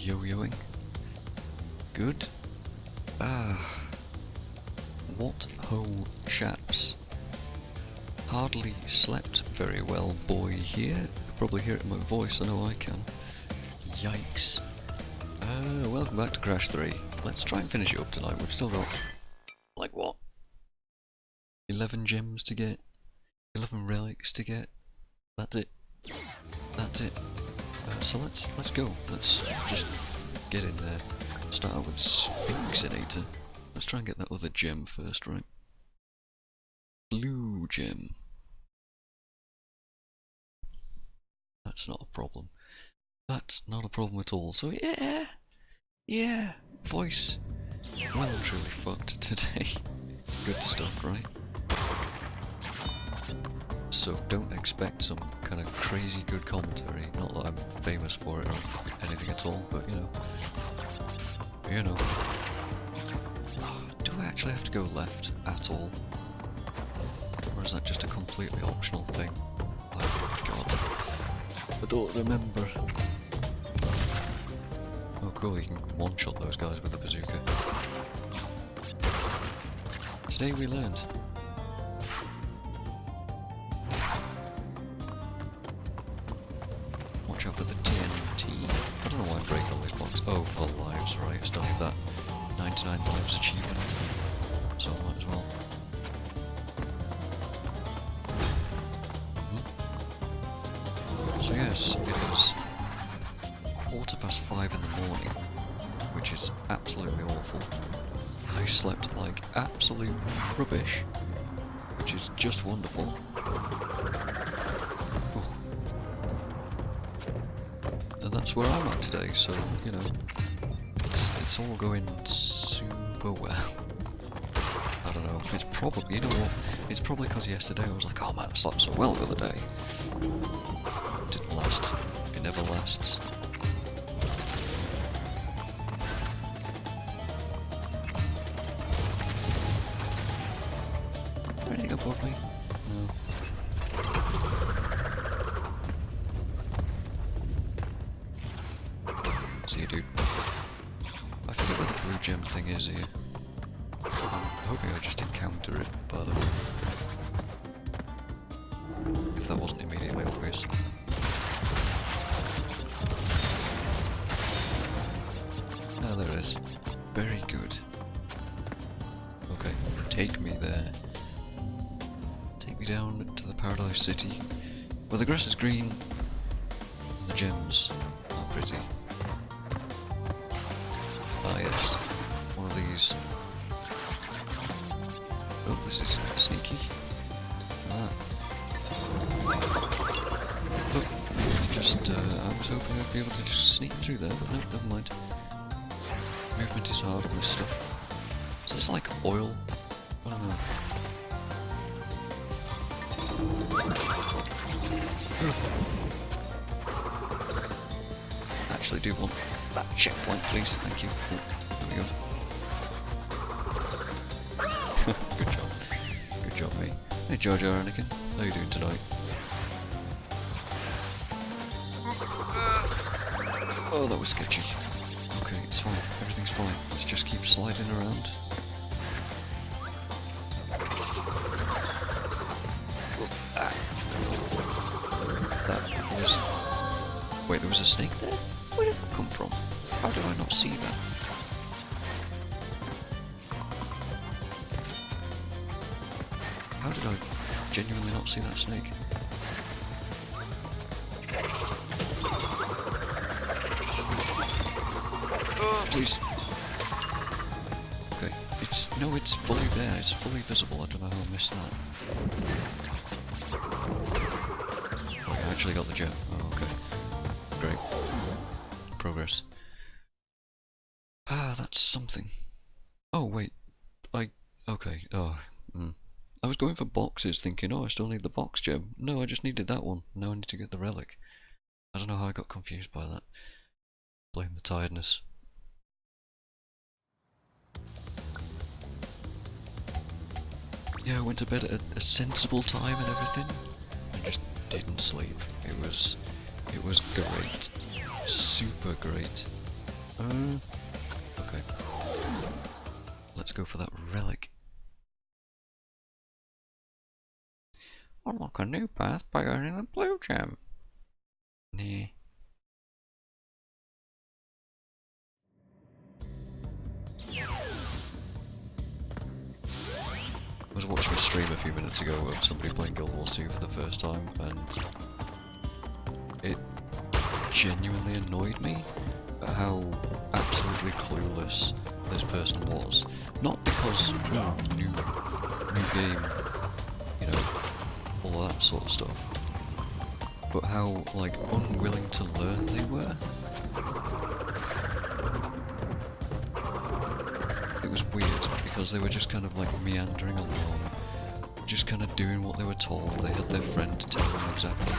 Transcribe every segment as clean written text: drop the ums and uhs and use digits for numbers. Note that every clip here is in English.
yo-yoing. Good. What ho, chaps. Hardly slept very well, boy here. You can probably hear it in my voice, I know I can. Yikes. Welcome back to Crash 3. Let's try and finish it up tonight. We've still got, like what? 11 gems to get? 11 relics to get? That's it. That's it. So let's go. Let's just get in there. Start out with Sphinxinator. Let's try and get that other gem first, right? Blue gem. That's not a problem. That's not a problem at all. So yeah, voice well and truly fucked today. Good stuff, right? So don't expect some kind of crazy good commentary. Not that I'm famous for it or anything at all, but you know. Do I actually have to go left at all? Or is that just a completely optional thing? Oh god. I don't remember. Oh cool, you can one-shot those guys with a bazooka. Today we learned. Watch out for the TNT. I don't know why I'm breaking all these blocks. Oh, for the lives, right, I still need that 99 lives achievement. So I might as well. So yes, it is 5:15 in the morning, which is absolutely awful. I slept like absolute rubbish, which is just wonderful. Oh. And that's where I'm at today, so, you know, it's all going super well. I don't know, it's probably, you know what, it's probably because yesterday I was like, oh man, I slept so well the other day. Didn't last. It never lasts. Anything above me? No. See you, dude. I forget where the blue gem thing is here. I'm hoping I just encounter it, by the way. If that wasn't immediately obvious. Ah, there it is. Very good. Okay, take me there. Take me down to the Paradise City, where the grass is green and the gems are pretty. Ah yes, one of these. Oh, this is sneaky. Ah. Oh, maybe just, I was hoping I'd be able to just sneak through there, but no, never mind. Movement is hard on this stuff. Is this like oil? I don't know. Actually do want that checkpoint, please. Thank you. Oh, there we go. Good job. Good job, mate. Hey, Jar Jar Anakin. How you doing tonight? Oh, that was sketchy. Okay, it's fine. Everything's fine. Let's just keep sliding around. That was... Wait, there was a snake there? Where did that come from? How did I not see that? How did I genuinely not see that snake? Oh, please. Okay, it's fully there, it's fully visible. I don't know how I missed that. Oh, I actually got the gem. Oh, okay. Great. Progress. Ah, that's something. Oh, wait. Okay. Oh, I was going for boxes thinking, oh, I still need the box gem. No, I just needed that one. Now I need to get the relic. I don't know how I got confused by that. Blame the tiredness. Yeah, I went to bed at a sensible time and everything. I just didn't sleep. It was great. Super great. Okay. Let's go for that relic. Unlock a new path by earning the blue gem. Nah. I was watching a stream a few minutes ago of somebody playing Guild Wars 2 for the first time, and it genuinely annoyed me at how absolutely clueless this person was. Not because, new game, you know, all that sort of stuff, but how, like, unwilling to learn they were. It was weird, because they were just kind of like meandering along, just kind of doing what they were told. They had their friend tell them exactly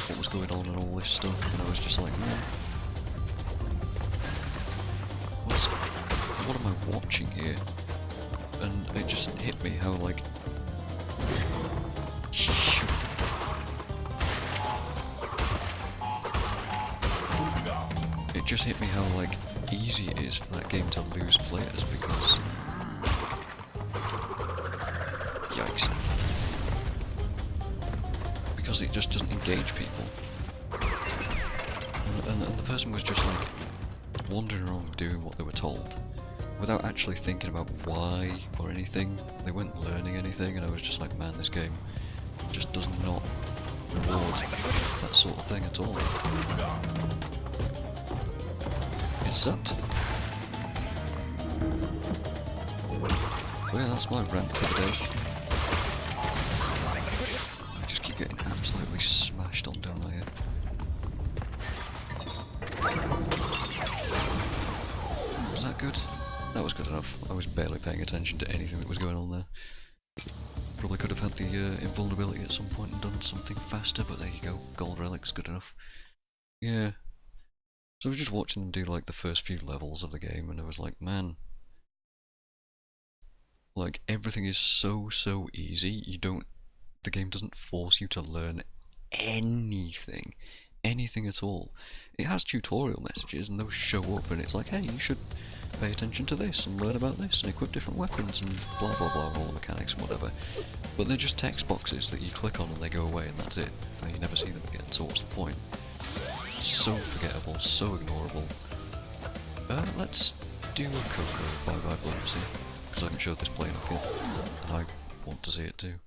what was going on and all this stuff, and I was just like, man, what am I watching here? And it just hit me how, like, it just hit me how, like, easy it is for that game to lose players because... Yikes. Because it just doesn't engage people. And the person was just, like, wandering around doing what they were told, without actually thinking about why or anything. They weren't learning anything, and I was just like, man, this game just does not reward that sort of thing at all. It sucked. Well, yeah, that's my rant for the day. I just keep getting absolutely smashed on down here. Was that good? That was good enough. I was barely paying attention to anything that was going on there. Probably could have had the invulnerability at some point and done something faster, but there you go. Gold relic's good enough. Yeah. So I was just watching them do like the first few levels of the game, and I was like, man, like everything is so easy. The game doesn't force you to learn anything at all. It has tutorial messages, and those show up, and it's like, hey, you should pay attention to this and learn about this and equip different weapons and blah blah blah, all the mechanics and whatever. But they're just text boxes that you click on and they go away, and that's it. And you never see them again. So what's the point? So forgettable, so ignorable. Let's do a Coco Bye Bye Blumsy, because I haven't showed this play enough yet, and I want to see it too.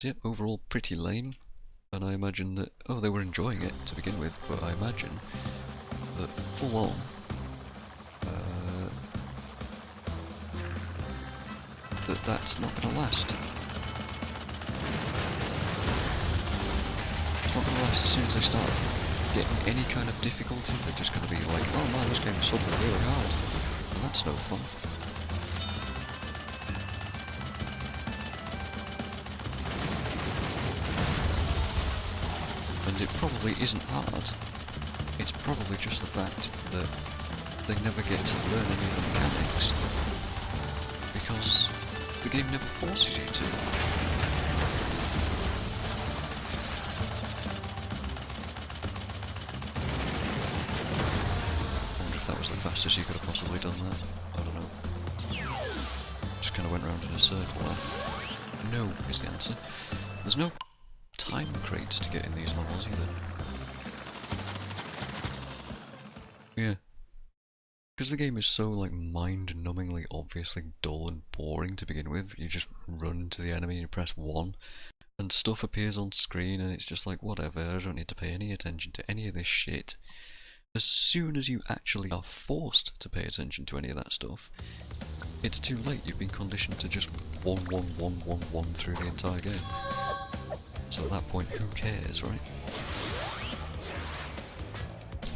So yeah, overall pretty lame, and I imagine that, oh, they were enjoying it to begin with, but I imagine that full on, that's not going to last. It's not going to last as soon as they start getting any kind of difficulty. They're just going to be like, oh man, this game's suddenly really hard, and that's no fun. And it probably isn't hard. It's probably just the fact that they never get to learn any of the mechanics, because the game never forces you to. I wonder if that was the fastest you could have possibly done that. I don't know. Just kind of went round in a circle there. No is the answer. There's no time crates to get in these levels either. Yeah. Because the game is so, like, mind-numbingly obviously dull and boring to begin with. You just run into the enemy and you press 1, and stuff appears on screen, and it's just like, whatever, I don't need to pay any attention to any of this shit. As soon as you actually are forced to pay attention to any of that stuff, it's too late. You've been conditioned to just 1, 1, 1, 1, 1 through the entire game. So at that point, who cares, right?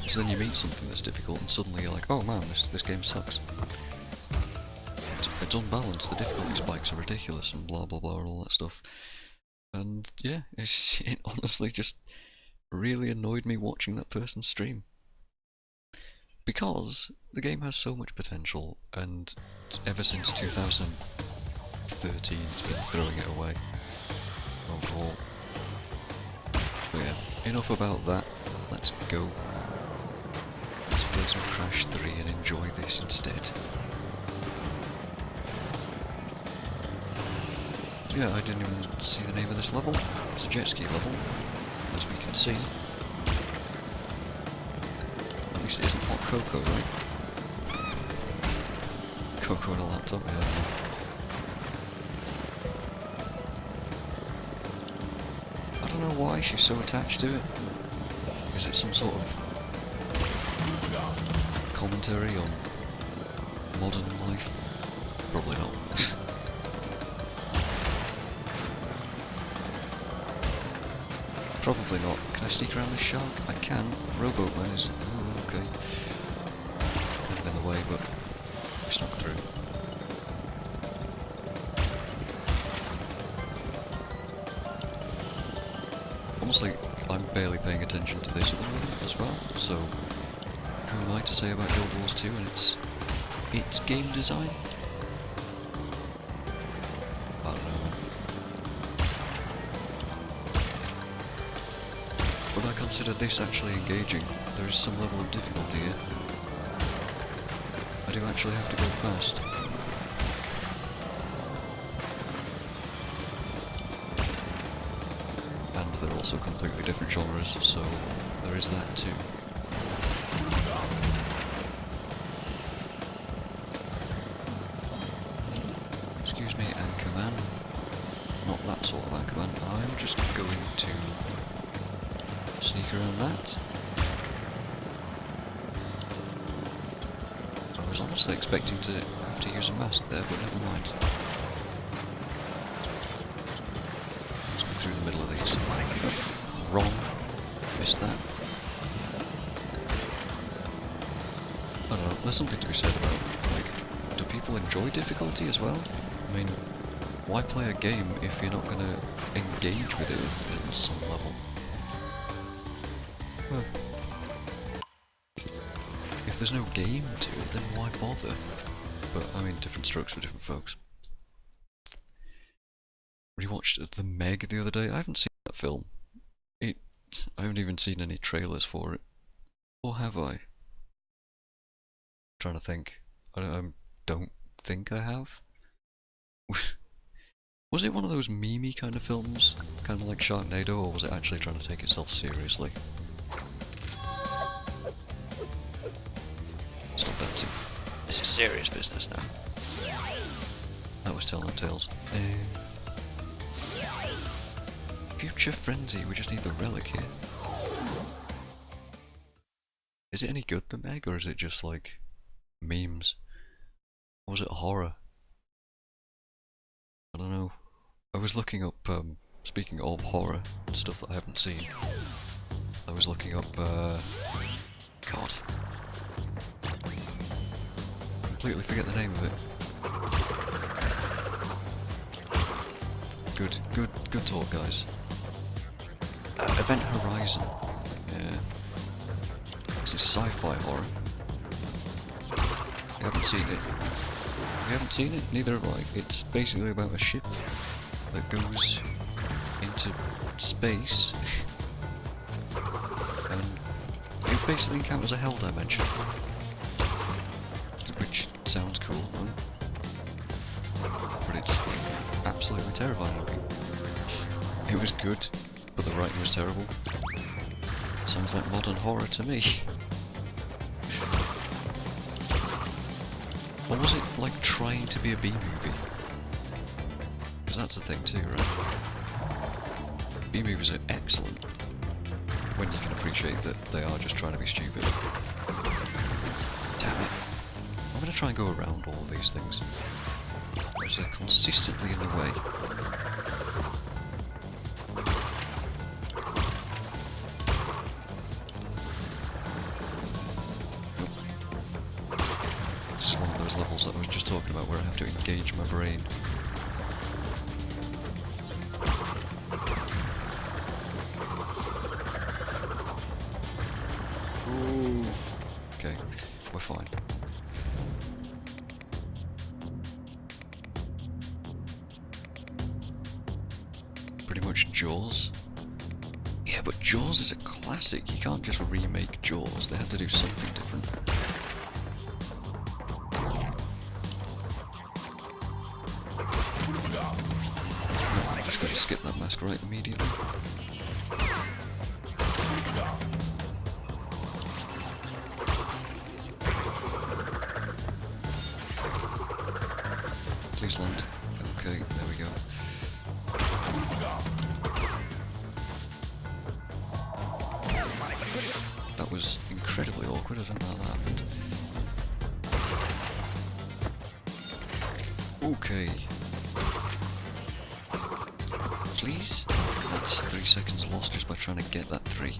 So then you meet something that's difficult, and suddenly you're like, oh man, this game sucks. It's unbalanced, the difficulty spikes are ridiculous, and blah blah blah, and all that stuff. And yeah, it honestly just really annoyed me watching that person stream. Because the game has so much potential, and ever since 2013 it's been throwing it away overall. But yeah, enough about that. Let's go. Let's play some Crash 3 and enjoy this instead. So yeah, I didn't even see the name of this level. It's a jet ski level, as we can see. At least it isn't Hot Cocoa, right? Cocoa and a laptop, yeah. I don't know why she's so attached to it. Is it some sort of commentary on modern life? Probably not. Probably not. Can I sneak around this shark? I can. Rowboat man is... Oh, okay. Kind of in the way, but we snuck through. Honestly, I'm barely paying attention to this at the moment as well, so who am I to say about Guild Wars 2 and its game design? I don't know. But I consider this actually engaging. There is some level of difficulty here. I do actually have to go fast. And they're also completely different genres, so there is that too. Excuse me, Anchorman. Not that sort of Anchorman. I'm just going to sneak around that. I was honestly expecting to have to use a mask there, but never mind. Let's go through the middle of these. Wrong. Missed that. I don't know, there's something to be said about, like, do people enjoy difficulty as well? I mean, why play a game if you're not going to engage with it at some level? Well, if there's no game to it, then why bother? But, I mean, different strokes for different folks. Rewatched The Meg the other day. I haven't seen that film. I haven't even seen any trailers for it. Or have I? I'm trying to think. I don't think I have. Was it one of those meme-y kind of films? Kind of like Sharknado, or was it actually trying to take itself seriously? Stop that too. This is serious business now. That was Telling Tales. Future Frenzy, we just need the relic here. Is it any good, the Meg, or is it just like memes? Or was it horror? I don't know. I was looking up, speaking of horror, and stuff that I haven't seen. I was looking up, God. Completely forget the name of it. Good talk, guys. Event Horizon. Yeah. This is sci-fi horror. You haven't seen it. You haven't seen it? Neither have I. It's basically about a ship that goes into space and it basically encounters a hell dimension. Which sounds cool, right? But it's absolutely terrifying looking. It was good, but the writing was terrible. Sounds like modern horror to me. Or was it like trying to be a B-movie? Because that's the thing too, right? B-movies are excellent when you can appreciate that they are just trying to be stupid. Damn it. I'm going to try and go around all of these things. Because they're consistently in the way. This is one of those levels that I was just talking about where I have to engage my brain. Ooh. Okay, we're fine. Pretty much Jaws. Yeah, Yeah, but Jaws is a classic. You can't just remake Jaws. They had to do something different. No, I'm just going to skip that mask right immediately. Please land. Okay, there we go. That was incredibly awkward, I don't know how that happened. Okay. Please? That's 3 seconds lost just by trying to get that 3.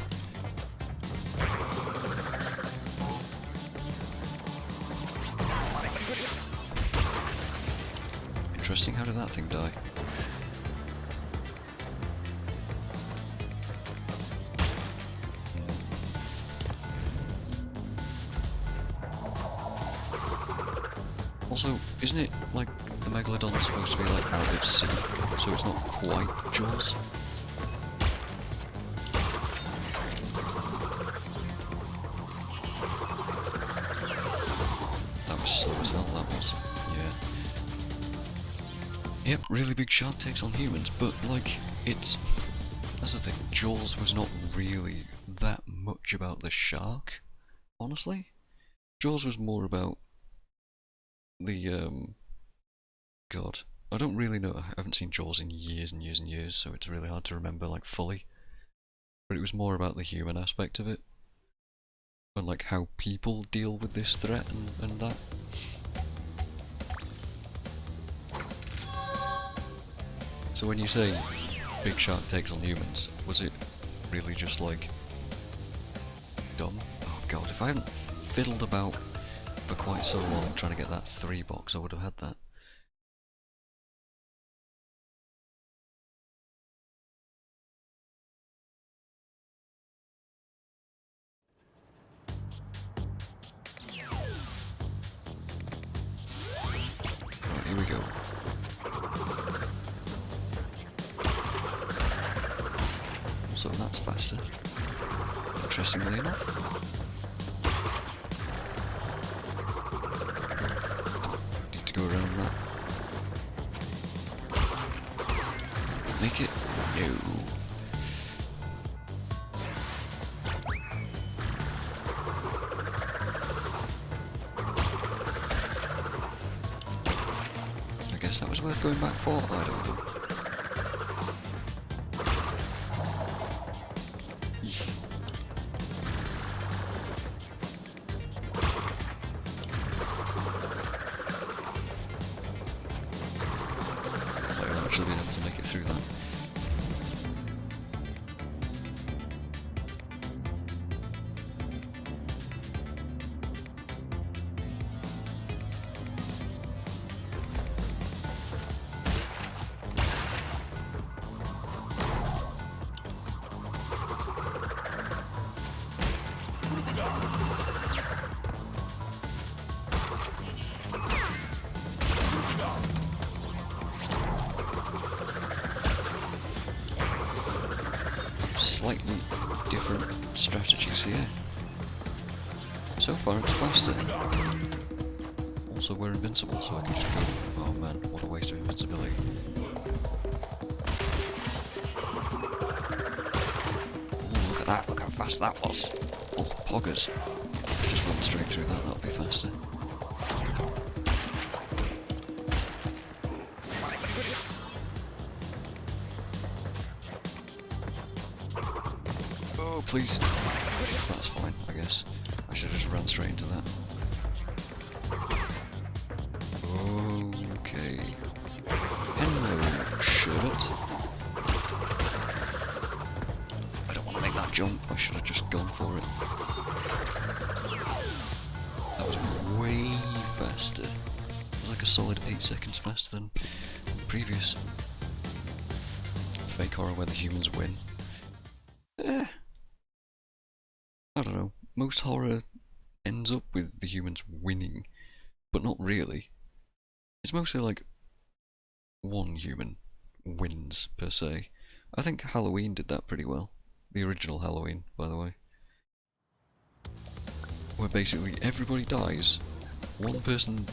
Interesting, how did that thing die? Also, isn't it like the Megalodon's supposed to be like out at sea, so it's not quite Jaws? That was slow as hell, that was. Yeah. Yep, really big shark takes on humans, but like, it's... That's the thing, Jaws was not really that much about the shark, honestly. Jaws was more about the, God, I don't really know, I haven't seen Jaws in years and years and years, so it's really hard to remember, like, fully. But it was more about the human aspect of it. And, like, how people deal with this threat and that. So when you say big shark takes on humans, was it really just, like, dumb? Oh god, if I hadn't fiddled about for quite so long trying to get that 3 box, I would have had that. Right, here we go. So that's faster. Interestingly enough. Need to go around that. Make it? No. I guess that was worth going back for? I don't know. I've actually been able to make it through that. Slightly different strategies here. So far it's faster. Also we're invincible, so I can just go... Oh man, what a waste of invincibility. Ooh, look at that, look how fast that was. Oh, poggers. Just run straight through that, that'll be faster. Oh, please. That's fine, I guess. I should have just run straight into that. Okay. Hello, Sherbet. I don't want to make that jump. I should have just gone for it. That was way faster. It was like a solid 8 seconds faster than the previous fake horror where the humans win. I don't know. Most horror ends up with the humans winning, but not really. It's mostly like one human wins, per se. I think Halloween did that pretty well. the original Halloween, by the way. Where basically everybody dies, one person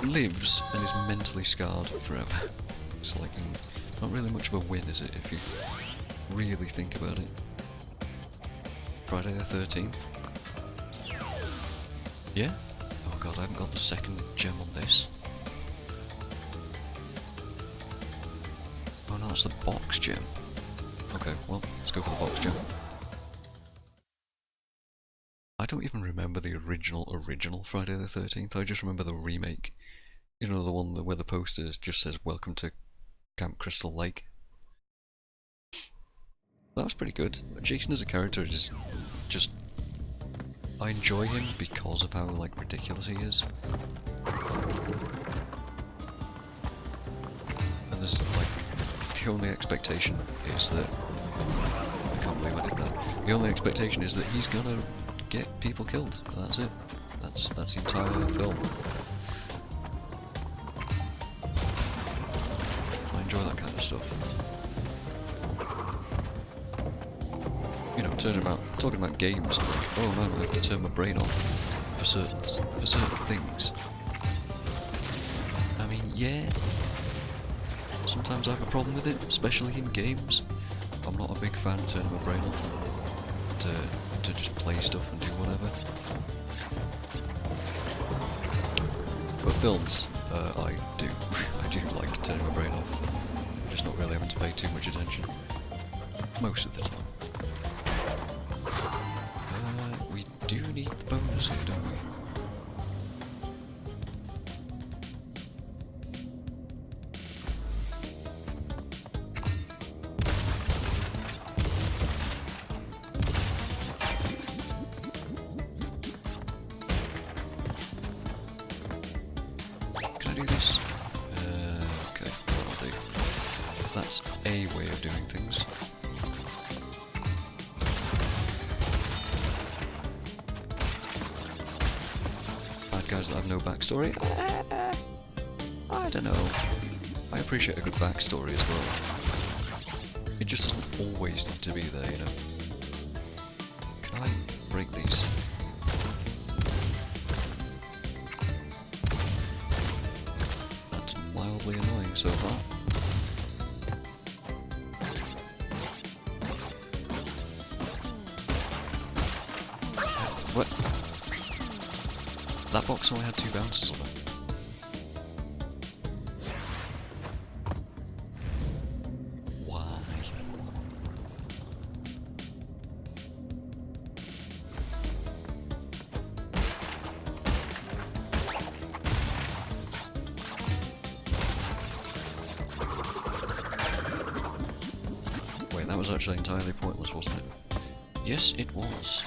lives and is mentally scarred forever. It's like, not really much of a win, is it, if you really think about it. Friday the 13th? Yeah? Oh god, I haven't got the second gem on this. Oh no, that's the box gem. Okay, well, let's go for the box gem. I don't even remember the original Friday the 13th, I just remember the remake. You know, the one where the poster just says, "Welcome to Camp Crystal Lake." That was pretty good. Jason as a character is just... I enjoy him because of how, like, ridiculous he is. And there's, like, the only expectation is that... I can't believe I did that. The only expectation is that he's gonna get people killed. That's it. That's the entire film. I enjoy that kind of stuff. You know, talking about games, like, oh man, I have to turn my brain off for certain things. I mean, yeah. Sometimes I have a problem with it, especially in games. I'm not a big fan of turning my brain off to just play stuff and do whatever. But films, I do. I do like turning my brain off. I'm just not really having to pay too much attention. Most of the time. We do need the bonus here, don't we? Can I do this? Okay, that'll do. That's a way of doing things. Guys that have no backstory? I don't know. I appreciate a good backstory as well. It just doesn't always need to be there, you know. Can I break these? That's mildly annoying so far. What? That box only had 2 bounces on it. Why? Wait, that was actually entirely pointless, wasn't it? Yes, it was.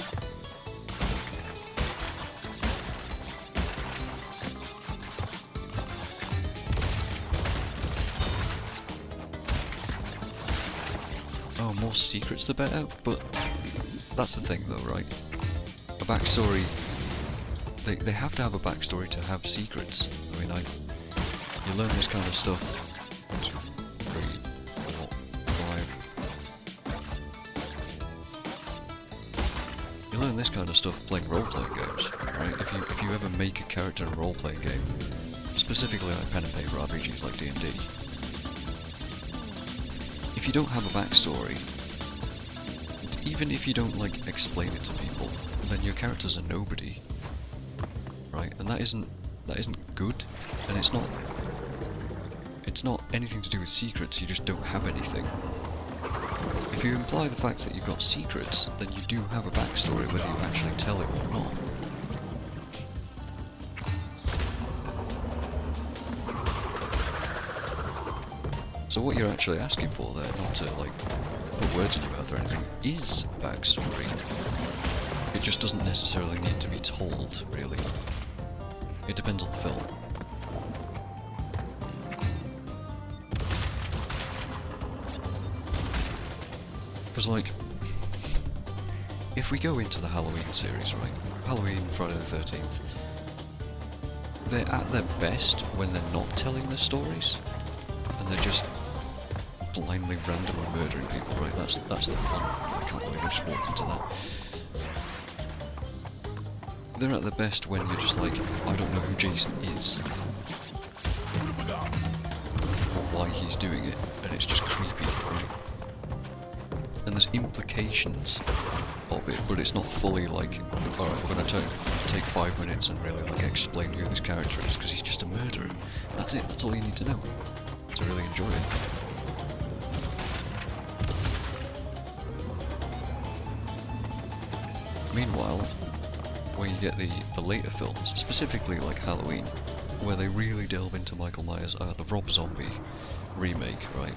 Oh, more secrets the better, but that's the thing though, right? A backstory, they have to have a backstory to have secrets. I mean, you learn this kind of stuff. 2, 3, 4, 5. You learn this kind of stuff playing role-playing games, right? If you ever make a character in a role-playing game, specifically like pen and paper RPGs like D&D, if you don't have a backstory, even if you don't like explain it to people, then your character's a nobody, right? And that isn't good, and it's not anything to do with secrets. You just don't have anything. If you imply the fact that you've got secrets, then you do have a backstory, whether you actually tell it or not. So what you're actually asking for there, not to like put words in your mouth or anything, is a backstory. It just doesn't necessarily need to be told, really. It depends on the film. Because like, if we go into the Halloween series, right? Halloween, Friday the 13th, they're at their best when they're not telling their stories, and they're just blindly randomly murdering people, right? That's the fun. I can't believe I just walked into that. They're at their best when you're just like, I don't know who Jason is. Or why he's doing it, and it's just creepy, right? And there's implications of it, but it's not fully like, alright, we're gonna take 5 minutes and really like explain who this character is, because he's just a murderer. That's it, that's all you need to know to really enjoy it. Meanwhile, where you get the later films, specifically like Halloween, where they really delve into Michael Myers, the Rob Zombie remake, right?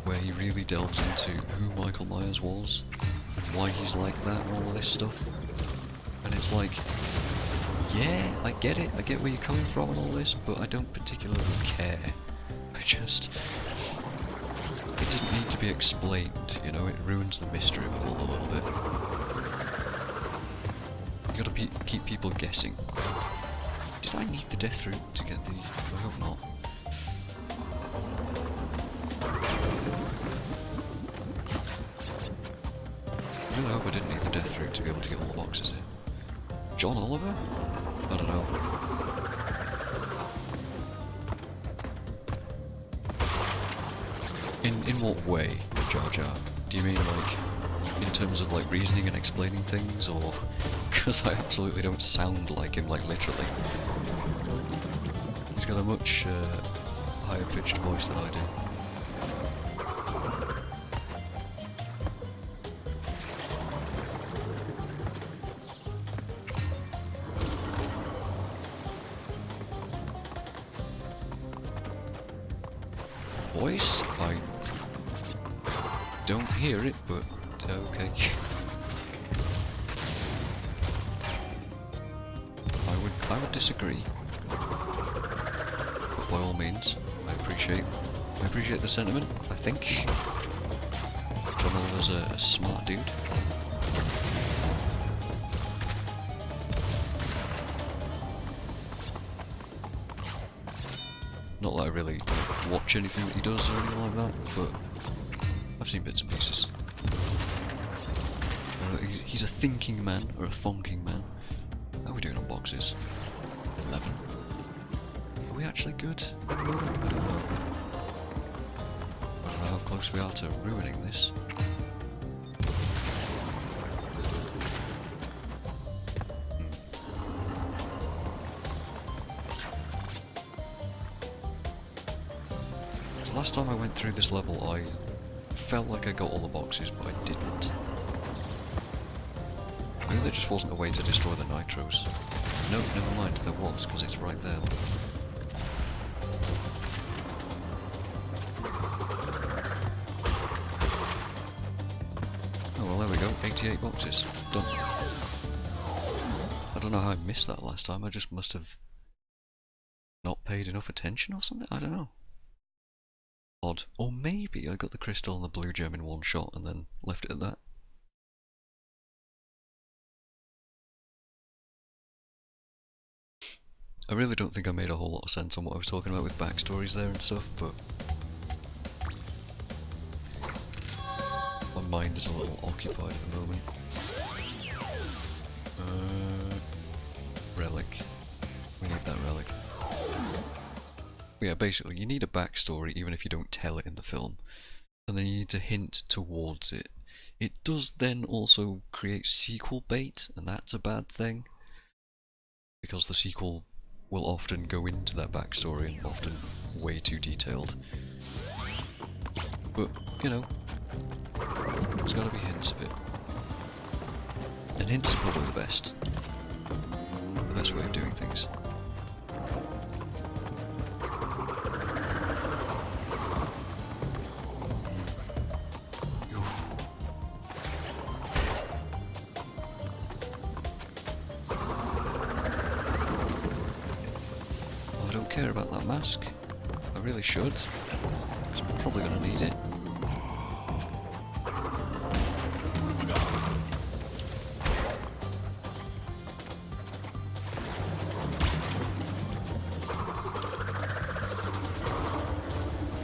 Where he really delves into who Michael Myers was, and why he's like that, and all of this stuff. And it's like, yeah, I get it, I get where you're coming from and all this, but I don't particularly care. It doesn't need to be explained, you know, it ruins the mystery of it all a little bit. You gotta keep people guessing. Did I need the death route to get the... I hope not. I really hope I didn't need the death route to be able to get all the boxes in. John Oliver? I don't know. In what way, Jar Jar? Do you mean like in terms of like reasoning and explaining things, or because I absolutely don't sound like him, like literally? He's got a much higher pitched voice than I do. Voice? I don't hear it, but okay. I would disagree. But by all means, I appreciate the sentiment, I think. John Oliver's a smart dude. Not that I really watch anything that he does or anything like that, but I've seen bits and pieces. He's a thinking man, or a thonking man. How are we doing on boxes? 11. Are we actually good? I don't know. I don't know how close we are to ruining this. Last time I went through this level, I felt like I got all the boxes, but I didn't. Maybe there just wasn't a way to destroy the nitros. No, never mind, there was, because it's right there. Oh well, there we go, 88 boxes. Done. I don't know how I missed that last time, I just must have not paid enough attention or something, I don't know. Odd. Or maybe I got the crystal and the blue gem in one shot and then left it at that. I really don't think I made a whole lot of sense on what I was talking about with backstories there and stuff, but my mind is a little occupied at the moment. Relic. We need that relic. Yeah, basically, you need a backstory even if you don't tell it in the film, and then you need to hint towards it. It does then also create sequel bait, and that's a bad thing, because the sequel will often go into that backstory, and often way too detailed. But, you know, there's gotta be hints of it. And hints are probably the best way of doing things. Care about that mask. I really should. I'm probably going to need it.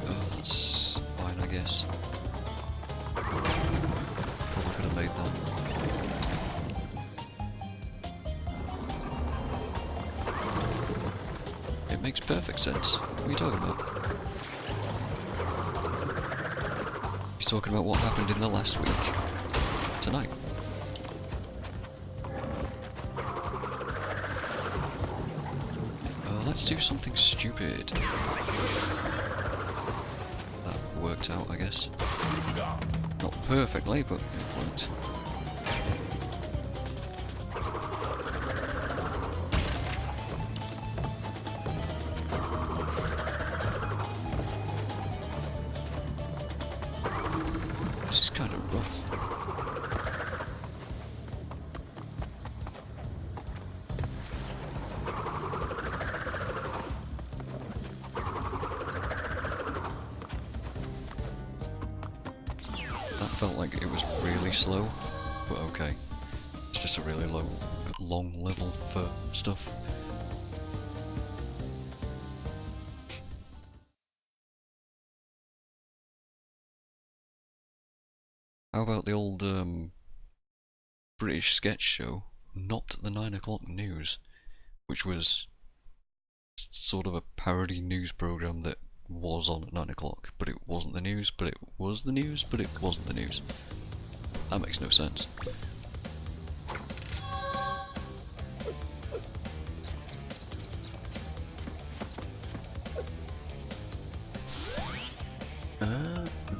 Oh, that's fine, I guess. Probably could have made that. Makes perfect sense. What are you talking about? He's talking about what happened in the last week. Tonight. Let's do something stupid. That worked out, I guess. Not perfectly, but it worked. This is kind of rough. Felt like it was really slow, but okay. It's just a really long level for stuff. How about the old British sketch show, Not the 9 o'clock News, which was sort of a parody news program that was on at 9 o'clock, but it wasn't the news, but it was the news, but it wasn't the news. That makes no sense.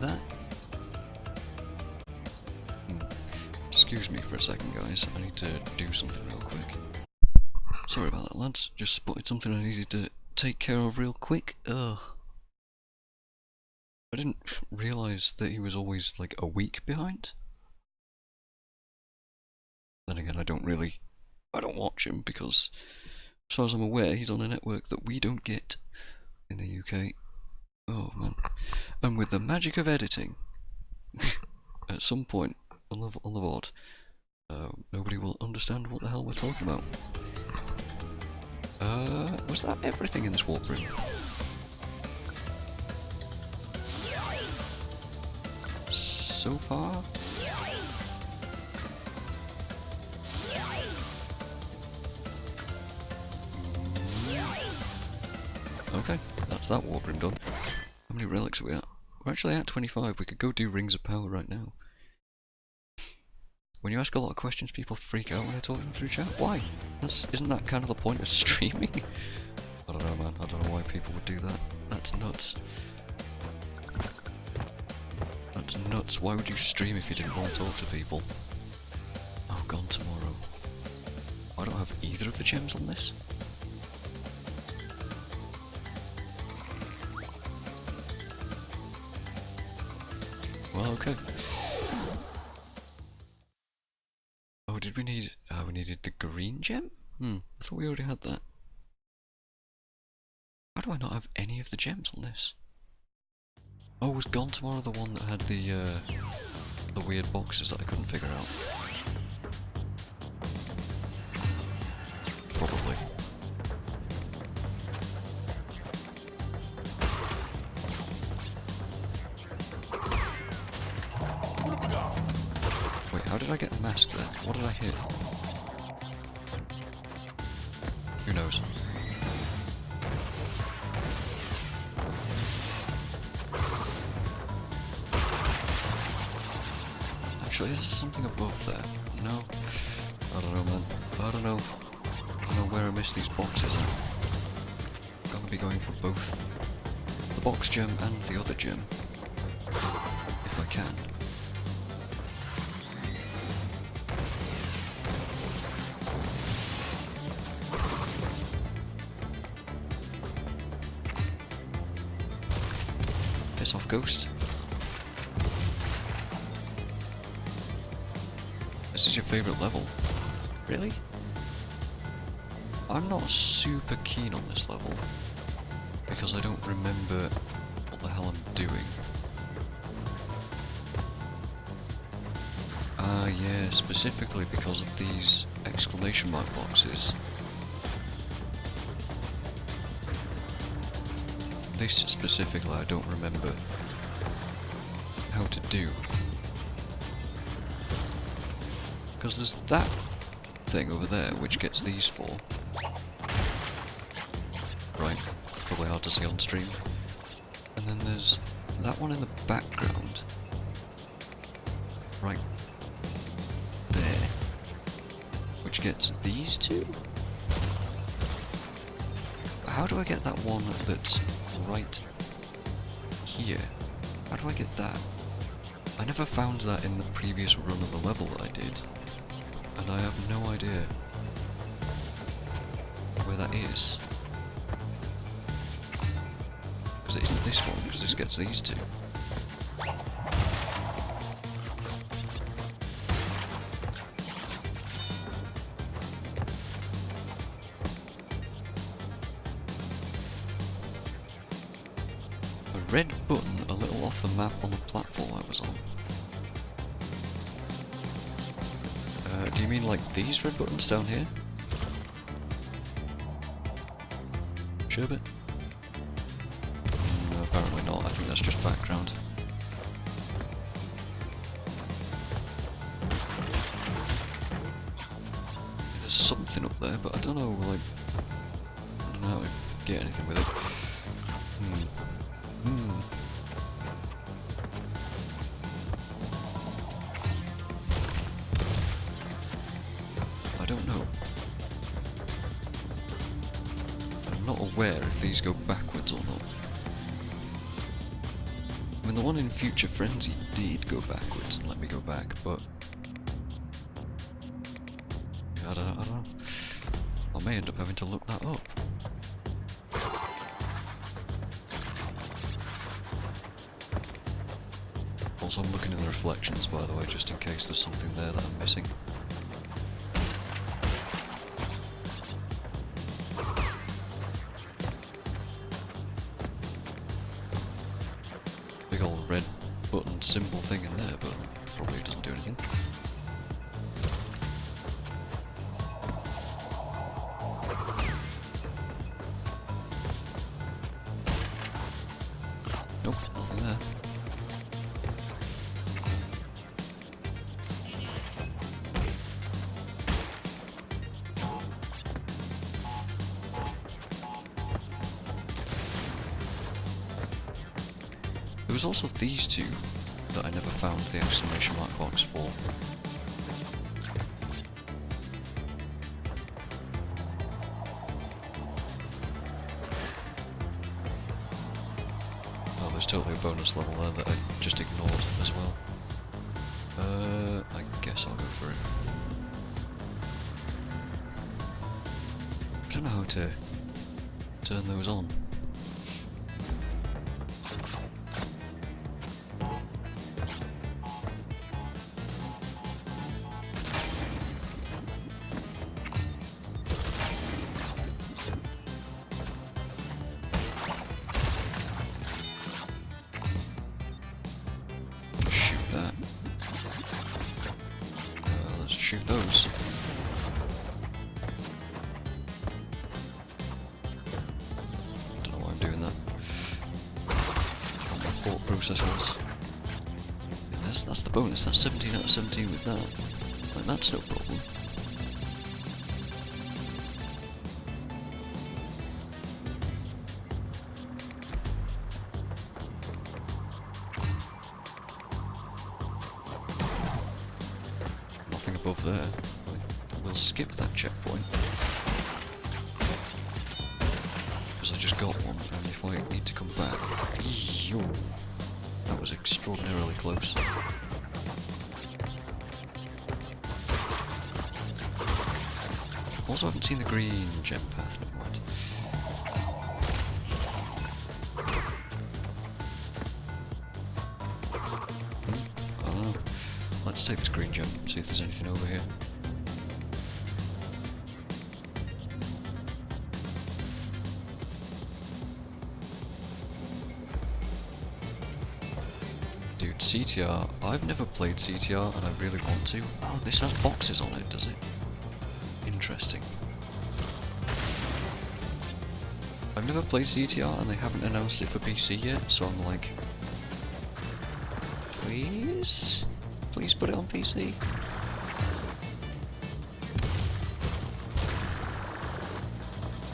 That... Excuse me for a second, guys. I need to do something real quick. Sorry about that, lads. Just spotted something I needed to take care of real quick. Ugh. I didn't realise that he was always like a week behind. Then again, I don't watch him because, as far as I'm aware, he's on a network that we don't get in the UK. Oh man. And with the magic of editing, at some point on the VOD, nobody will understand what the hell we're talking about. Was that everything in this warp room? So far? Okay, that's that warp room done. How many relics are we at? We're actually at 25, we could go do Rings of Power right now. When you ask a lot of questions, people freak out when I talk them through chat. Why? Isn't that kind of the point of streaming? I don't know, man. I don't know why people would do that. That's nuts. That's nuts. Why would you stream if you didn't want to talk to people? Oh, Gone Tomorrow. I don't have either of the gems on this. Well, okay. Oh, did we need... we needed the green gem? I thought we already had that. Why do I not have any of the gems on this? Oh, was Gone Tomorrow the one that had the weird boxes that I couldn't figure out? Probably. Wait, how did I get masked there? What did I hit? Who knows? Actually, is there something above there? No? I don't know, man. I don't know. I don't know where I missed these boxes at. I'm gonna be going for both the box gem and the other gem. If I can. Piss off, ghost. This is your favourite level? Really? I'm not super keen on this level, because I don't remember what the hell I'm doing. Ah yeah, specifically because of these exclamation mark boxes. This specifically I don't remember how to do. Because there's that thing over there which gets these four. Right. probably hard to see on stream. And then there's that one in the background. Right there. Which gets these two? How do I get that one that's right here? How do I get that? I never found that in the previous run of the level that I did. And I have no idea where that is. Because it isn't this one, because this gets these two. A red button a little off the map on the platform I was on. Do you mean like these red buttons down here? Sherbet? No, apparently not. I think that's just background. There's something up there, but I don't know, like... I don't know how to get anything with it. I don't know. I'm not aware if these go backwards or not. I mean, the one in Future Frenzy did go backwards and let me go back, but... yeah, I don't know. I may end up having to look that up. Also, I'm looking in the reflections, by the way, just in case there's something there that I'm missing. Big old red button symbol thing in there, but probably doesn't do anything. Nope, nothing there. There was also these two that I never found the exclamation mark box for. Oh, there's totally a bonus level there that I just ignored as well. I guess I'll go for it. I don't know how to turn those on. Let's shoot those. Don't know why I'm doing that. What my thought process was. Yeah, that's the bonus. That's 17 out of 17 with that. Like, that's no problem. Above there. We'll skip that checkpoint because I just got one, and if I need to come back, yo, that was extraordinarily close. Also, I haven't seen the green gem path. Never mind. I don't know. Let's take this green gem, see if there's anything over here. Dude, CTR. I've never played CTR and I really want to. Oh, this has boxes on it, does it? Interesting. I've never played CTR and they haven't announced it for PC yet, so I'm like... please? Please put it on PC.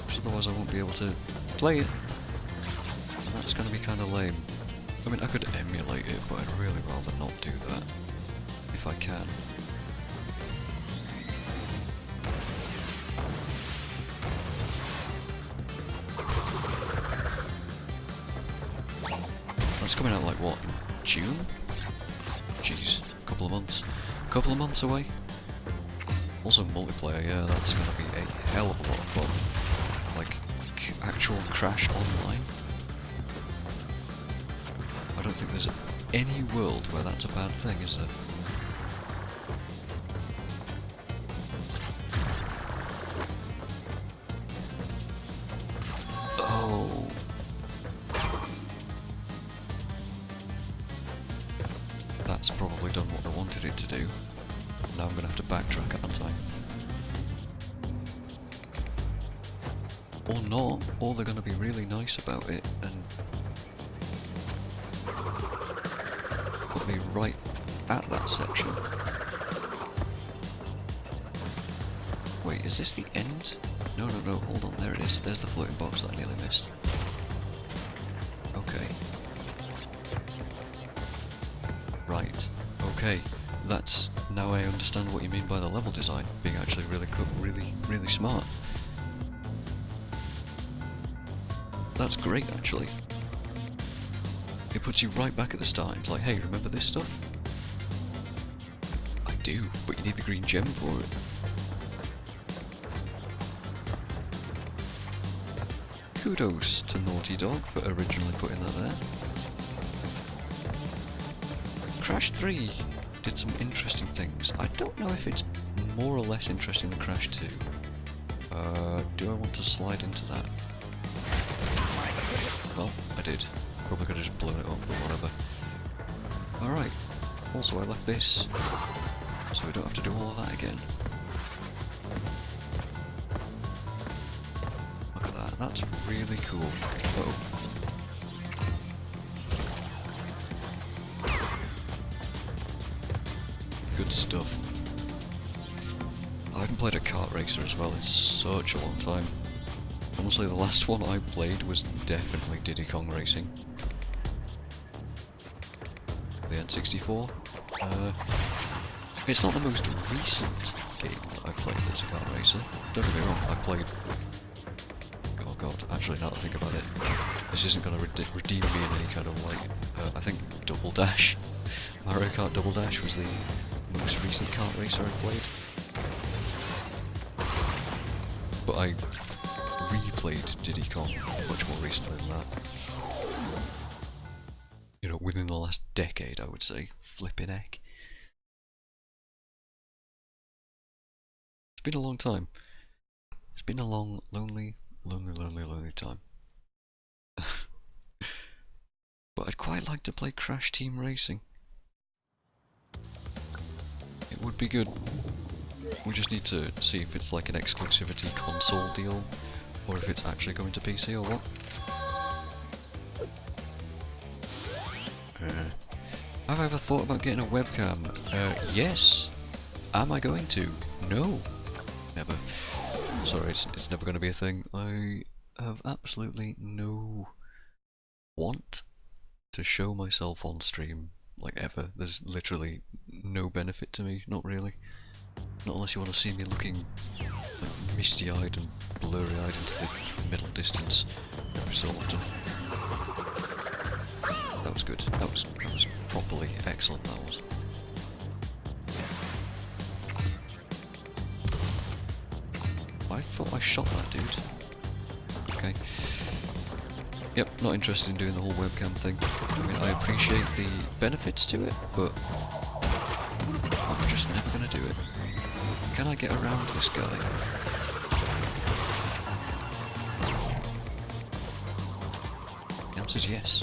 Because otherwise I won't be able to play it. That's gonna be kinda lame. I mean, I could emulate it, but I'd really rather not do that. If I can. It's coming out like what? June? Jeez, a couple of months. Couple of months away. Also multiplayer, yeah, that's gonna be a hell of a lot of fun. Like, actual Crash Online. I don't think there's any world where that's a bad thing, is there? Oh. That's probably done what I wanted it to do. Now I'm gonna have to backtrack, aren't I? Or not, or they're gonna be really nice about it and put me right at that section. Wait, is this the end? No, hold on, there it is. There's the floating box that I nearly missed. Okay. Right, okay. That's, now I understand what you mean by the level design being actually really cool, really smart. That's great, actually. It puts you right back at the start. It's like, hey, remember this stuff? I do, but you need the green gem for it. Kudos to Naughty Dog for originally putting that there. Crash 3 did some interesting things. I don't know if it's more or less interesting than Crash 2. Do I want to slide into that? Well, I did. Probably could have just blown it up, but whatever. Alright. Also, I left this, so we don't have to do all of that again. Look at that. That's really cool. Uh-oh. Good stuff. I haven't played a kart racer as well in such a long time. Honestly, the last one I played was definitely Diddy Kong Racing. The N64. It's not the most recent game that I've played that's a kart racer. Don't get me wrong, I played... Oh god, actually now that I think about it, this isn't going to redeem me in any kind of way. I think Double Dash. Mario Kart Double Dash was the most recent kart racer I played. But I replayed Diddy Kong much more recently than that. You know, within the last decade, I would say. Flippin' heck. It's been a long time. It's been a long, lonely time. But I'd quite like to play Crash Team Racing. It would be good. We just need to see if it's like an exclusivity console deal, or if it's actually going to PC or what. Have I ever thought about getting a webcam? Yes. Am I going to? No. Never. Sorry, it's never going to be a thing. I have absolutely no want to show myself on stream, like ever. There's literally no benefit to me, not really. Not unless you want to see me looking like misty-eyed and blurry-eyed into the middle distance every so often. That was good. That was properly excellent, that was. I thought I shot that dude. Okay. Yep, not interested in doing the whole webcam thing. I mean, I appreciate the benefits to it, but I'm just never gonna do it. Can I get around this guy? The answer's yes.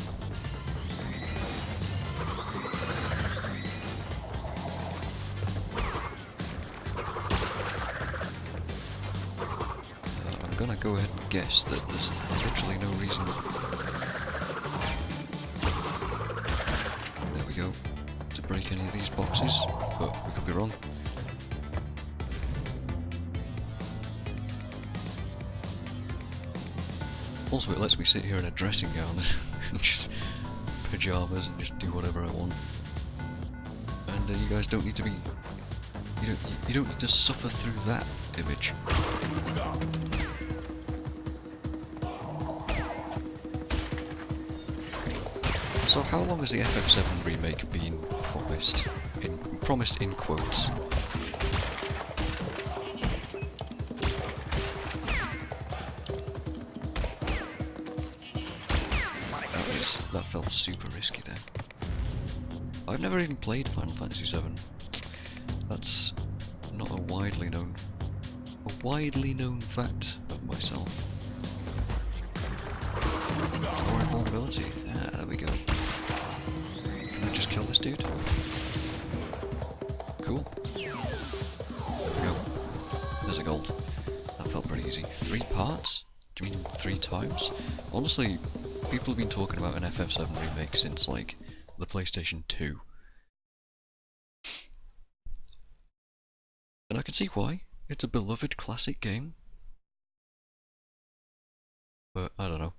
I'm gonna go ahead and guess that there's literally no reason. There we go. To break any of these boxes, but we could be wrong. Also, it lets me sit here in a dressing gown and just pyjamas and just do whatever I want. And you guys don't need to be... You don't need to suffer through that image. So how long has the FF7 remake been promised? Promised in quotes. That felt super risky there. I've never even played Final Fantasy VII. That's not a widely known fact of myself. Or vulnerability. Ah, there we go. Can I just kill this dude? Cool. There we go. There's a gold. That felt pretty easy. 3 parts? Do you mean 3 times? Honestly, people have been talking about an FF7 remake since, like, the PlayStation 2. And I can see why. It's a beloved classic game. But, I don't know.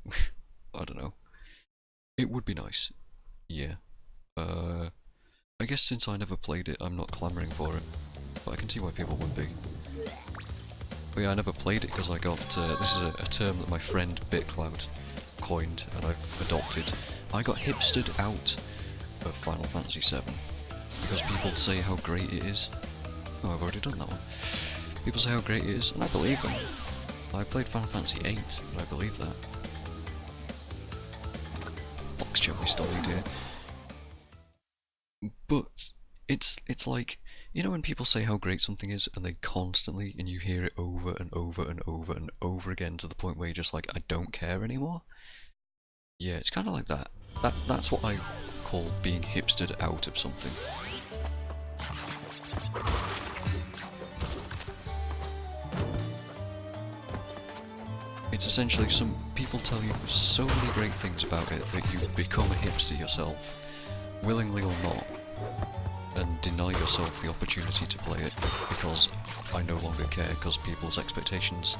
I don't know. It would be nice. Yeah. I guess since I never played it, I'm not clamouring for it. But I can see why people would be. But yeah, I never played it because I got... this is a term that my friend BitCloud coined and I've adopted. I got hipstered out of Final Fantasy VII because people say how great it is. Oh, I've already done that one. People say how great it is, and I believe them. I played Final Fantasy VIII, and I believe that. Box jump we still need here. But it's like, you know when people say how great something is, and they constantly, and you hear it over and over and over and over again to the point where you're just like, I don't care anymore? Yeah, it's kind of like that. That's what I call being hipstered out of something. It's essentially some people tell you so many great things about it that you become a hipster yourself, willingly or not, and deny yourself the opportunity to play it because I no longer care because people's expectations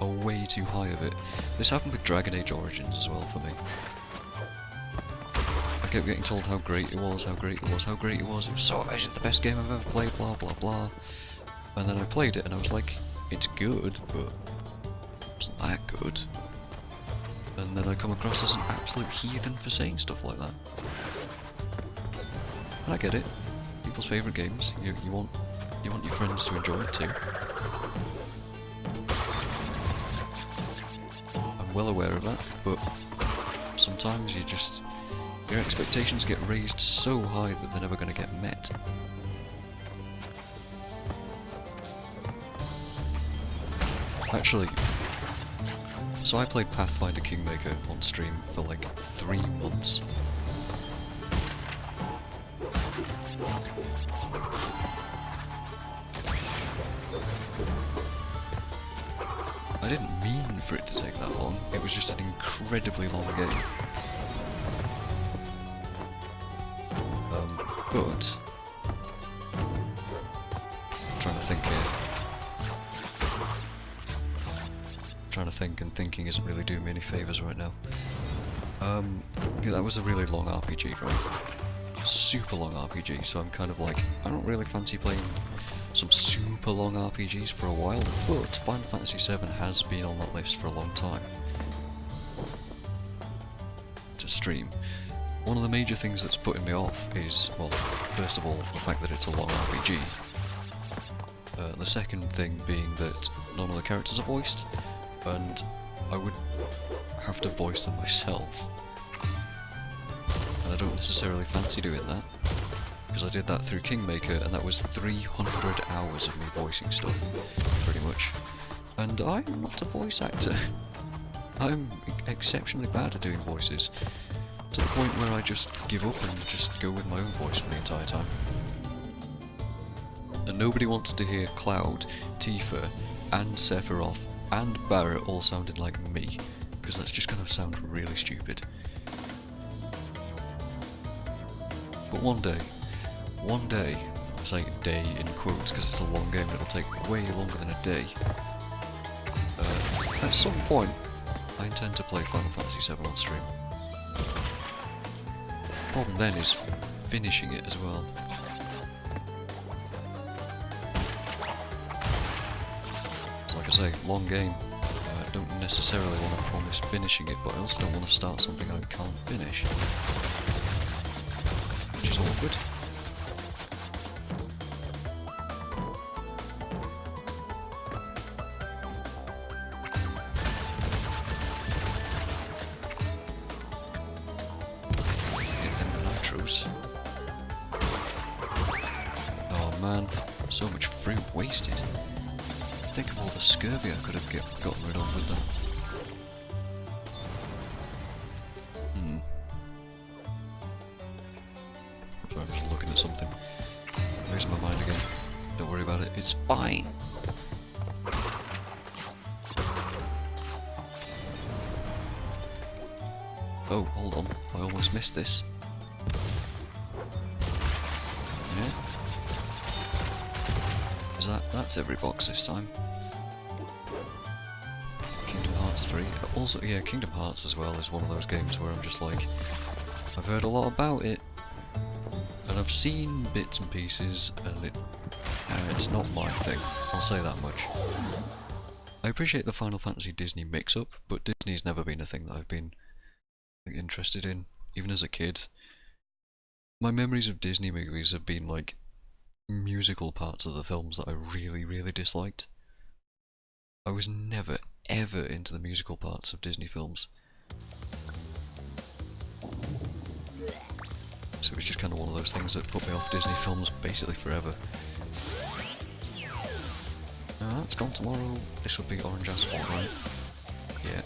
are way too high of it. This happened with Dragon Age Origins as well for me. I kept getting told how great it was, how great it was, how great it was, it was so amazing, the best game I've ever played, blah blah blah. And then I played it and I was like, it's good, but it's not that good. And then I come across as an absolute heathen for saying stuff like that. And I get it. People's favourite games, you want your friends to enjoy it too. I'm well aware of that, but sometimes your expectations get raised so high that they're never going to get met. Actually, so I played Pathfinder Kingmaker on stream for like 3 months. I didn't mean for it to take that long, it was just an incredibly long game. But I'm trying to think here. Trying to think, and thinking isn't really doing me any favours right now. Yeah, that was a really long RPG, right? Super long RPG, so I'm kind of like, I don't really fancy playing some super long RPGs for a while, but Final Fantasy VII has been on that list for a long time to stream. One of the major things that's putting me off is, well, first of all, the fact that it's a long RPG. The second thing being that none of the characters are voiced, and I would have to voice them myself. And I don't necessarily fancy doing that, because I did that through Kingmaker, and that was 300 hours of me voicing stuff, pretty much. And I'm not a voice actor. I'm exceptionally bad at doing voices, to the point where I just give up and just go with my own voice for the entire time. And nobody wants to hear Cloud, Tifa, and Sephiroth, and Barret all sounded like me, because that's just going to sound really stupid. But one day, I say day in quotes because it's a long game, it'll take way longer than a day. At some point, I intend to play Final Fantasy VII on stream. Problem then is finishing it as well. So like I say, long game. I don't necessarily want to promise finishing it, but I also don't want to start something I can't finish. Which is awkward. Oh man, so much fruit wasted. Think of all the scurvy I could have gotten rid of with them. Sorry, I'm just looking at something. Losing my mind again. Don't worry about it, it's fine. Oh, hold on, I almost missed this. Yeah. Is that's every box this time. Kingdom Hearts 3. Also, yeah, Kingdom Hearts as well is one of those games where I'm just like, I've heard a lot about it, and I've seen bits and pieces, and it's not my thing. I'll say that much. I appreciate the Final Fantasy Disney mix-up, but Disney's never been a thing that I've been interested in, even as a kid. My memories of Disney movies have been like musical parts of the films that I really, really disliked. I was never, ever into the musical parts of Disney films. So it was just kind of one of those things that put me off Disney films basically forever. That's gone tomorrow. This would be Orange Asphalt, right? Yeah.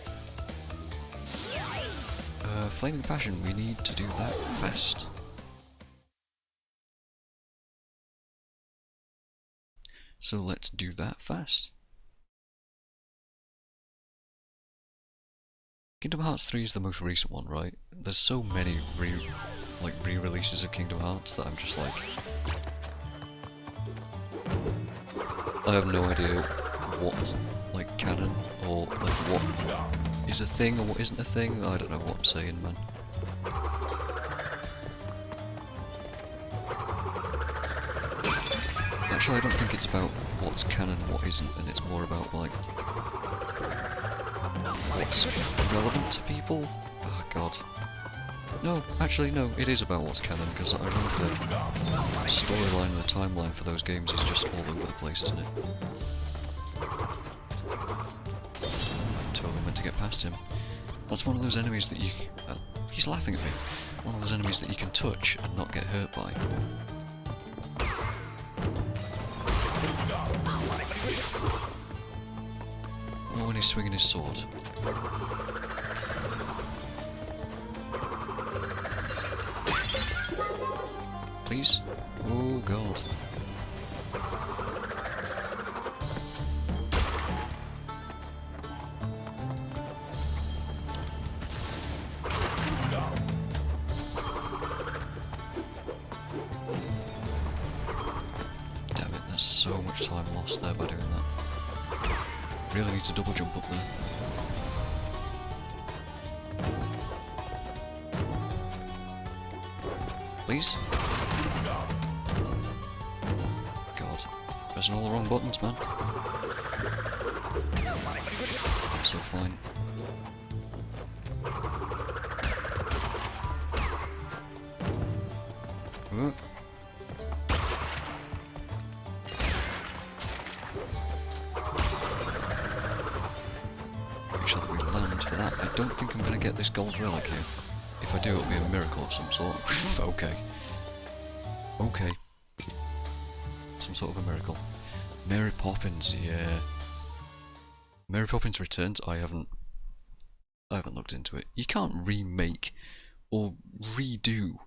Flaming Passion, we need to do that fast. So let's do that fast. Kingdom Hearts 3 is the most recent one, right? There's so many re-releases of Kingdom Hearts that I'm just like, I have no idea what's like canon or like what is a thing or what isn't a thing. I don't know what I'm saying, man. Actually, I don't think it's about what's canon and what isn't, and it's more about like what's relevant to people. Oh god. No, actually no, it is about what's canon, because I remember the storyline and the timeline for those games is just all over the place, isn't it? I'm totally meant to get past him. That's one of those enemies that you... he's laughing at me. One of those enemies that you can touch and not get hurt by. Or when he's swinging his sword. Please? Oh god. Damn it, there's so much time lost there by doing that. Really need to double jump up there. Please? God. Pressing all the wrong buttons, man. That's so fine. Make sure that we land for that. I don't think I'm going to get this gold relic here. If I do, it'll be a miracle of some sort. Okay. Okay. Some sort of a miracle. Mary Poppins, yeah. Mary Poppins Returns, I haven't looked into it. You can't remake or redo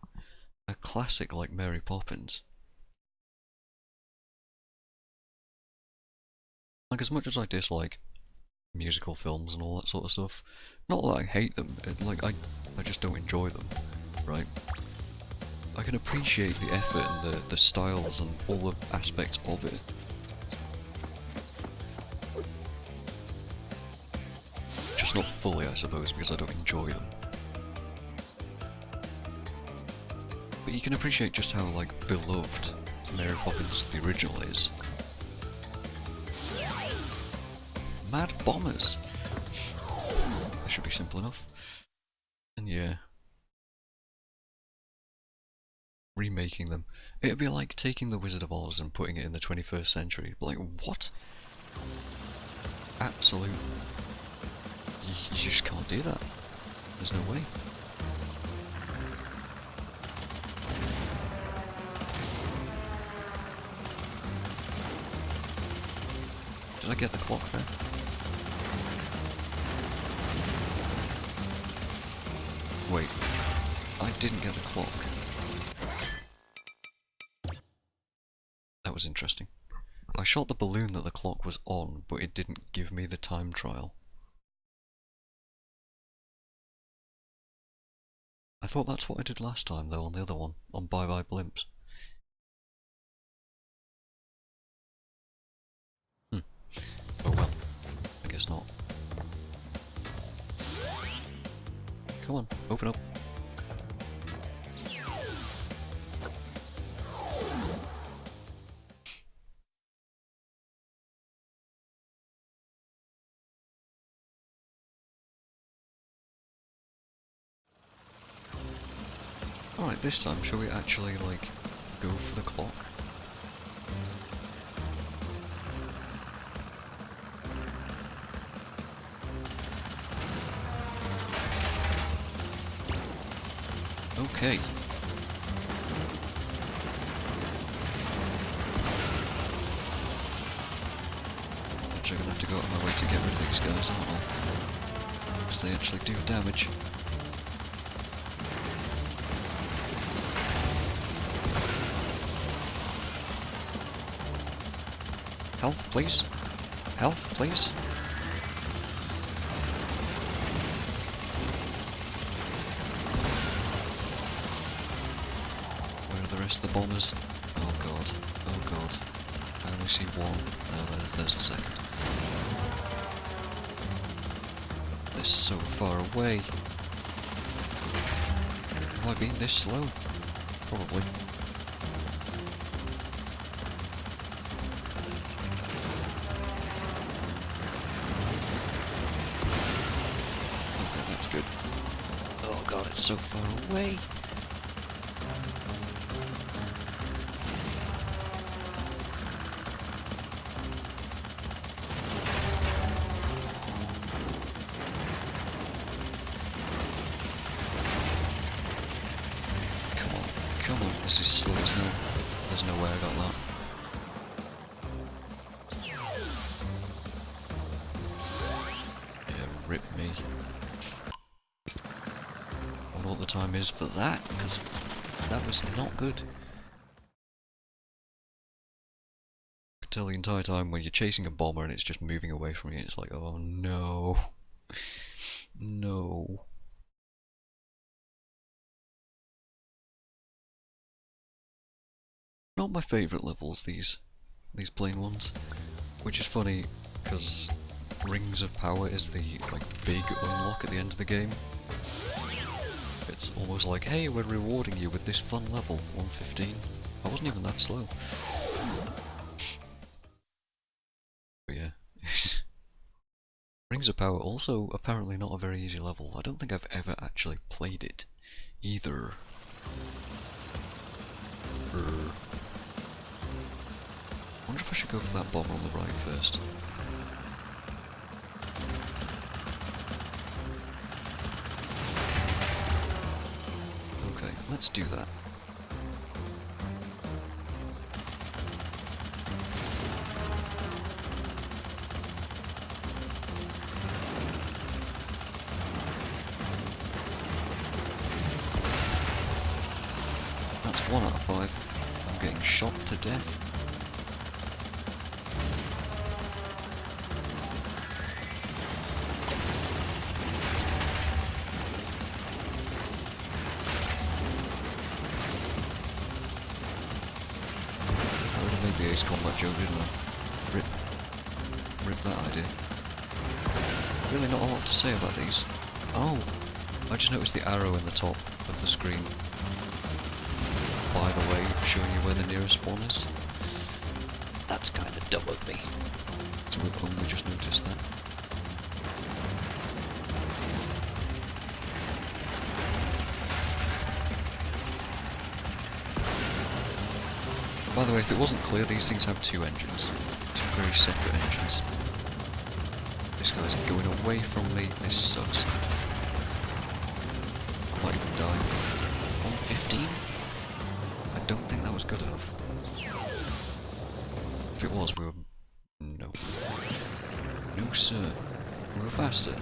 a classic like Mary Poppins. Like, as much as I dislike musical films and all that sort of stuff, not that I hate them, like I just don't enjoy them, right? I can appreciate the effort and the styles and all the aspects of it. course not fully, I suppose, because I don't enjoy them. But you can appreciate just how, like, beloved Mary Poppins the original is. Mad bombers! That should be simple enough. And yeah. Remaking them. It'd be like taking the Wizard of Oz and putting it in the 21st century. Like, what? Absolute. You just can't do that. There's no way. Did I get the clock there? Wait. I didn't get the clock. That was interesting. I shot the balloon that the clock was on, but it didn't give me the time trial. I thought that's what I did last time, though, on the other one, on Bye Bye Blimps. Oh well. I guess not. Come on, open up. Alright, this time, shall we actually, like, go for the clock? Okay. Actually, I'm gonna have to go out of my way to get rid of these guys, aren't I? Because they actually do damage. Health, please. Health, please. Where are the rest of the bombers? Oh god. Oh god. I only see one. Oh, there's the second. They're so far away. Have I been this slow? Probably. Good. Oh god, it's so far away. Come on, this is slow as hell. There's no way I got that. Yeah, rip me. I wonder what the time is for that, because that was not good. I could tell the entire time when you're chasing a bomber and it's just moving away from you, it's like, oh no. No. Not my favourite levels, these plain ones. Which is funny, because Rings of Power is the, like, big unlock at the end of the game. It's almost like, hey, we're rewarding you with this fun level, 115. I wasn't even that slow. But yeah. Rings of Power, also apparently not a very easy level. I don't think I've ever actually played it, either. I wonder if I should go for that bomber on the right first. Okay, let's do that. That's 1 out of 5. I'm getting shot to death. The Ace Combat joke, didn't I? Rip that idea. Really not a lot to say about these. Oh, I just noticed the arrow in the top of the screen. By the way, showing you where the nearest spawn is. That's kind of dumb of me. So we've only just noticed that. By the way, if it wasn't clear, these things have two engines. Two very separate engines. This guy's going away from me. This sucks. I might even die. 115? I don't think that was good enough. If it was, we were... No. No, sir. We were faster.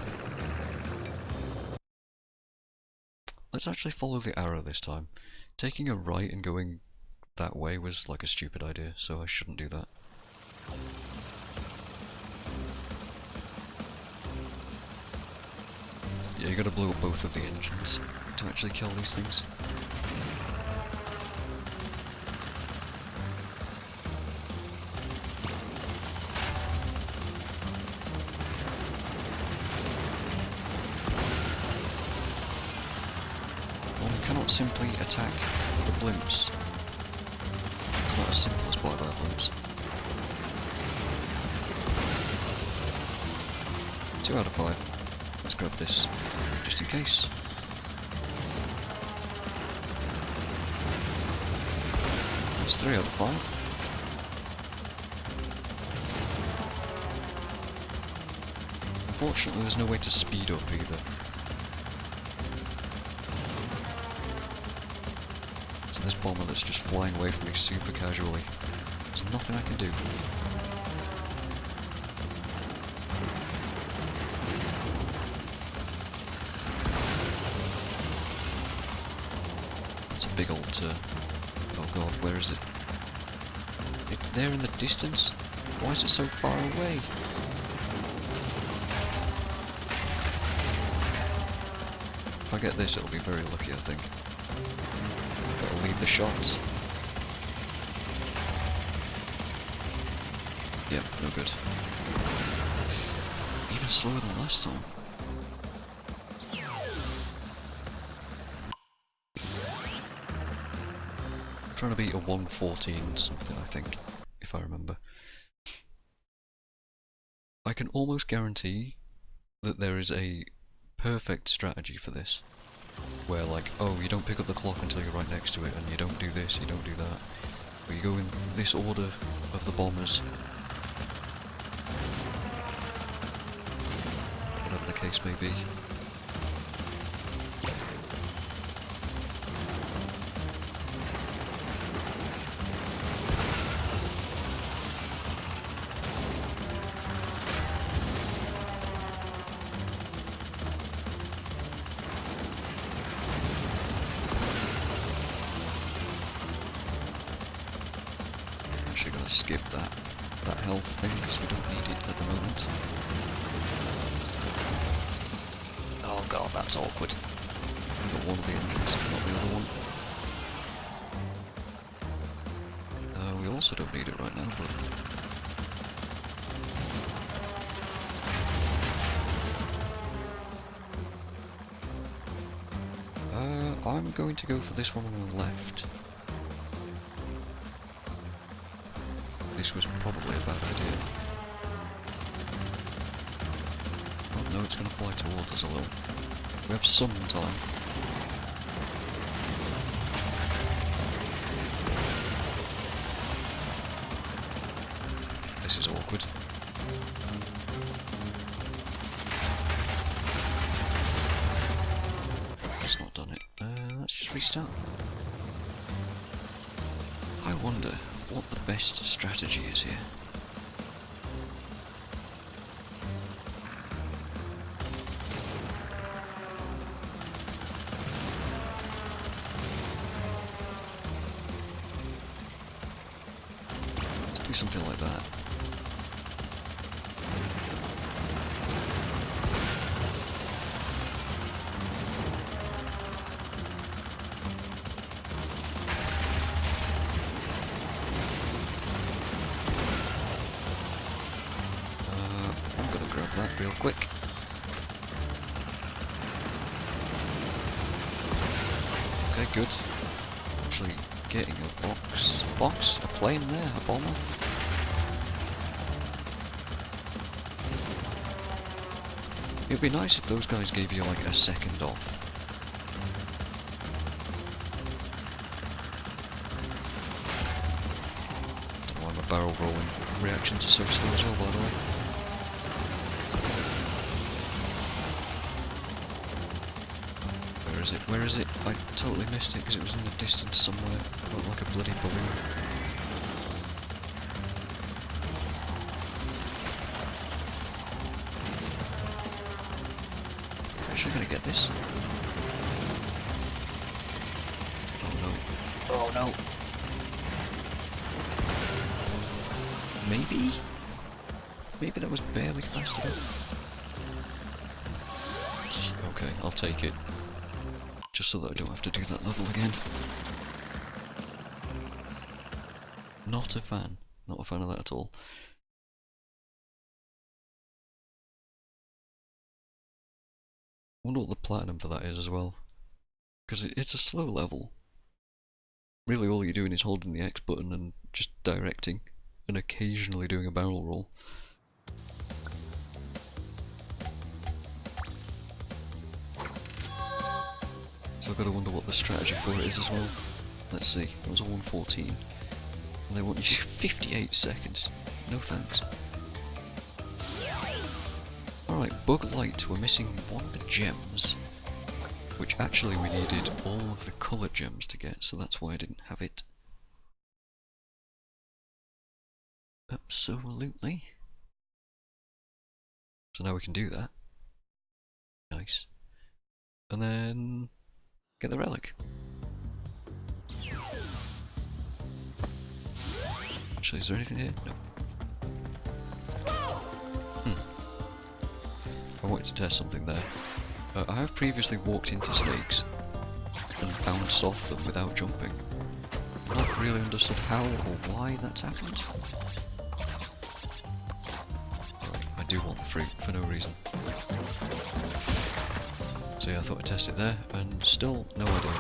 Let's actually follow the arrow this time. Taking a right and going that way was like a stupid idea, so I shouldn't do that. Yeah, you gotta blow up both of the engines to actually kill these things. One cannot simply attack the blimps. It's not as simple as bye-bye blimps. 2 out of 5. Let's grab this, just in case. That's 3 out of 5. Unfortunately, there's no way to speed up either. So this bomber that's just flying away from me super casually. There's nothing I can do. Big old oh god, where is it? It's there in the distance? Why is it so far away? If I get this, it'll be very lucky, I think. Gotta lead the shots. Yep, no good. Even slower than last time. Trying to beat a 114 something, I think, if I remember. I can almost guarantee that there is a perfect strategy for this. Where like, oh, you don't pick up the clock until you're right next to it, and you don't do this, you don't do that. But you go in this order of the bombers. Whatever the case may be. Actually gonna skip that health thing because we don't need it at the moment. Oh god, that's awkward. I've got one of the engines, not the other one. We also don't need it right now, but... I'm going to go for this one on the left. This was probably a bad idea. Oh no, it's going to fly towards us a little. We have some time. This is awkward. It's not done it. Let's just restart. I wonder what the best strategy is here. Let's do something like that. Real quick. Okay, good. Actually getting a box, a plane there, a bomber. It'd be nice if those guys gave you like a second off. Don't know why my barrel rolling reactions are so slow as well, by the way. Where is it? Where is it? I totally missed it because it was in the distance somewhere. It looked like a bloody balloon. Actually gonna get this. Oh no. Oh no. Maybe? Maybe that was barely fast enough. Okay, I'll take it. Just so that I don't have to do that level again. Not a fan. Not a fan of that at all. I wonder what the platinum for that is as well. Because it's a slow level. Really all you're doing is holding the X button and just directing. And occasionally doing a barrel roll. So I've got to wonder what the strategy for it is as well. Let's see, it was all 114. And they want you 58 seconds. No thanks. Alright, Bug Light, we're missing one of the gems. Which actually we needed all of the colour gems to get, so that's why I didn't have it. Absolutely. So now we can do that. Nice. And then get the relic. Actually, is there anything here? No. I wanted to test something there. I have previously walked into snakes and bounced off them without jumping. I've not really understood how or why that's happened. I do want the fruit for no reason. So yeah, I thought I'd test it there, and still no idea.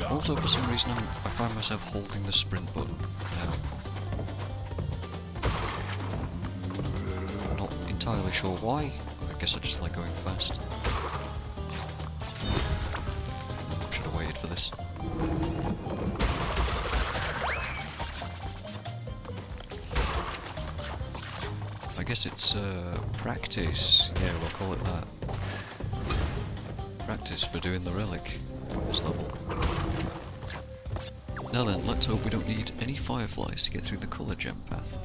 Also, for some reason, I find myself holding the sprint button now. Not entirely sure why. I guess I just like going fast. Should have waited for this. I guess it's practice. Yeah, we'll call it that. Practice for doing the relic on this level. Now then, let's hope we don't need any fireflies to get through the colour gem path.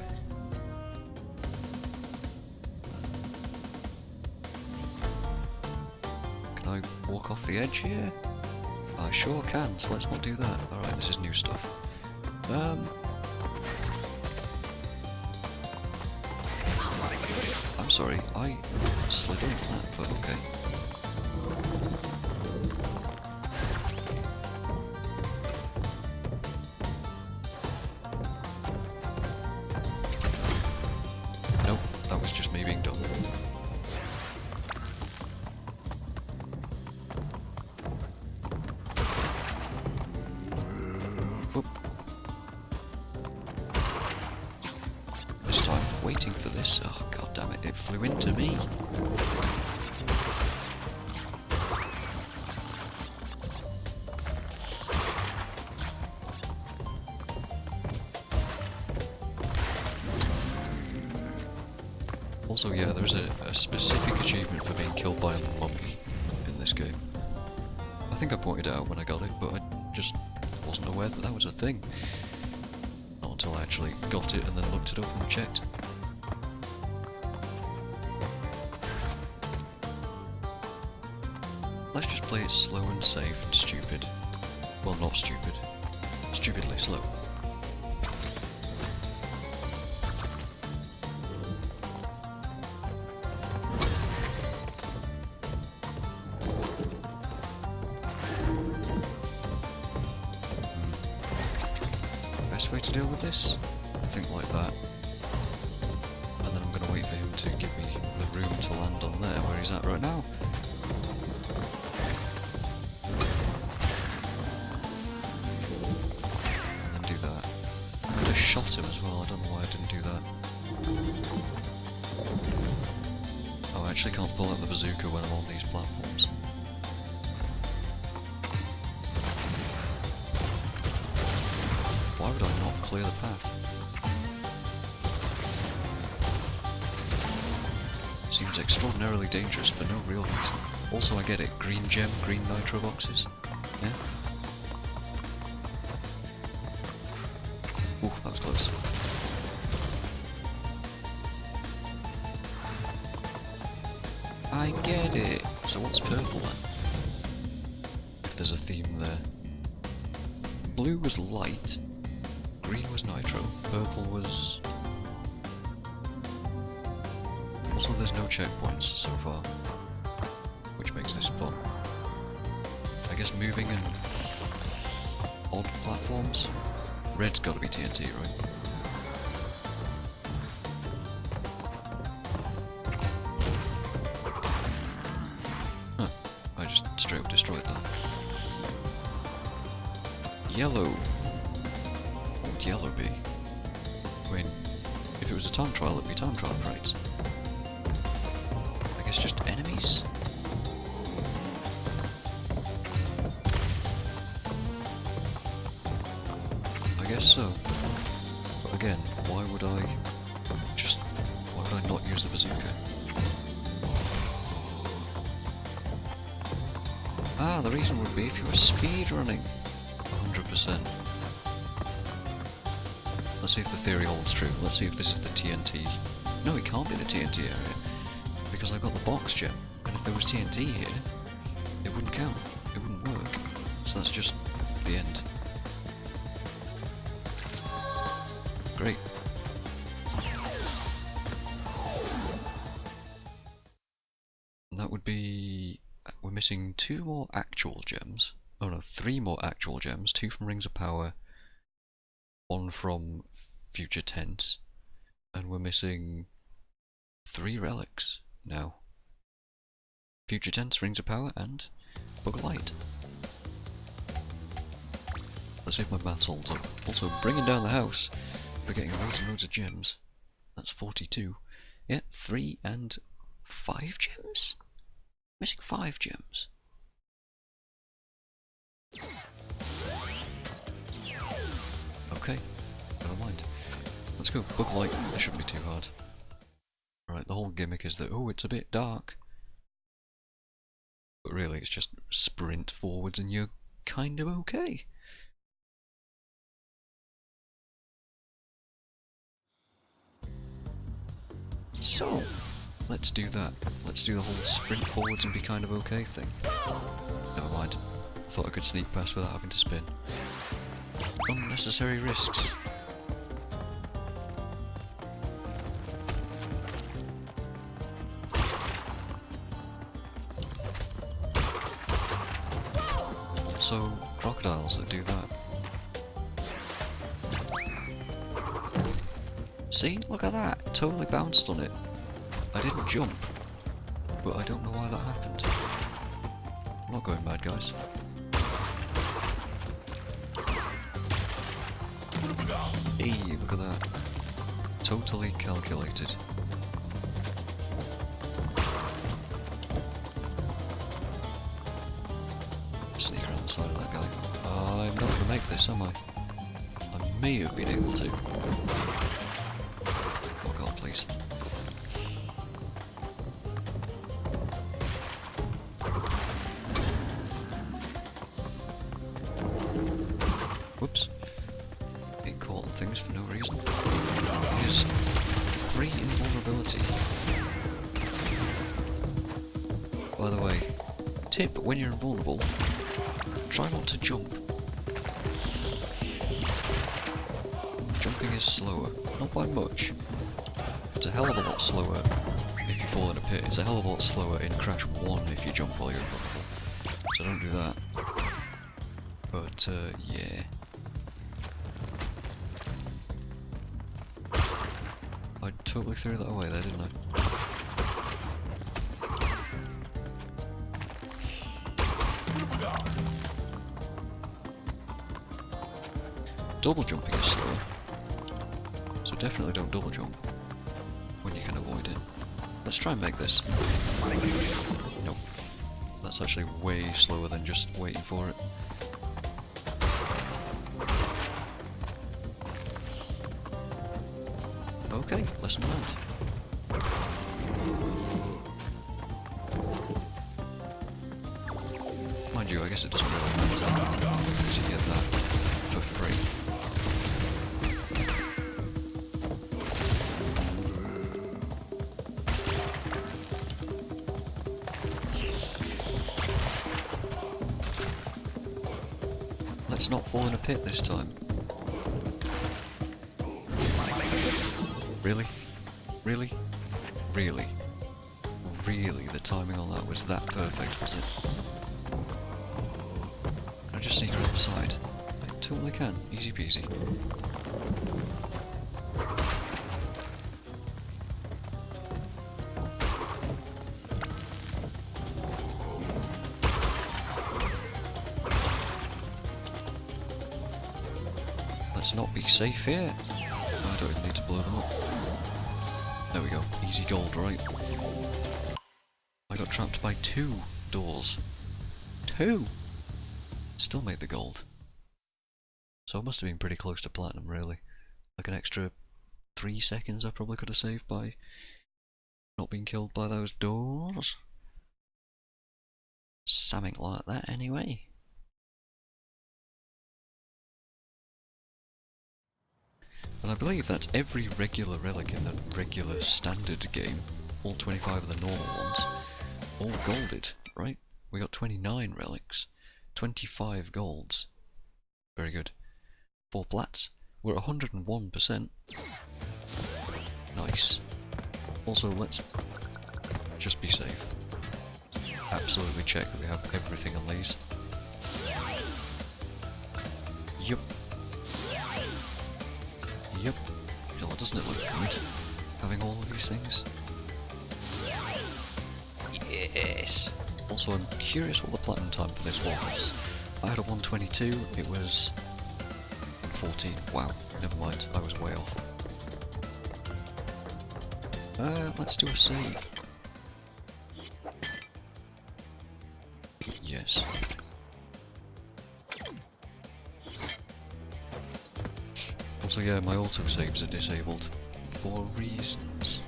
Can I walk off the edge here? I sure can, so let's not do that. Alright, this is new stuff. I'm sorry, I slid over that, but okay. Nope, that was just me being dumb. Whoop. This time, waiting for this. Oh god damn it, it flew into me. Also, yeah, there's a specific achievement for being killed by a mummy in this game. I think I pointed it out when I got it, but I just wasn't aware that that was a thing. Not until I actually got it and then looked it up and checked. Let's just play it slow and safe and stupid. Well, not stupid. Stupidly slow. Best way to deal with this? I think like that. to give me the room to land on there, where he's at right now. And then do that. I could have shot him as well, I don't know why I didn't do that. Oh, I actually can't pull out the bazooka when I'm on these platforms. Why would I not clear the path? Seems extraordinarily dangerous for no real reason. Also, I get it. Green gem, green nitro boxes. Yeah? Ooh, that was close. I get it. So what's purple then? If there's a theme there. Blue was light. Green was nitro. Purple was... Also, there's no checkpoints so far, which makes this fun. I guess moving in odd platforms. Red's got to be TNT, right? Huh, I just straight up destroyed that. Yellow. What would yellow be? I mean, if it was a time trial, it'd be time trial crates. I guess just enemies? I guess so. But again, why would I not use the bazooka? Ah, the reason would be if you were speedrunning. 100%. Let's see if the theory holds true. Let's see if this is the TNT. No, it can't be the TNT area, because I've got the box gem. And if there was TNT here, it wouldn't count. It wouldn't work. So that's just the end. Great. And that would be... We're missing 2 more actual gems. Oh no, 3 more actual gems. 2 from Rings of Power. 1 from Future Tense. And we're missing 3 relics now. Future Tense, Rings of Power, and Book of Light. Let's see if my maths holds up. Also, bringing down the house. We're getting loads and loads of gems. That's 42. Yeah, 3 and 5 gems? Missing 5 gems. Okay, never mind. Let's go. Book of Light. This shouldn't be too hard. Right, the whole gimmick is that, oh, it's a bit dark. But really, it's just sprint forwards and you're kind of okay. So, let's do that. Let's do the whole sprint forwards and be kind of okay thing. Never mind. Thought I could sneak past without having to spin. Unnecessary risks. Also, crocodiles that do that. See? Look at that! Totally bounced on it. I didn't jump, but I don't know why that happened. I'm not going mad, guys. Hey, look at that. Totally calculated. Sneak around the side of that guy. I'm not gonna make this, am I? I may have been able to. Oh god, please. Whoops. Getting caught on things for no reason. Here's free invulnerability. By the way, tip when you're invulnerable, try not to jump. Jumping is slower, not by much. It's a hell of a lot slower if you fall in a pit. It's a hell of a lot slower in Crash 1 if you jump while you're invulnerable. So don't do that. But, yeah. I totally threw that away there, didn't I? Double jumping is slow, so definitely don't double jump when you can avoid it. Let's try and make this. Nope. That's actually way slower than just waiting for it. Okay, lesson learned. Mind you, I guess it doesn't really matter because you get that for free. Let's not fall in a pit this time. Really? Really? Really? Really? The timing on that was that perfect, was it? Can I just sneak around the side? I totally can. Easy peasy. Let's not be safe here. I don't even need to blow them up. There we go. Easy gold, right? I got trapped by 2 doors. 2! Still made the gold. So I must have been pretty close to platinum, really. Like an extra 3 seconds I probably could have saved by not being killed by those doors. Something like that, anyway. And I believe that's every regular relic in the regular standard game, all 25 of the normal ones, all golded, right? We got 29 relics, 25 golds. Very good. 4 plats. We're at 101%. Nice. Also, let's just be safe. Absolutely check that we have everything on these. Yup. Yep. Oh, doesn't it look good, having all of these things? Yes! Also, I'm curious what the platinum time for this was. I had a 122, it was 14. Wow, never mind, I was way off. Let's do a save. Yes. Also, yeah, my autosaves are disabled for reasons.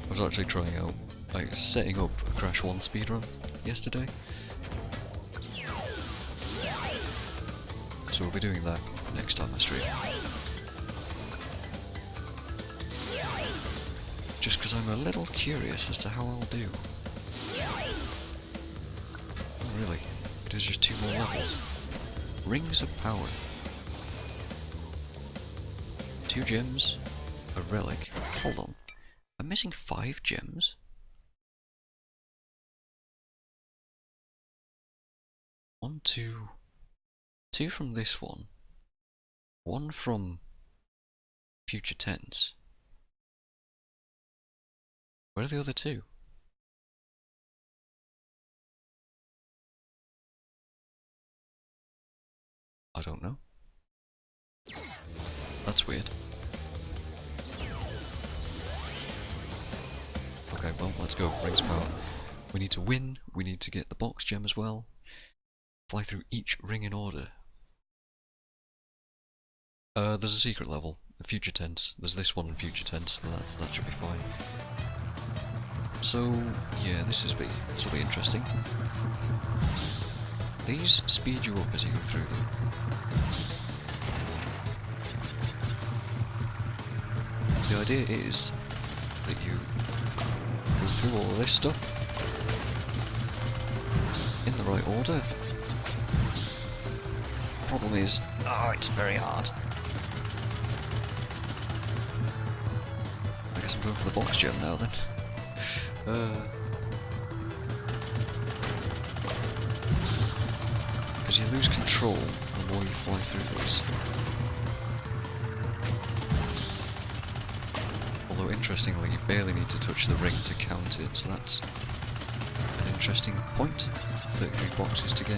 I was actually trying out, like, setting up a Crash 1 speedrun yesterday. So we'll be doing that next time I stream. Just because I'm a little curious as to how I'll do. Oh, really? It is just 2 more levels. Rings of Power. 2 gems, a relic. Hold on. I'm missing 5 gems? One, 2. 2 from this one. 1 from Future Tense. Where are the other 2? I don't know. That's weird. Okay, well, let's go. Rings of Power. We need to win, we need to get the box gem as well. Fly through each ring in order. There's a secret level, the Future Tense. There's this one in Future Tense, and that should be fine. So, yeah, this will be interesting. These speed you up as you go through them. The idea is that you go through all of this stuff in the right order. Problem is, it's very hard. I guess I'm going for the box gem now then. Because you lose control the more you fly through these. Although interestingly, you barely need to touch the ring to count it, so that's an interesting point. 33 boxes to get.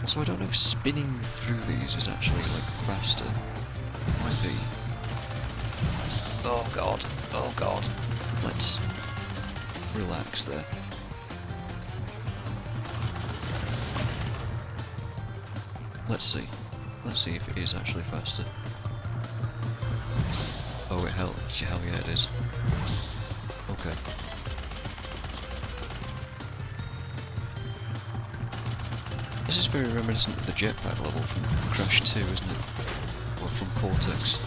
Also, I don't know if spinning through these is actually, like, faster. Might be. Oh god, oh god. Let's relax there. Let's see. Let's see if it is actually faster. Oh, hell yeah it is. Okay. This is very reminiscent of the jetpack level from Crash 2, isn't it? Or from Cortex.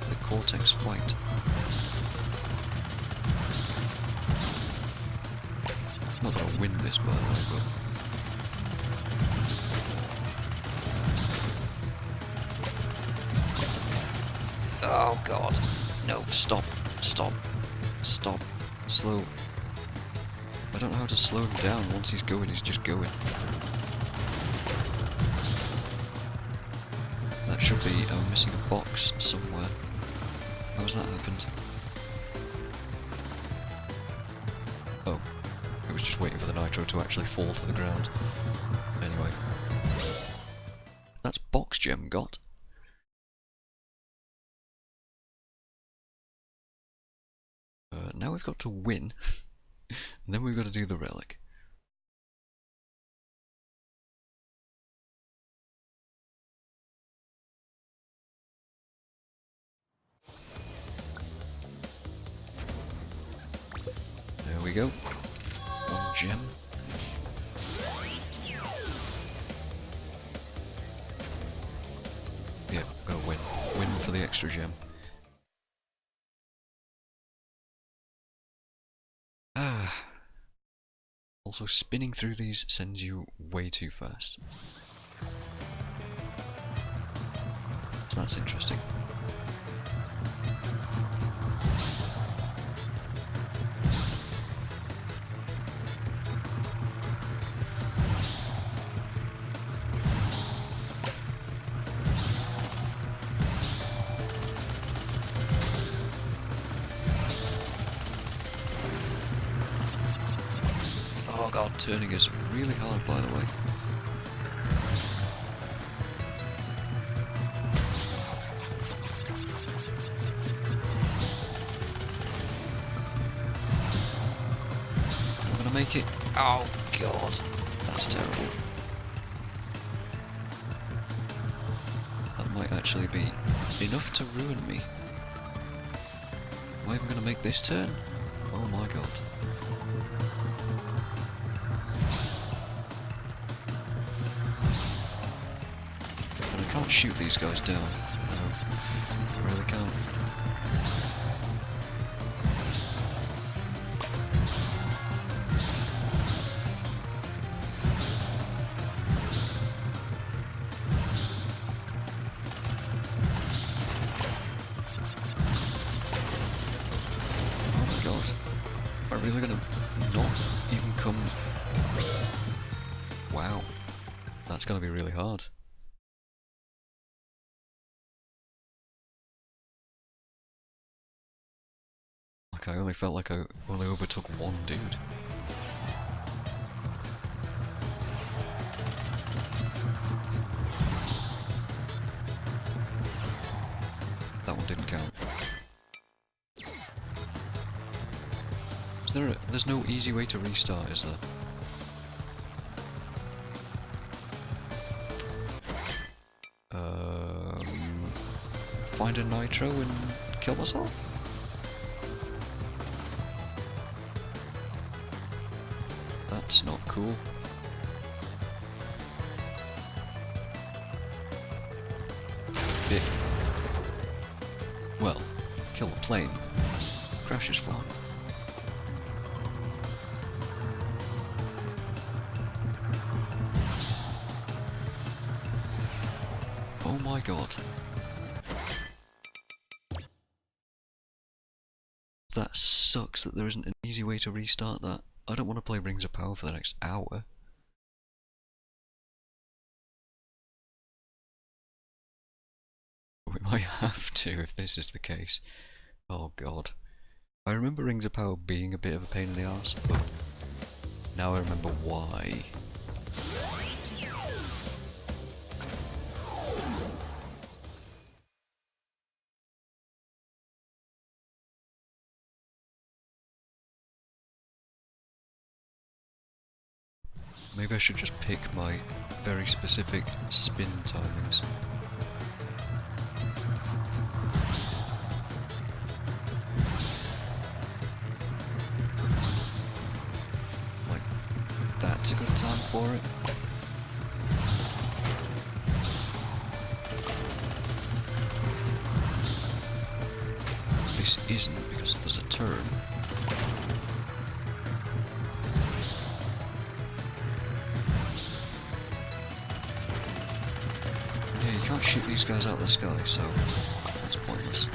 The Cortex fight. Not gonna win this, by the way, but... Oh god. No, stop. Stop. Stop. Slow. I don't know how to slow him down. Once he's going, he's just going. That should be... I'm missing a box somewhere. How's that happened? Oh. I was just waiting for the nitro to actually fall to the ground. Anyway. That's box gem got. Now we've got to win, and then we've got to do the relic. There we go. 1 gem. Yeah, gotta win. Win for the extra gem. Also, spinning through these sends you way too fast. So that's interesting. Oh god, turning is really hard, by the way. I'm gonna make it. Oh god, that's terrible. That might actually be enough to ruin me. Am I even gonna make this turn? Oh my god. I can't shoot these guys down. No, I really can't. Oh my god. Am I really gonna not even come... Wow. That's gonna be really hard. I only felt like I only overtook one dude. That one didn't count. Is there there's no easy way to restart, is there? Find a nitro and kill myself? That's not cool. Bit. Well, kill the plane. Crash is fine. Oh my god. That sucks that there isn't an easy way to restart that. I don't want to play Rings of Power for the next hour. I have to if this is the case. Oh god. I remember Rings of Power being a bit of a pain in the arse, but now I remember why. Maybe I should just pick my very specific spin timings. Like, that's a good time for it. This isn't because there's a turn. Yeah, you can't shoot these guys out of the sky, so that's pointless.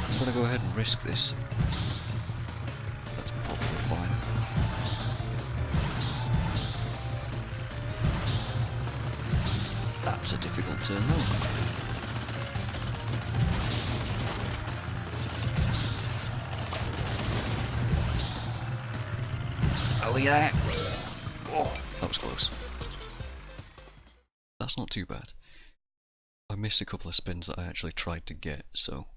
I'm gonna go ahead and risk this. That's probably fine. That's a difficult turn though. Oh yeah! Oh, that was close. That's not too bad. I missed a couple of spins that I actually tried to get, so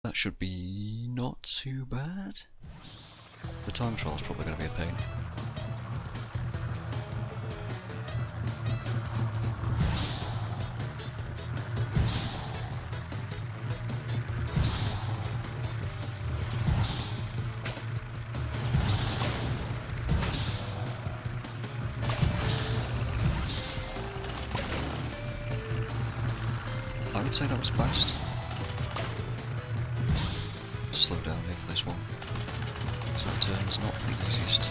that should be not too bad. The time trial is probably going to be a pain. I would say that was fast. Slow down here for this one, because that turn is not the easiest.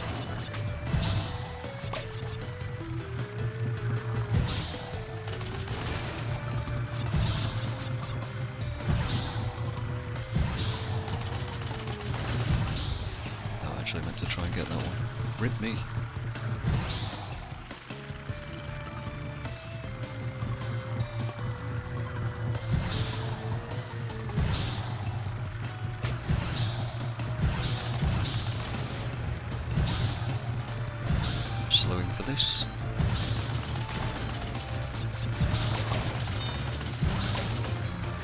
Oh, I actually meant to try and get that one. Rip me. Slowing for this.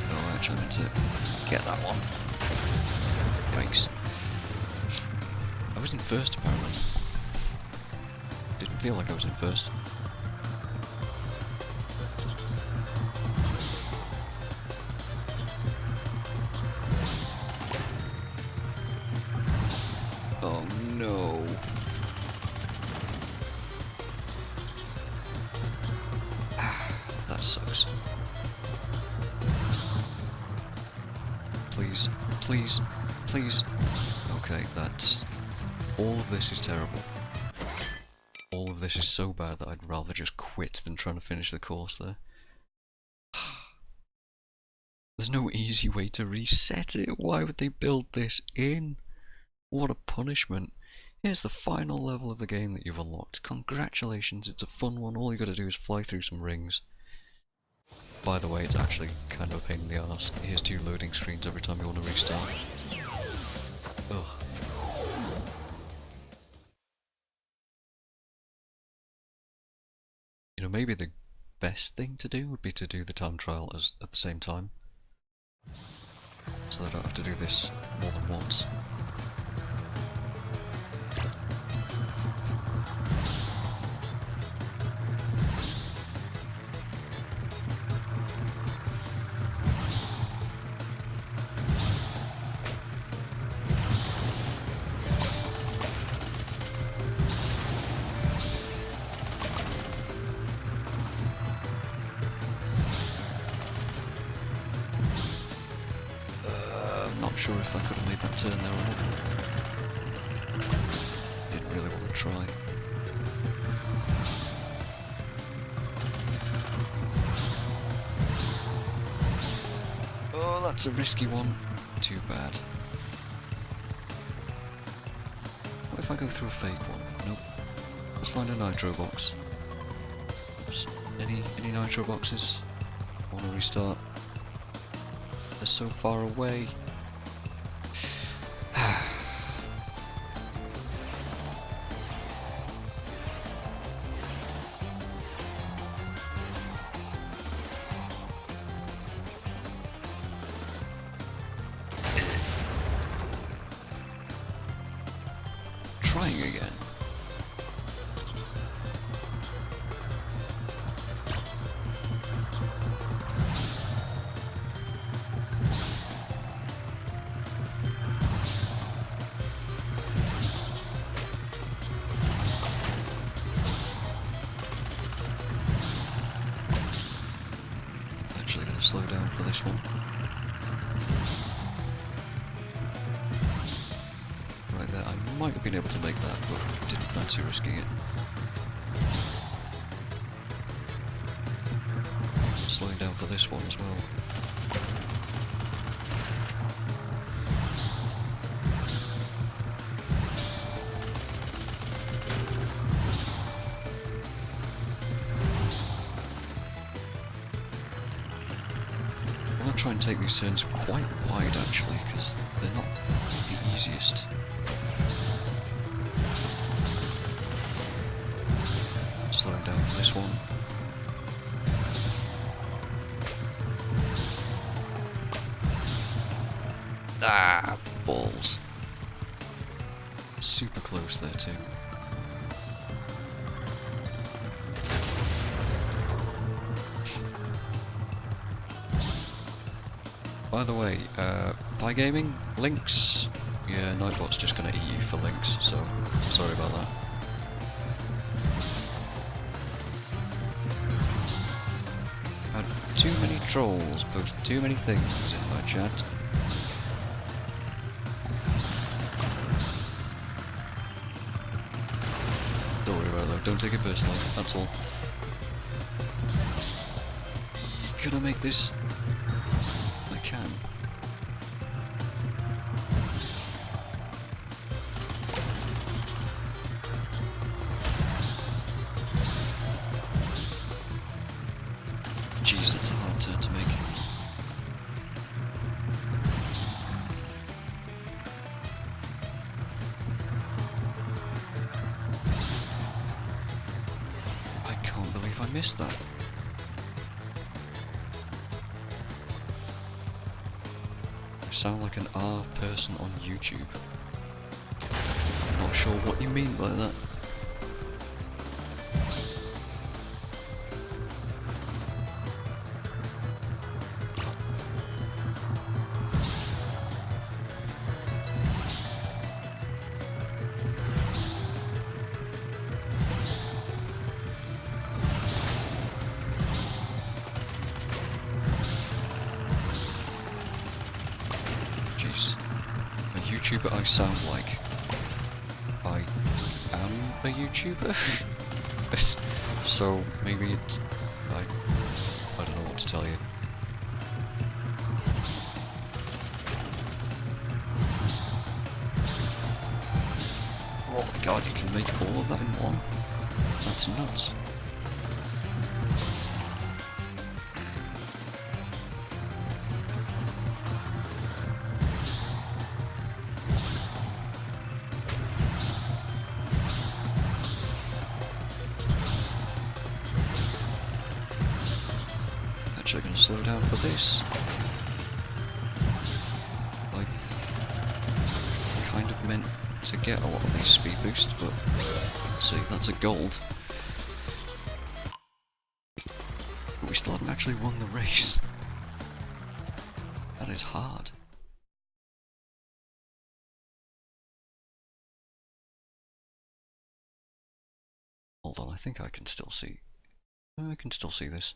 Oh, I actually meant to get that one. Yikes. I was in first apparently. Didn't feel like I was in first. Oh no. That sucks. Please, please, please. Okay, that's... all of this is terrible. All of this is so bad that I'd rather just quit than trying to finish the course there. There's no easy way to reset it. Why would they build this in? What a punishment. Here's the final level of the game that you've unlocked. Congratulations, it's a fun one. All you gotta do is fly through some rings. By the way, it's actually kind of a pain in the arse. Here's 2 loading screens every time you want to restart. Ugh. You know, maybe the best thing to do would be to do the time trial at the same time. So that I don't have to do this more than once. Not sure if I could have made that turn there or not. Didn't really want to try. That's a risky one. Too bad. What if I go through a fake one? Nope. Let's find a nitro box. Oops. Any nitro boxes? I want to restart. They're so far away. Trying again. Actually gonna slow down for this one. Right there, I might have been able to make that, but didn't fancy risking it. Slowing down for this one as well. I'm going to try and take these turns quite wide actually, because they're not the easiest. Slowing down for this one. Ah, balls. Super close there too. By the way, Pi Gaming, links. Yeah, Nightbot's just gonna eat you for links, so sorry about that. Had too many trolls post too many things in my chat. Don't worry about it though, don't take it personally, that's all. Can I make this? I can. Jeez, that's a hard turn to make. I can't believe I missed that. I sound like an R person on YouTube. I'm not sure what you mean by that. Jeez. A YouTuber I sound like. I am a YouTuber? So maybe it's... I don't know what to tell you. Oh my god, you can make all of that in one? That's nuts. Actually gonna slow down for this. I kind of meant to get a lot of these speed boosts, but see, that's a gold. But we still haven't actually won the race. That is hard. Hold on, I think I can still see. I can still see this.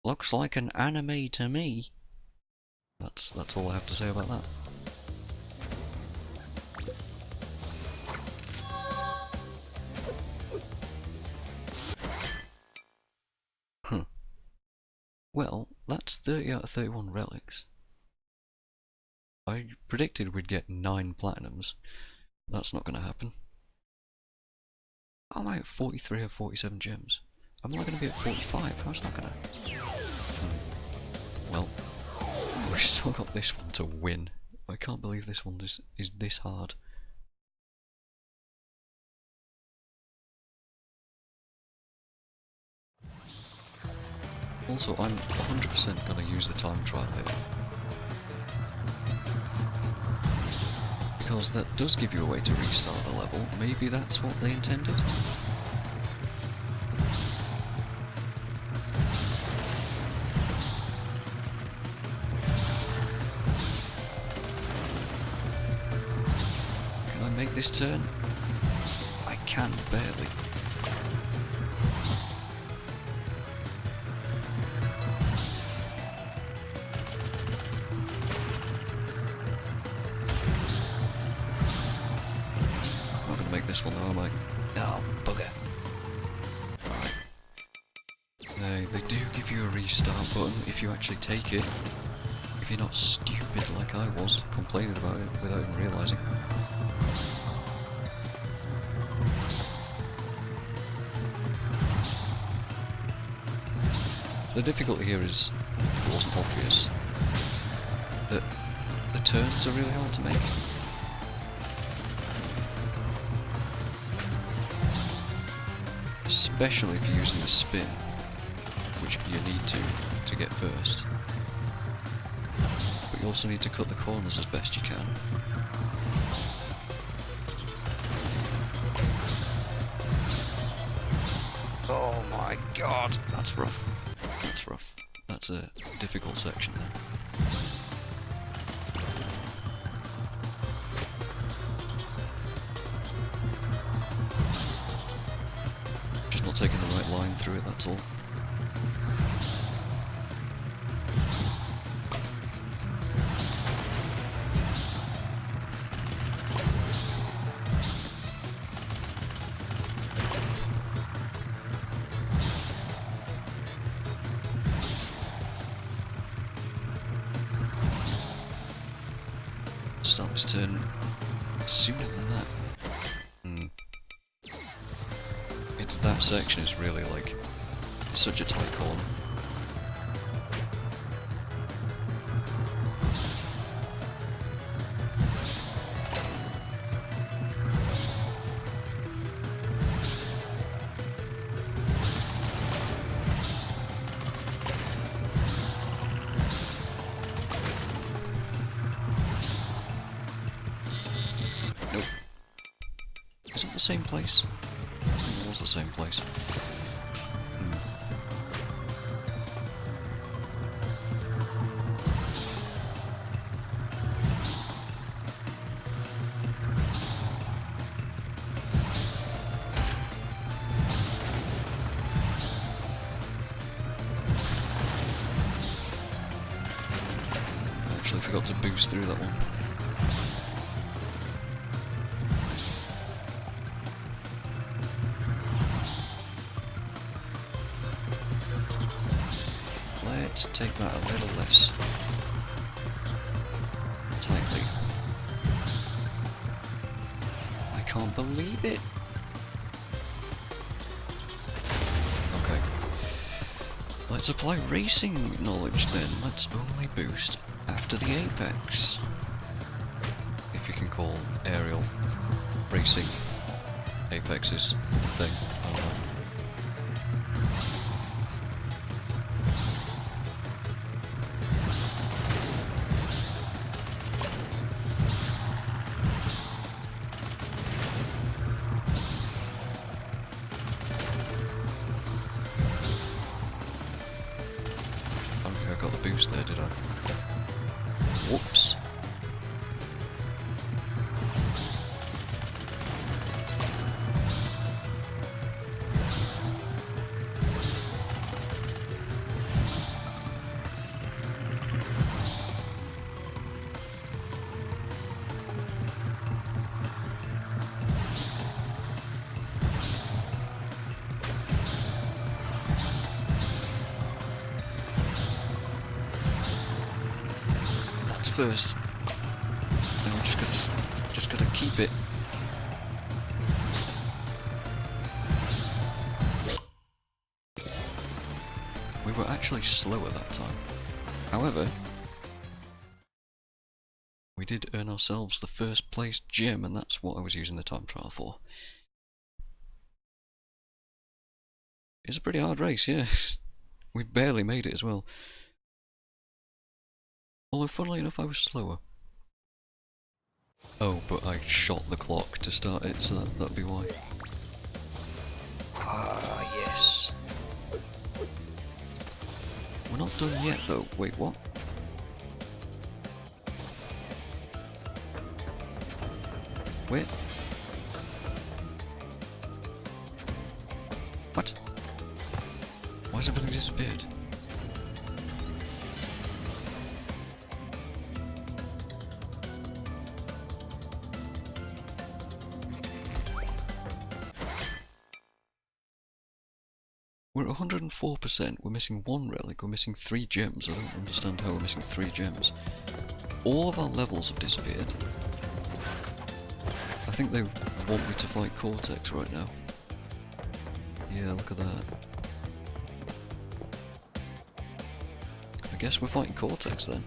Looks like an anime to me. That's all I have to say about that. Huh. Well, that's 30 out of 31 relics. I predicted we'd get 9 platinums. That's not going to happen. I'm at 43 or 47 gems. I'm not going to be at 45. How's that going to... Well, we've still got this one to win. I can't believe this one is this hard. Also, I'm 100% going to use the time trial here. Because that does give you a way to restart the level. Maybe that's what they intended? Can I make this turn? I can, barely. This one though, am I? Oh, bugger. Right. They do give you a restart button if you actually take it. If you're not stupid like I was, complaining about it without even realising. The difficulty here is, if it wasn't obvious, that the turns are really hard to make. Especially if you're using the spin, which you need to get first. But you also need to cut the corners as best you can. Oh my god, that's rough. That's rough. That's a difficult section there. Not taking the right line through it, that's all. Start this turn sooner than that. That section is really like such a tight corner. Nope. Is it the same place? It was the same place. Actually forgot to boost through that one. Let's take that a little less tightly. I can't believe it! Okay. Let's apply racing knowledge then. Let's only boost after the apex. If you can call aerial racing apexes a thing. I don't know. I got the boost there, did I? Whoops. cortex first. And we just gotta keep it. We were actually slower that time. However, we did earn ourselves the first place gem, and that's what I was using the time trial for. It's a pretty hard race, yeah. We barely made it as well. Although, funnily enough, I was slower. Oh, but I shot the clock to start it, so that'd be why. Ah, yes. We're not done yet, though. Wait, what? Wait. What? Why has everything disappeared? We're at 104%, we're missing one relic, we're missing 3 gems. I don't understand how we're missing 3 gems. All of our levels have disappeared. I think they want me to fight Cortex right now. Yeah, look at that. I guess we're fighting Cortex then.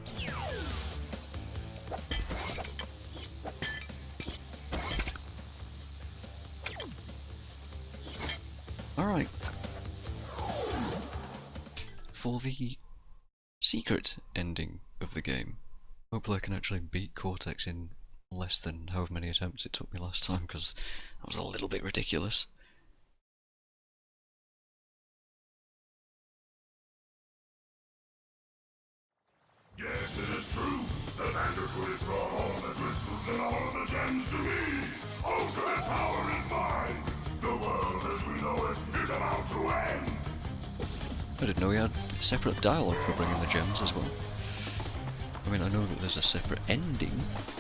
Alright. For the secret ending of the game, hopefully I can actually beat Cortex in less than however many attempts it took me last time, because that was a little bit ridiculous. Yes, it is true. The Bandicoot has brought all the crystals and all of the gems to me. Ultimate power is mine. The world as we know it is about to end. I didn't know he had separate dialogue for bringing the gems as well. I mean, I know that there's a separate ending,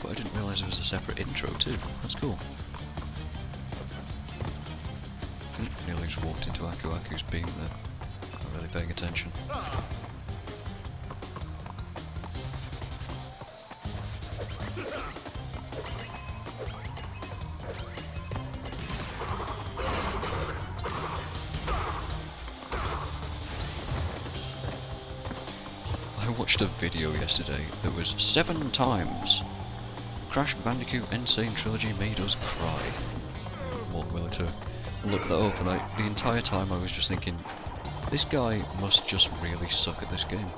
but I didn't realise there was a separate intro too. That's cool. Nearly just walked into Aku's beam there. Not really paying attention. I watched a video yesterday that was 7 times Crash Bandicoot and Sane Trilogy made us cry. What will to look that up, and the entire time I was just thinking, this guy must just really suck at this game.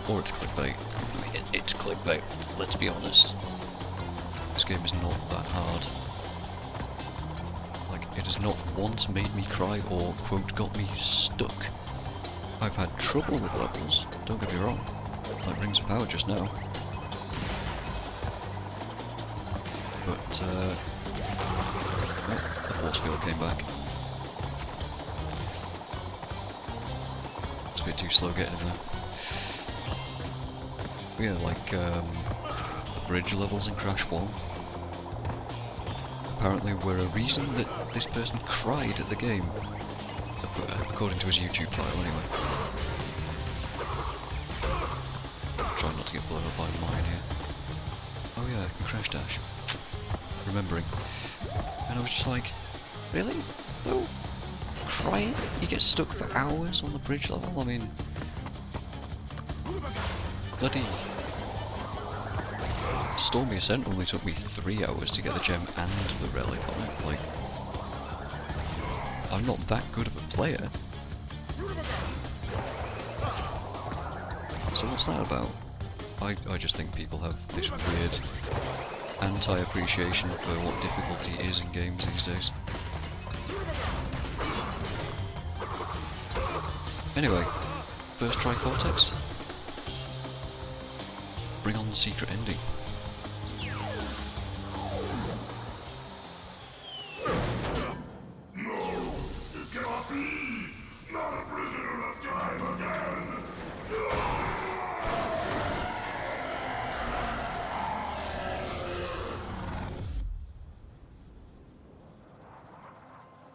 Or it's clickbait. I mean, it's clickbait, let's be honest. This game is not that hard. Like, it has not once made me cry or, quote, got me stuck. I've had trouble with levels, don't get me wrong, like Rings of Power just now. But, oh, the force field came back. It's a bit too slow getting in there. Yeah, like, the bridge levels in Crash 1. Apparently were a reason that this person cried at the game. According to his YouTube title, anyway. Try not to get blown up by mine here. Oh yeah, I can crash dash. Remembering. And I was just like, really? No? Crying? You get stuck for hours on the bridge level? I mean... Bloody... Stormy Ascent only took me 3 hours to get the gem and the relic on it, like... I'm not that good of a player. So what's that about? I just think people have this weird anti-appreciation for what difficulty is in games these days. Anyway, first try Cortex. Bring on the secret ending.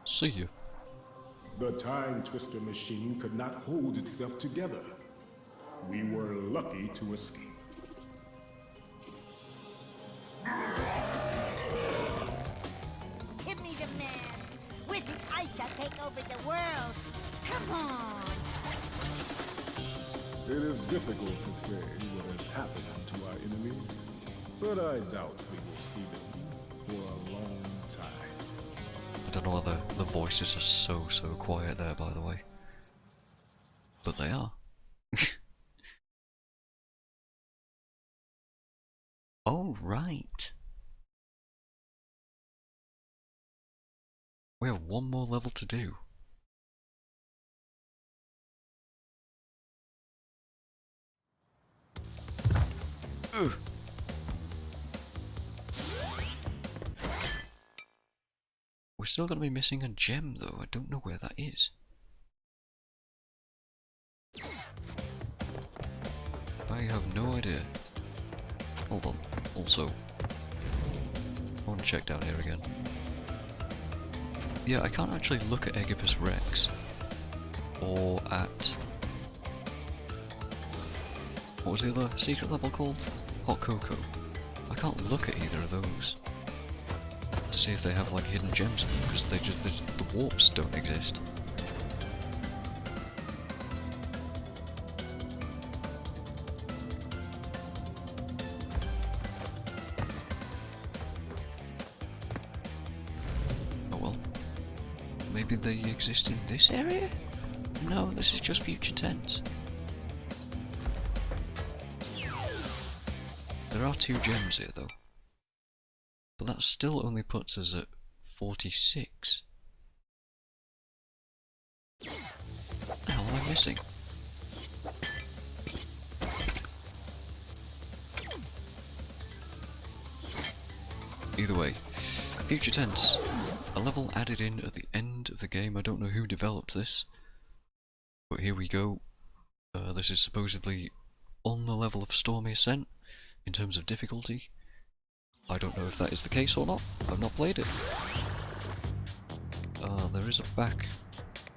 See you. The Time Twister machine could not hold itself together. We were lucky to escape. Give me the mask! With it, I shall take over the world! Come on! It is difficult to say what has happened to our enemies, but I doubt we will see them for a long time. I don't know whether the voices are so quiet there, by the way. But they are. Oh, right. We have one more level to do. Ugh. We're still going to be missing a gem though, I don't know where that is. I have no idea. Hold on, also, I want to check down here again. Yeah, I can't actually look at Eggipus Rex, or at... what was the other secret level called? Hot Cocoa. I can't look at either of those to see if they have like hidden gems in them, because they just, the warps don't exist. Oh well. Maybe they exist in this area? No, this is just future tense. There are 2 gems here though. But that still only puts us at 46. What the hell am I missing? Either way, future tense. A level added in at the end of the game. I don't know who developed this, but here we go. This is supposedly on the level of Stormy Ascent in terms of difficulty. I don't know if that is the case or not. I've not played it. There is a back.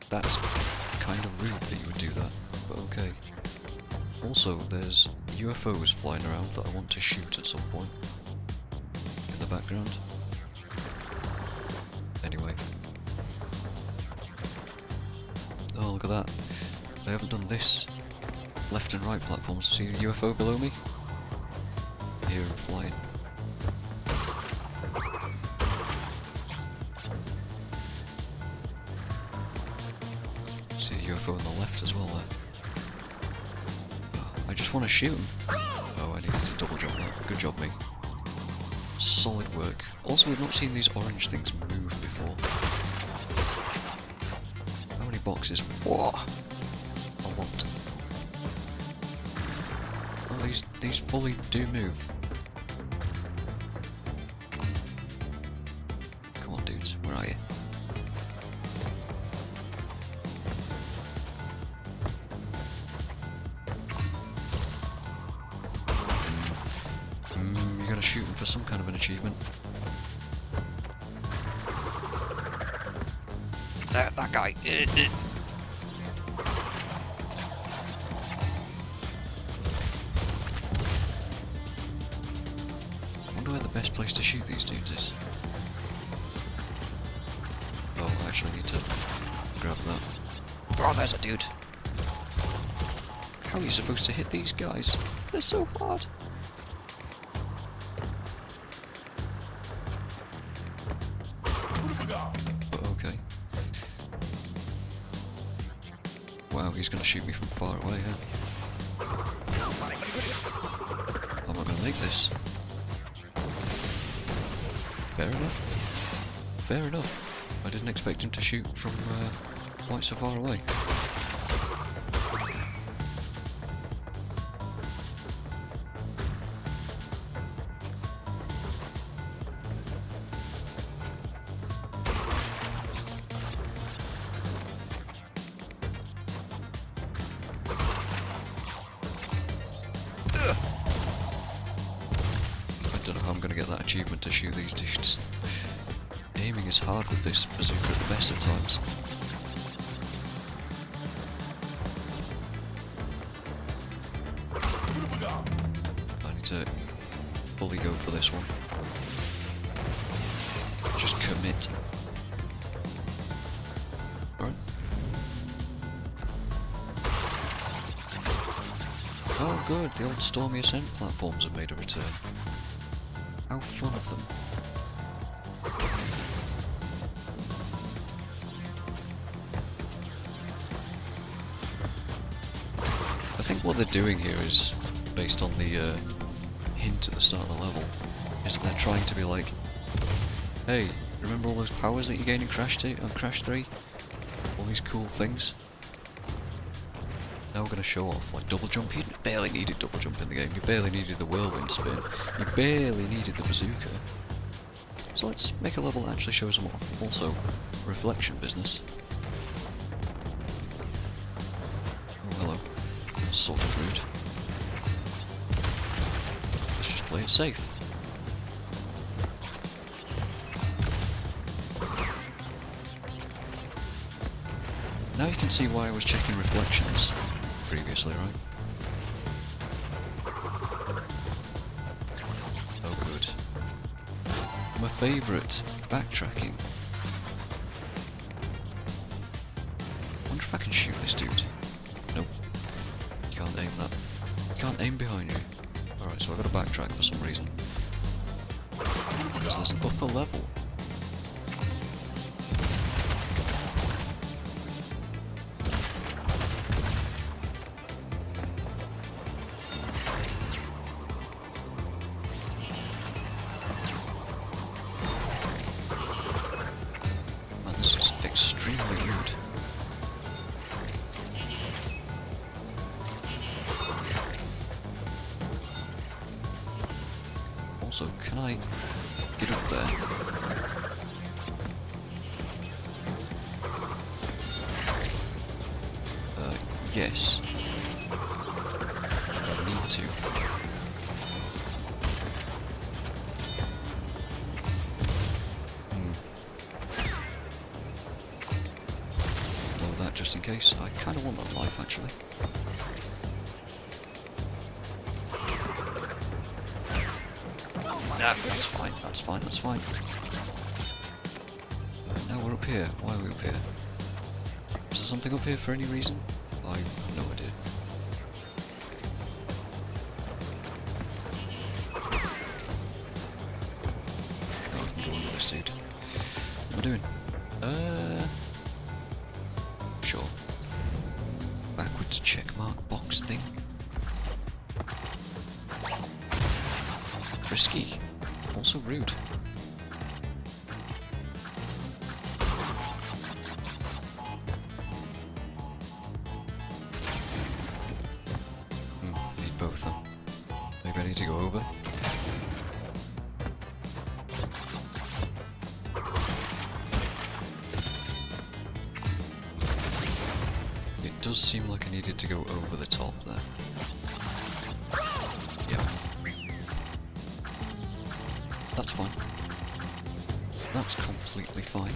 That's kind of rude that you would do that, but okay. Also, there's UFOs flying around that I want to shoot at some point. In the background. Anyway. Oh, look at that. They haven't done this. Left and right platforms. See the UFO below me? Here and flying. See a UFO on the left as well there. Oh, I just want to shoot him. Oh, I needed to double jump that. Good job, me. Solid work. Also, we've not seen these orange things move before. How many boxes? Whoa! A lot. Oh, these fully do move. Come on, dudes. Where are you? You gotta shoot him for some kind of an achievement. That guy. I wonder where the best place to shoot these dudes is. Oh, I actually need to grab that. Oh, there's a dude. How are you supposed to hit these guys? They're so hard. Okay. Wow, he's gonna shoot me from far away, huh? I'm not gonna make this. Fair enough. Fair enough. I didn't expect him to shoot from quite so far away. I don't know how I'm gonna get that achievement to shoot these dudes. Aiming is hard with this bazooka at the best of times. to fully go for this one. Just commit. Alright. Oh good, the old Stormy Ascent platforms have made a return. How fun of them. I think what they're doing here is, based on the hint at the start of the level, is that they're trying to be like, hey, remember all those powers that you gain in Crash 2 on Crash 3? All these cool things? Now we're going to show off, like double jump. You barely needed double jump in the game, you barely needed the whirlwind spin, you barely needed the bazooka. So let's make a level that actually shows them off. Also, reflection business. Oh hello. Sort of rude. Let's just play it safe. Now you can see why I was checking reflections previously, right? Oh good. My favourite, backtracking. I wonder if I can shoot this dude. Nope. You can't aim that. You can't aim behind you. Alright, so I've got to backtrack for some reason. Because there's an upper level. Man, this is extremely rude. Also, can I get up there? Yes. I need to. Blow that just in case. I kind of want that life, actually. Nah, that's fine, that's fine, that's fine. Now we're up here. Why are we up here? Is there something up here for any reason? I have no idea. Oh, I'm going with this dude. What am I doing? Sure. Backwards checkmark box thing. Risky. Also rude. Need both, huh? Maybe I need to go over. It does seem like I needed to go over the top there. Yeah. That's fine. That's completely fine.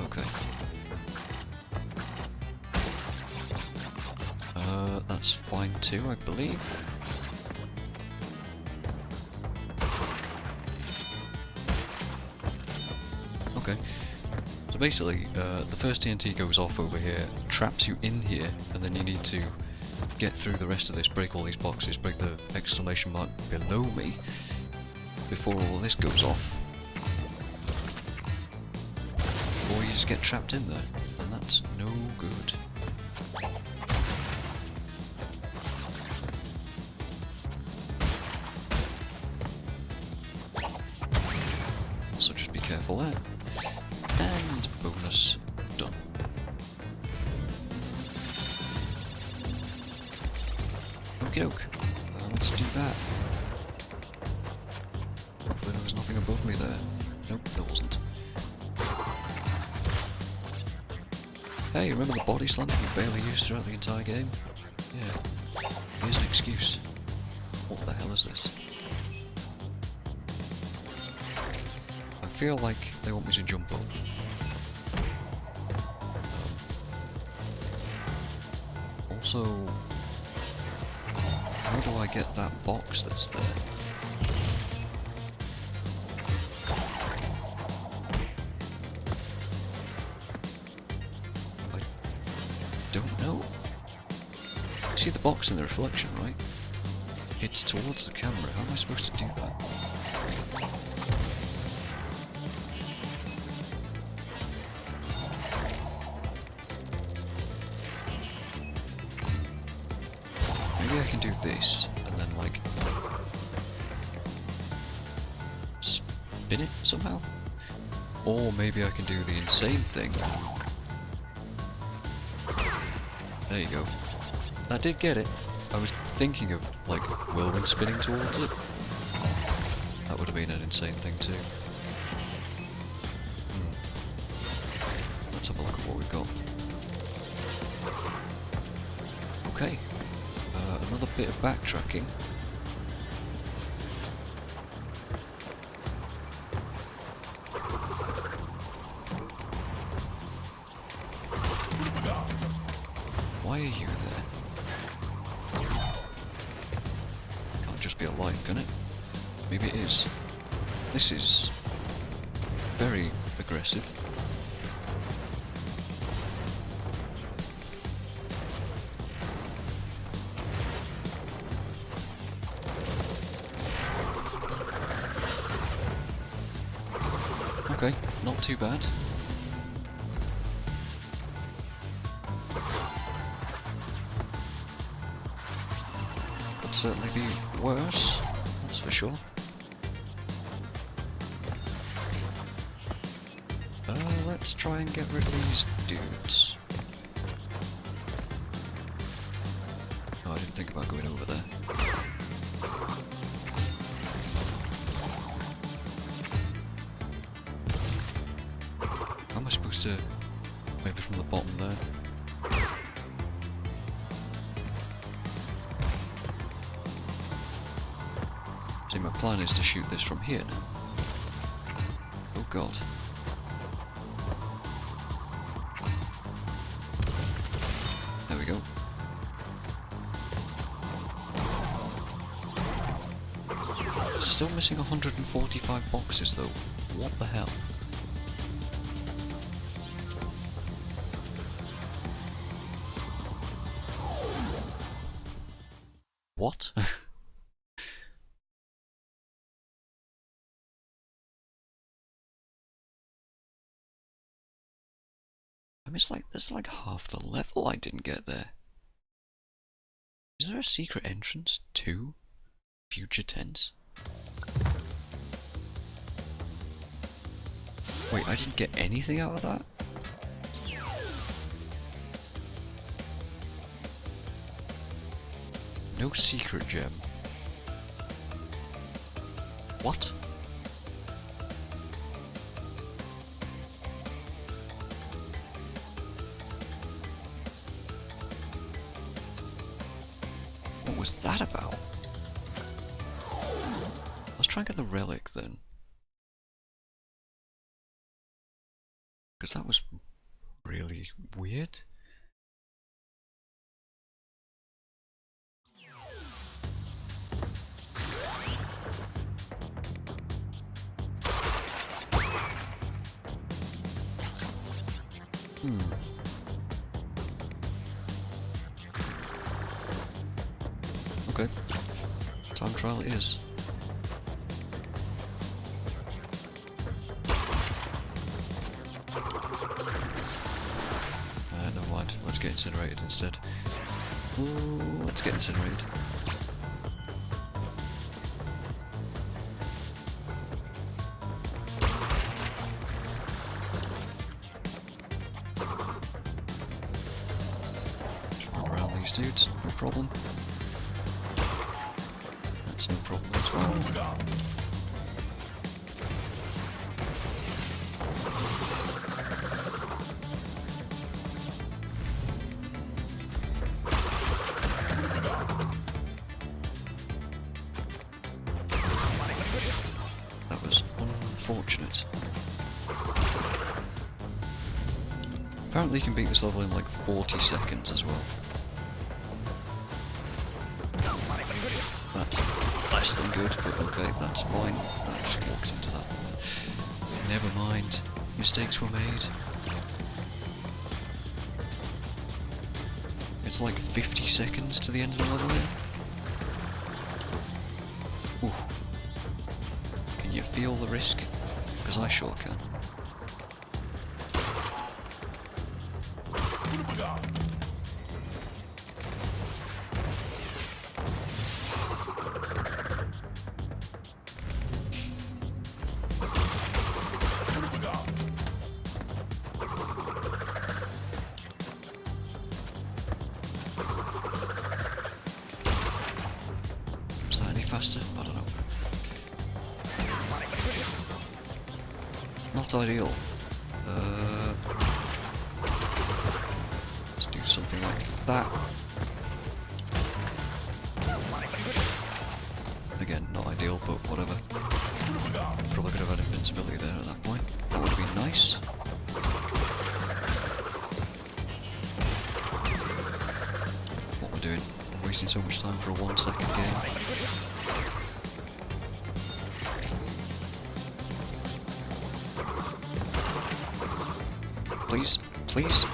Okay. That's fine too, I believe. Okay. So basically, the first TNT goes off over here, traps you in here, and then you need to get through the rest of this, break all these boxes, break the exclamation mark below me, before all this goes off. Or you just get trapped in there, and that's no good. So just be careful there. And bonus done. Okie doke. Let's do that. Hopefully there was nothing above me there. Nope, there wasn't. Hey, remember the body slam that you barely used throughout the entire game? Yeah. Here's an excuse. What the hell is this? I feel like they want me to jump up. Also, how do I get that box that's there? I don't know. See the box in the reflection, right? It's towards the camera. How am I supposed to do that? Maybe I can do this, and then like spin it somehow? Or maybe I can do the insane thing. There you go. That did get it. I was thinking of like whirlwind spinning towards it. That would have been an insane thing too. Let's have a look at what we've got. Okay. Another bit of backtracking. Why are you there? Can't just be a light, can it? Maybe it is. This is very aggressive. Okay, not too bad. Could certainly be worse, that's for sure. Let's try and get rid of these dudes. Oh, I didn't think about going over there. How am I supposed to... maybe from the bottom there? See, my plan is to shoot this from here now. Oh god. There we go. Still missing 145 boxes though. What the hell? What? I mean, there's like half the level I didn't get there. Is there a secret entrance to future tense? Wait, I didn't get anything out of that? No secret gem. What? What was that about? Let's try and get the relic then. Because that was really weird. Okay. Time trial it is. Never mind. Let's get incinerated instead. Ooh, let's get incinerated. Just run around these dudes, no problem. That's no problem as well. Apparently you can beat this level in like 40 seconds as well. That's less than good, but okay, that's fine. I just walked into that one. Never mind. Mistakes were made. It's like 50 seconds to the end of the level here. Ooh. Can you feel the risk? Because I sure can. Is that any faster? I don't know. Not ideal. Let's do something like that. Again, not ideal, but whatever. Probably could have had invincibility there at that point. That would have been nice. What we're doing? Wasting so much time for a 1 second game. Please, please.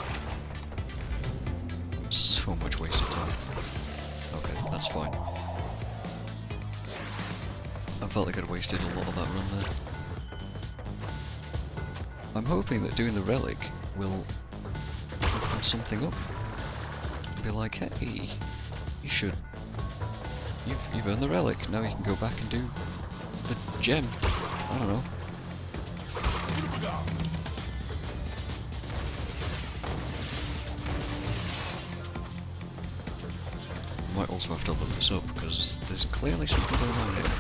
So much wasted time. Okay, that's fine. I felt like I'd wasted a lot of that run there. I'm hoping that doing the relic will open something up. Be like, hey, you should. You've earned the relic. Now you can go back and do the gem. I don't know. Might also have to look this up because there's clearly something going on here.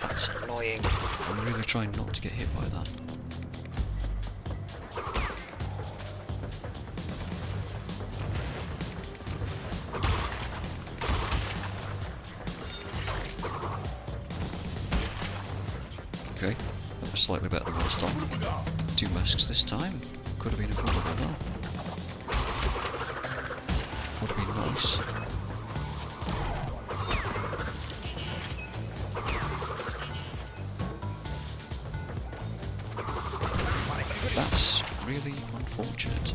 That's annoying. I'm really trying not to get hit by that. Okay, that was slightly better than last time. 2 masks this time. Could have been affordable as well. Would have been nice. That's really unfortunate.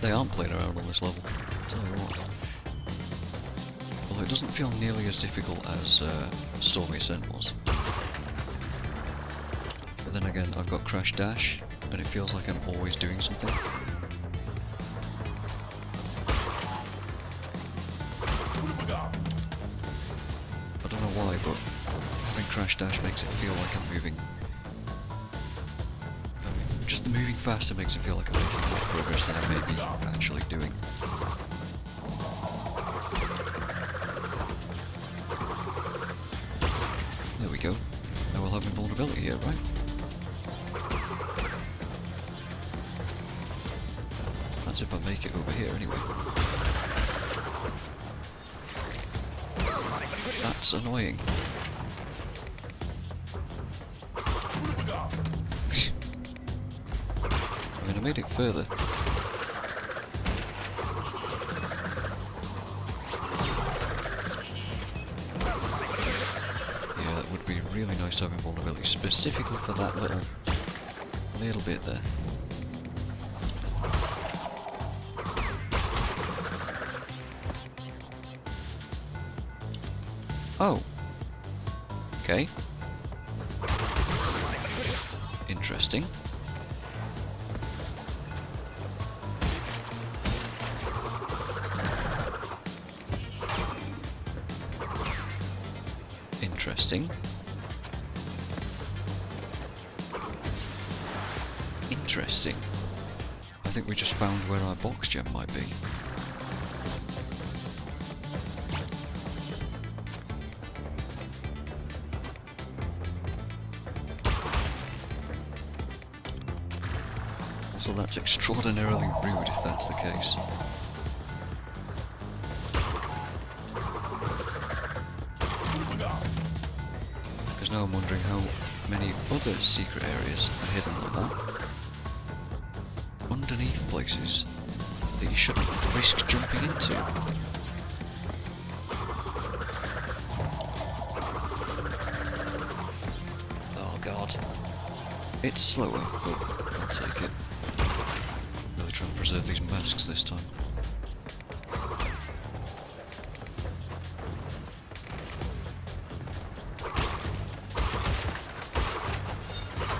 They aren't playing around on this level, I'll tell you what. Although it doesn't feel nearly as difficult as Stormy Ascent was. But then again, I've got Crash Dash, and it feels like I'm always doing something. I don't know why, but having Crash Dash makes it feel like I'm moving. Just the moving faster makes it feel like I'm making more progress than I may be actually doing. There we go. Now we'll have invulnerability here, right? That's if I make it over here anyway. That's annoying. I mean, I made it further. Yeah, that would be really nice to have invulnerability, specifically for that little bit there. Oh. Okay. Interesting. Interesting. Interesting. I think we just found where our box gem might be. So that's extraordinarily rude if that's the case. Because now I'm wondering how many other secret areas are hidden like that. Underneath places that you shouldn't risk jumping into. Oh god. It's slower, but I'll take it. Really trying to preserve these masks this time.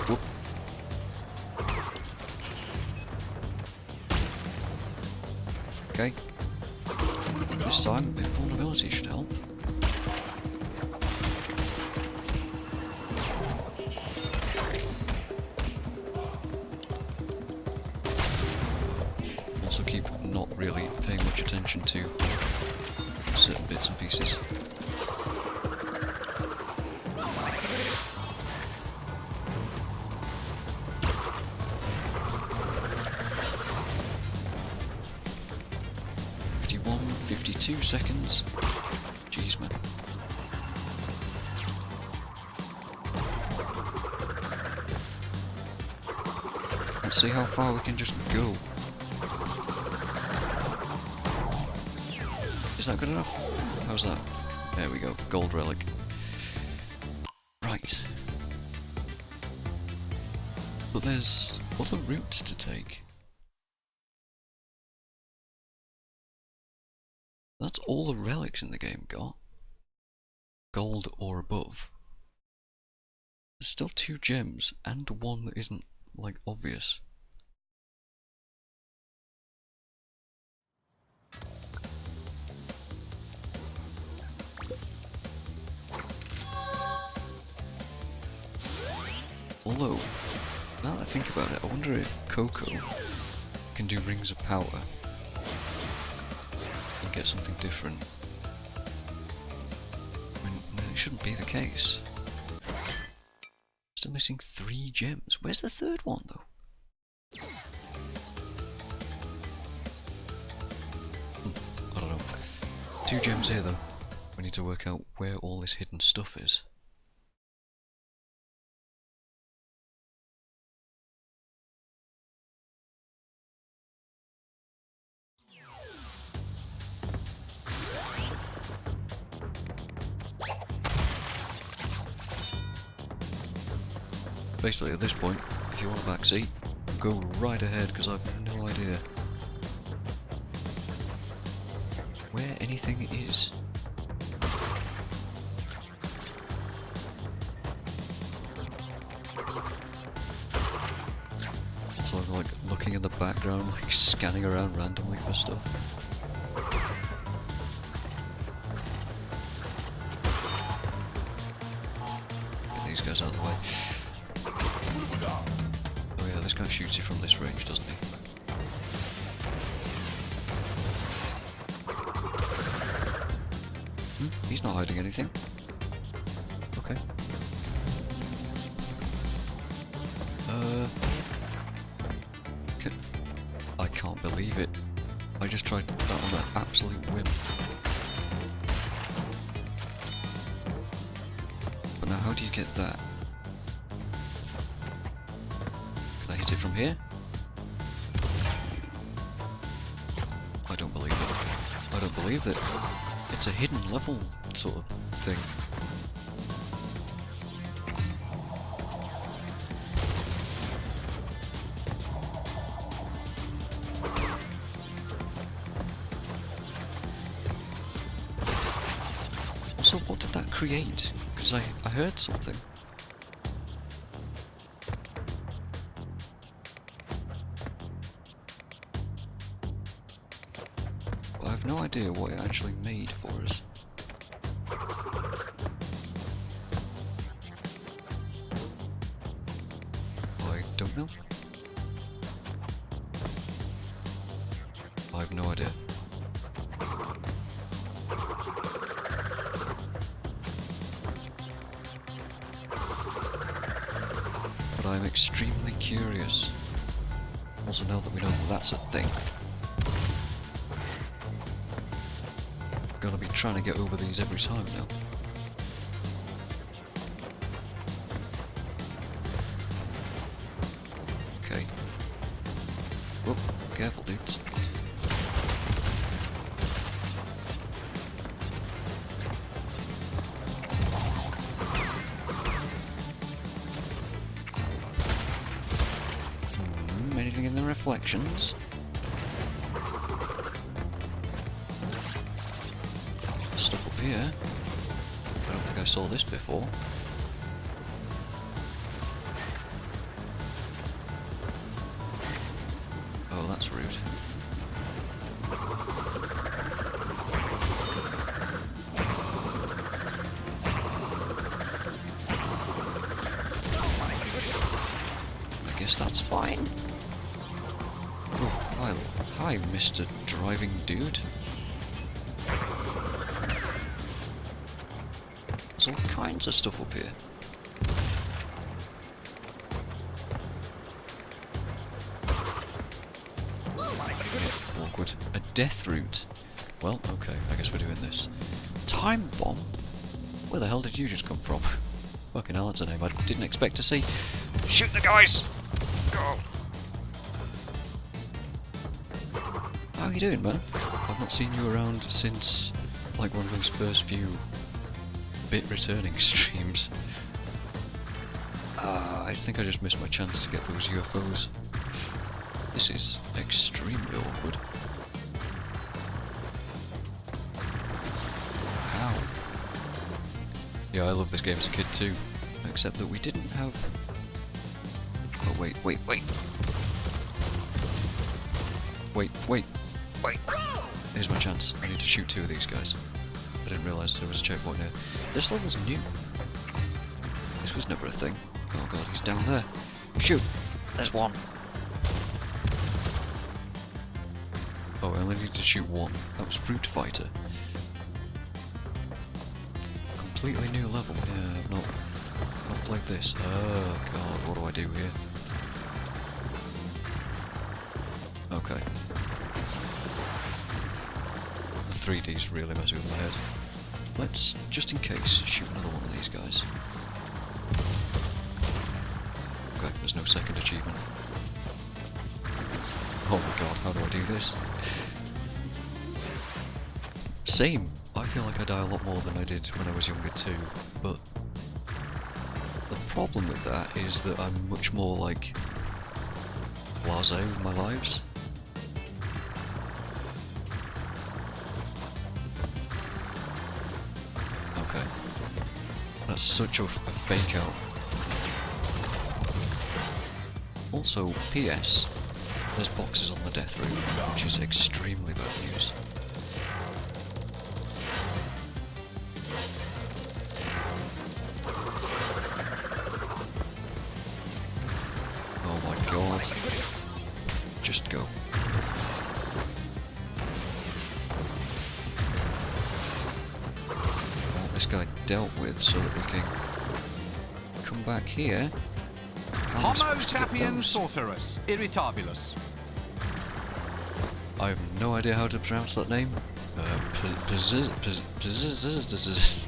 Whoop. Okay. This time, invulnerability should help. Also keep not really paying much attention to certain bits and pieces. "51, 52 seconds. Jeez, man. Let's see how far we can just go. Is that good enough? How's that? There we go, gold relic. Right. But there's other routes to take. That's all the relics in the game got. Gold or above. There's still 2 gems and one that isn't, like, obvious. Although, now that I think about it, I wonder if Coco can do Rings of Power and get something different. I mean, no, it shouldn't be the case. Still missing 3 gems. Where's the 3rd one, though? I don't know. 2 gems here, though. We need to work out where all this hidden stuff is. Basically, at this point, if you want a back seat, go right ahead, because I've no idea where anything is. So I'm like looking in the background, like scanning around randomly for stuff. Get these guys out of the way. Oh yeah, this guy shoots you from this range, doesn't he? He's not hiding anything. Okay. I can't believe it. I just tried that on an absolute whim. But now how do you get that? Can I hit it from here? I don't believe it. I don't believe that it's a hidden level sort of thing. So what did that create? Because I heard something. But I have no idea what it actually made for us. I don't know. I have no idea. But I'm extremely curious Also, now that we know that that's a thing, gotta be trying to get over these every time now. Okay. Whoop, careful dudes. Anything in the reflections? Stuff up here. I don't think I saw this before. Oh, that's rude. I guess that's fine. Oh, hi, Mr. Driving Dude. There's all kinds of stuff up here. Awkward. A death route. Well, okay, I guess we're doing this. Time bomb? Where the hell did you just come from? Fucking hell, that's a name I didn't expect to see. Shoot the guys! Go! How are you doing, man? I've not seen you around since, like, one of those first few bit returning streams. I think I just missed my chance to get those UFOs. This is extremely awkward. How? Yeah, I love this game as a kid too, except that we didn't have... Oh, wait. Wait. Here's my chance. I need to shoot 2 of these guys. I didn't realise there was a checkpoint here. This level's new. This was never a thing. Oh god, he's down there. Shoot! There's one! Oh, I only need to shoot 1. That was Fruit Fighter. Completely new level. Yeah, I've not played this. Oh god, what do I do here? Okay. 3D's really messing with my head. Let's, just in case, shoot another one of these guys. Okay, there's no second achievement. Oh my god, how do I do this? Same! I feel like I die a lot more than I did when I was younger too, but the problem with that is that I'm much more, like, blasé with my lives. Okay. That's such a fake out. Also, PS, there's boxes on the death route, which is extremely bad news. Oh my god. Just go. This guy dealt with so that we can come back here. Homo sapiens sorcerus irritabulus. I have no idea how to pronounce that name.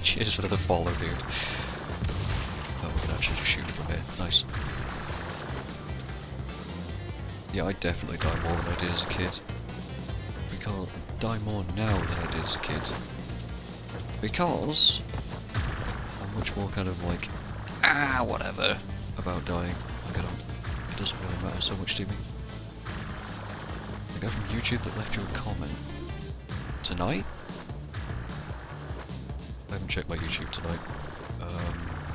Cheers for the follow, dude. Oh, we can actually just shoot from here. Nice. Yeah, I definitely die more than I did as a kid. Because I die more now than I did as a kid. Because I'm much more kind of like, whatever, about dying. Like, it doesn't really matter so much to me. The guy from YouTube that left you a comment tonight? I haven't checked my YouTube tonight.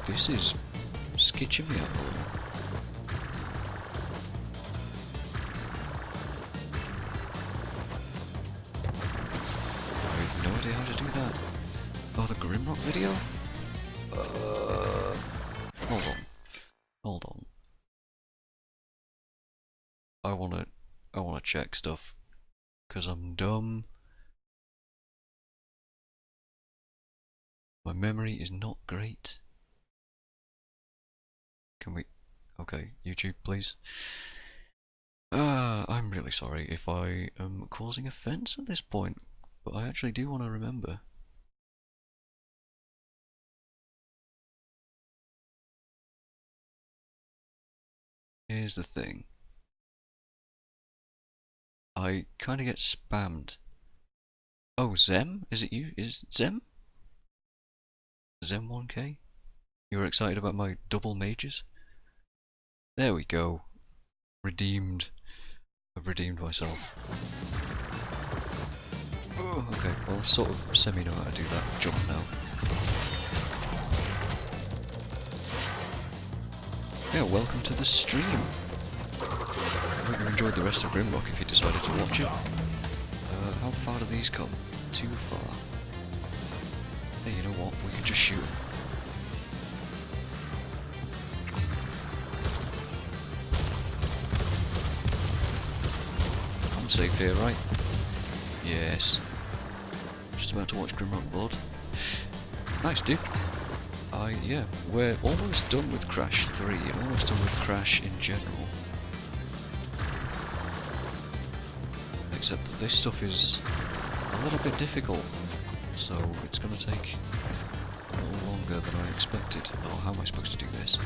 This is sketching me out a little. I have no idea how to do that. Oh, the Grimrock video? Hold on. I wanna check stuff. 'Cause I'm dumb. My memory is not great. Can we... Okay, YouTube, please. I'm really sorry if I am causing offence at this point, but I actually do want to remember. Here's the thing. I kind of get spammed. Oh, Zem? Is it you? Is it Zem? Zem 1K? You were excited about my double mages? There we go. Redeemed. I've redeemed myself. Oh, okay, well I sort of semi-know how to do that jump now. Yeah, welcome to the stream. I hope you enjoyed the rest of Grimrock if you decided to watch it. How far do these come? Too far. Hey, you know what? We can just shoot. I'm safe here, right? Yes. Just about to watch Grimrock VOD. Nice, dude. Yeah, we're almost done with Crash 3 and almost done with Crash in general. Except that this stuff is a little bit difficult, so it's going to take a little longer than I expected. Oh, how am I supposed to do this?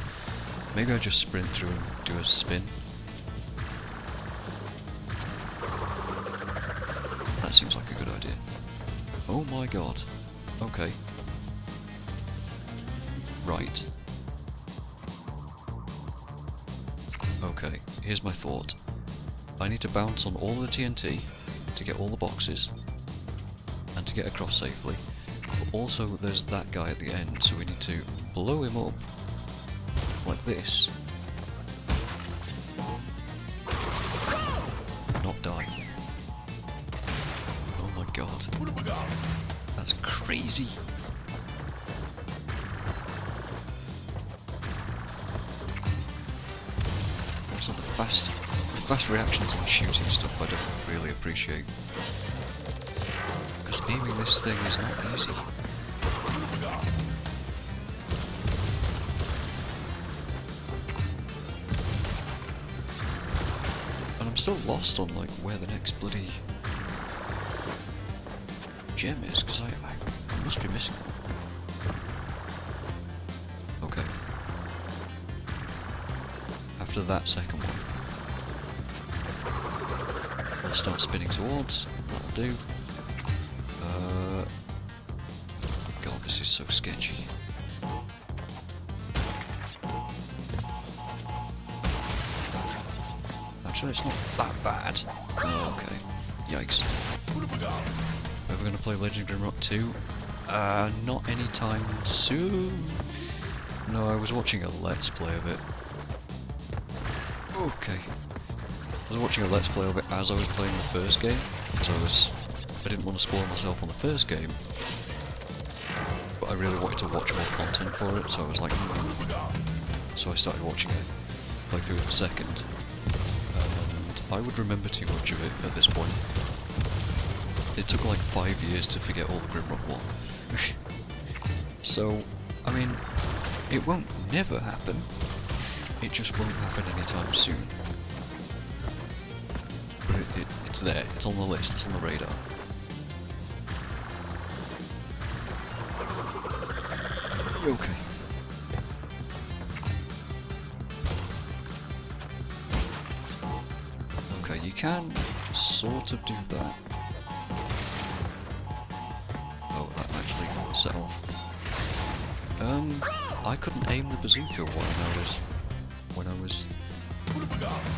Maybe I just sprint through and do a spin. That seems like a good idea. Oh my god. Okay. Right. Okay, here's my thought. I need to bounce on all the TNT to get all the boxes and to get across safely. But also there's that guy at the end, so we need to blow him up like this. Not die. Oh my god. That's crazy. Also the fast reactions on shooting stuff I don't really appreciate. Because aiming this thing is not easy. And I'm still lost on like where the next bloody gem is, because I must be missing one. Okay. After that second one, we'll start spinning towards. That'll do. God, this is so sketchy. Actually, it's not that bad. Oh, okay. Yikes. Ever gonna play Legend of Grimrock 2? Not anytime soon. No, I was watching a Let's Play of it. Okay. I was watching a Let's Play of it as I was playing the first game, because I didn't want to spoil myself on the first game, but I really wanted to watch more content for it, so I was like, so I started watching it, play through the second, and I would remember too much of it at this point. It took like 5 years to forget all the Grimrock 1. So, I mean, it won't never happen. It just won't happen anytime soon. But it's there, it's on the list, it's on the radar. Okay. Okay, you can sort of do that. Oh, that actually set off. I couldn't aim the bazooka when I was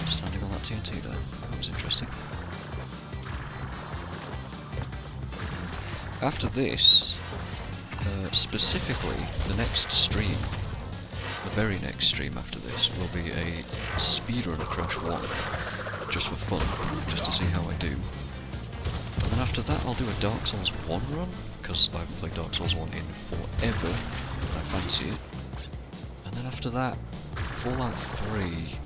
standing on that TNT there. That was interesting. After this, specifically, the next stream, the very next stream after this, will be a speedrun of Crash 1, just for fun, just to see how I do. And then after that I'll do a Dark Souls 1 run, because I haven't played Dark Souls 1 in forever, and I fancy it. And then after that, Fallout 3,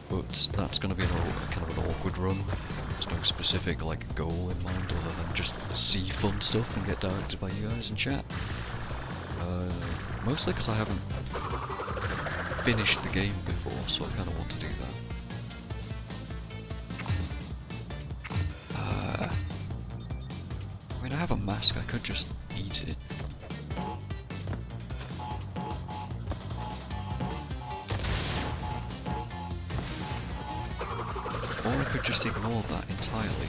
but that's going to be kind of an awkward run. There's no specific like goal in mind other than just see fun stuff and get directed by you guys in chat. Mostly because I haven't finished the game before, so I kind of want to do that. have a mask, I could just eat it. Or I could just ignore that entirely.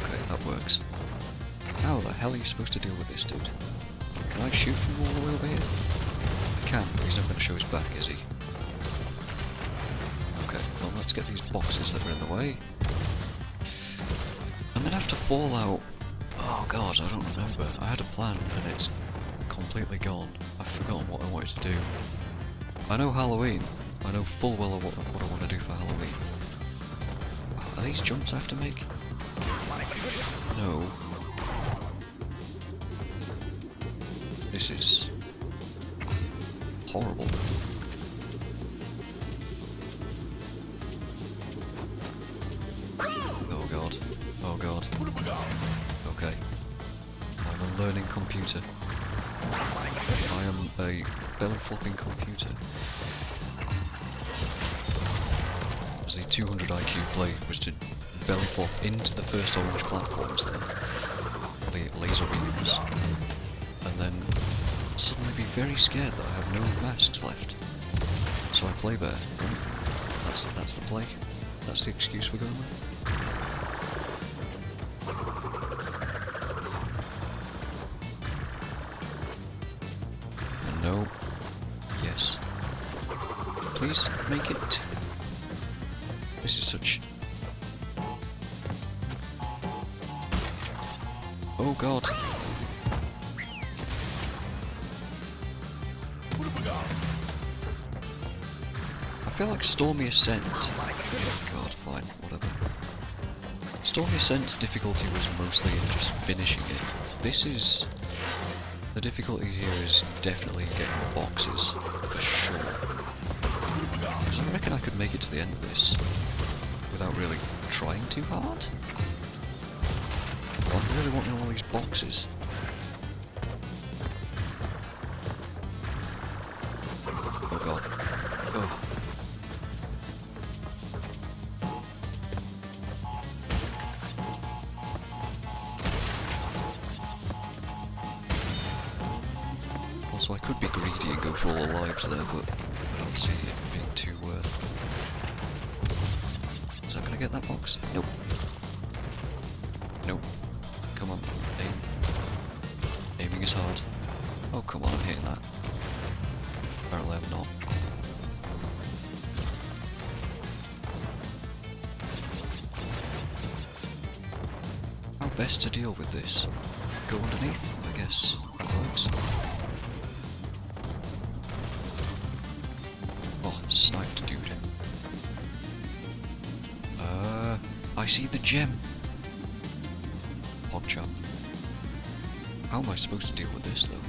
Okay, that works. How the hell are you supposed to deal with this, dude? Can I shoot from all the way over here? I can, but he's not going to show his back, is he? Okay, well let's get these boxes that are in the way. And then after Fallout... Oh god, I don't remember. I had a plan and it's completely gone. I've forgotten what I wanted to do. I know Halloween. I know full well what I want to do for Halloween. Are these jumps I have to make? No. This is horrible. Oh god. Oh god. Okay. I'm a learning computer. I am a belly-flopping computer. As the 200 IQ play was to belly flop into the first orange platforms there, the laser beams, and then suddenly be very scared that I have no masks left. So I play there. That's the play. That's the excuse we're going with. And no. Yes. Please make it. This is such... Oh god. I feel like Stormy Ascent... Oh god, fine, whatever. Stormy Ascent's difficulty was mostly in just finishing it. This is... The difficulty here is definitely getting the boxes, for sure. Because I reckon I could make it to the end of this without really trying too hard. I'm really wanting all these boxes. Oh god. Oh. Also, I could be greedy and go for all the lives there, but I don't see it being too worth. Is that gonna get that box? Nope. Nope. Come on, aim. Aiming is hard. Oh, come on, I'm hitting that. Apparently I'm not. How best to deal with this? Go underneath, I guess. That works. Oh, sniped, dude. I see the gem. Hogchop. How am I supposed to deal with this, though?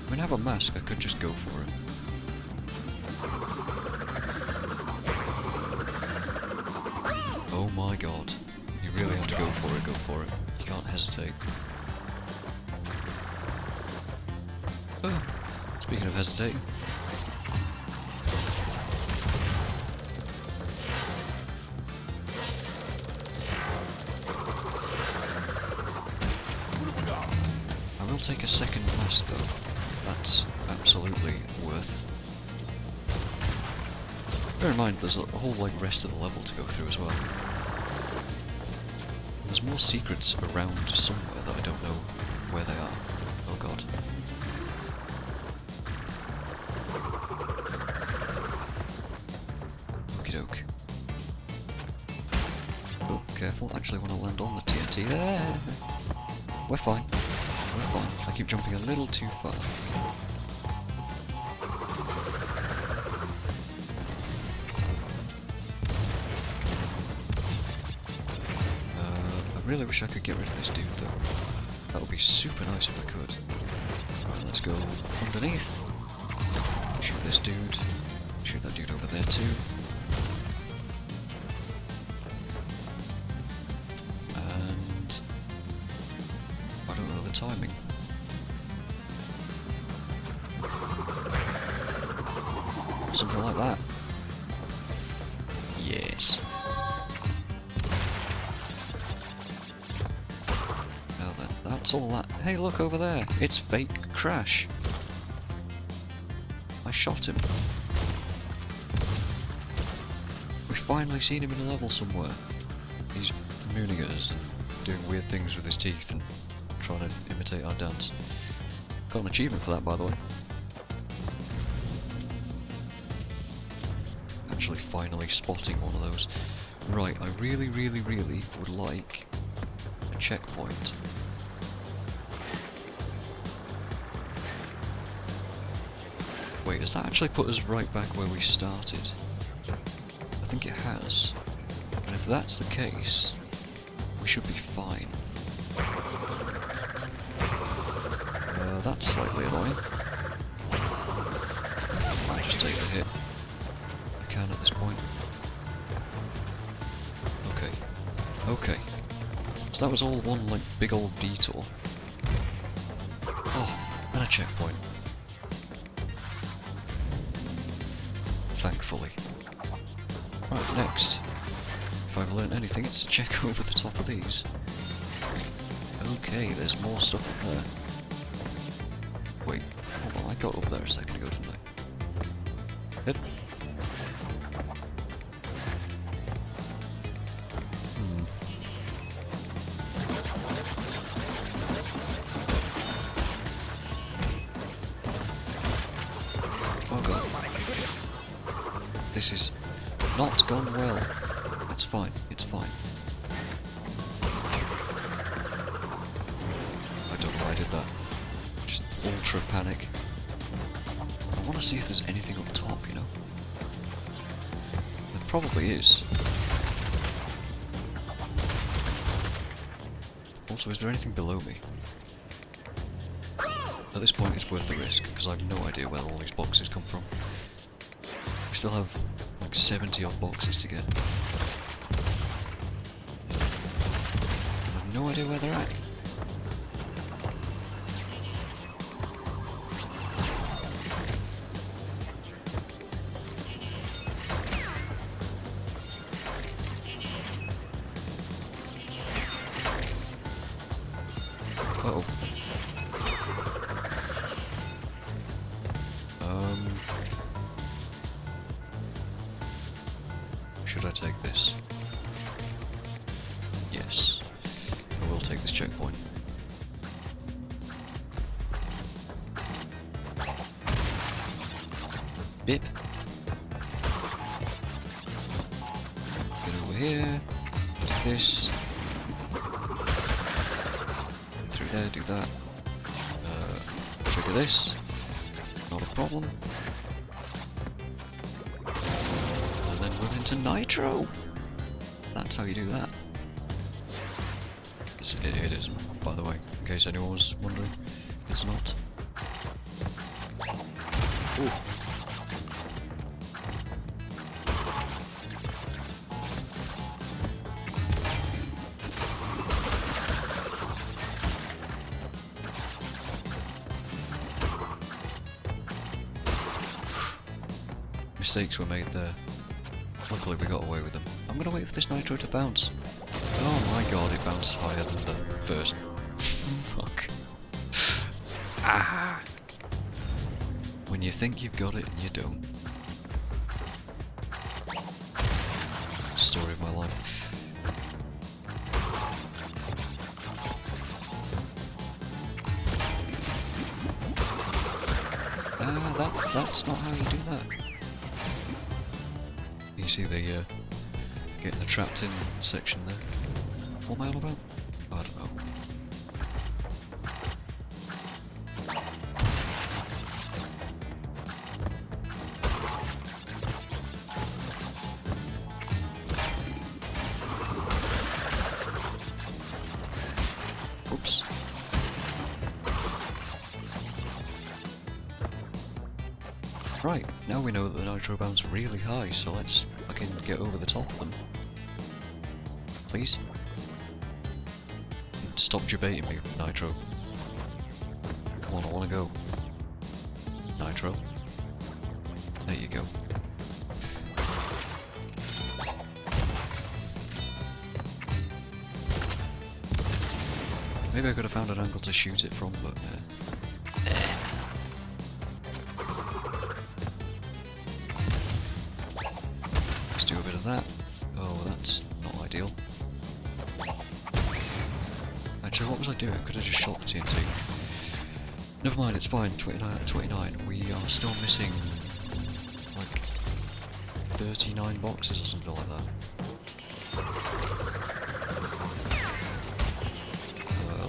I mean, I have a mask, I could just go for it. Oh my god. You really have to go for it, go for it. You can't hesitate. Speaking of hesitating. I will take a second mask though. That's absolutely worth. Bear in mind there's a whole rest of the level to go through as well. There's more secrets around somewhere that I don't know where they are. Oh god. Okie doke. Oh, careful. Actually want to land on the TNT there. We're fine. We're fine. I keep jumping a little too far. I really wish I could get rid of this dude though. That would be super nice if I could. Right, let's go underneath. Shoot this dude. Shoot that dude over there too. And I don't know the timing. Something like that. Yes. Now then, that What's all that? Hey, look over there. It's fake Crash. I shot him. We've finally seen him in a level somewhere. He's mooning at us and doing weird things with his teeth and trying to imitate our dance. Got an achievement for that, by the way. Actually finally spotting one of those. Right, I really would like a checkpoint. Wait, does that actually put us right back where we started? I think it has. And if that's the case, we should be fine. That's slightly annoying. I'll just take the hit. I can at this point. Okay. Okay. So that was all one, like, big old detour. Oh, and a checkpoint. Thankfully. Right, next. If I've learned anything, it's to check over the top of these. Okay, there's more stuff up there. Wait, hold on, I got up there a second ago, didn't I? Hit. Oh god. This is not gone well. It's fine, it's fine. I don't know why I did that. Just ultra panic. I want to see if there's anything up top, you know? There probably is. Also, is there anything below me? At this point it's worth the risk, because I have no idea where all these boxes come from. We still have like 70 odd boxes to get. I have no idea where they're at. Uh-oh. Should I take this? Yes. I will take this checkpoint. Bip. Get over here. Do this. Through there, do that. Trigger this. Not a problem. And then run into Nitro! That's how you do that. It isn't, by the way, in case anyone was wondering. It's not. Ooh. Mistakes were made there. Luckily we got away with them. I'm gonna wait for this Nitro to bounce. Oh my god, it bounced higher than the first. Fuck. Ah! When you think you've got it and you don't. Story of my life. That's not how you do that. You see the getting the trapped in section there. What am I all about? I don't know. Oops. Right, now we know that the nitro bounce really high, so let's fucking get over the top of them. Please? Stop debating me, Nitro. Come on, I wanna go. Nitro. There you go. Maybe I could have found an angle to shoot it from, but let's do a bit of that. Oh, that's not ideal. Actually, what was I doing? I could have just shot the TNT. Never mind, it's fine. 29 out of 29. We are still missing like 39 boxes or something like that.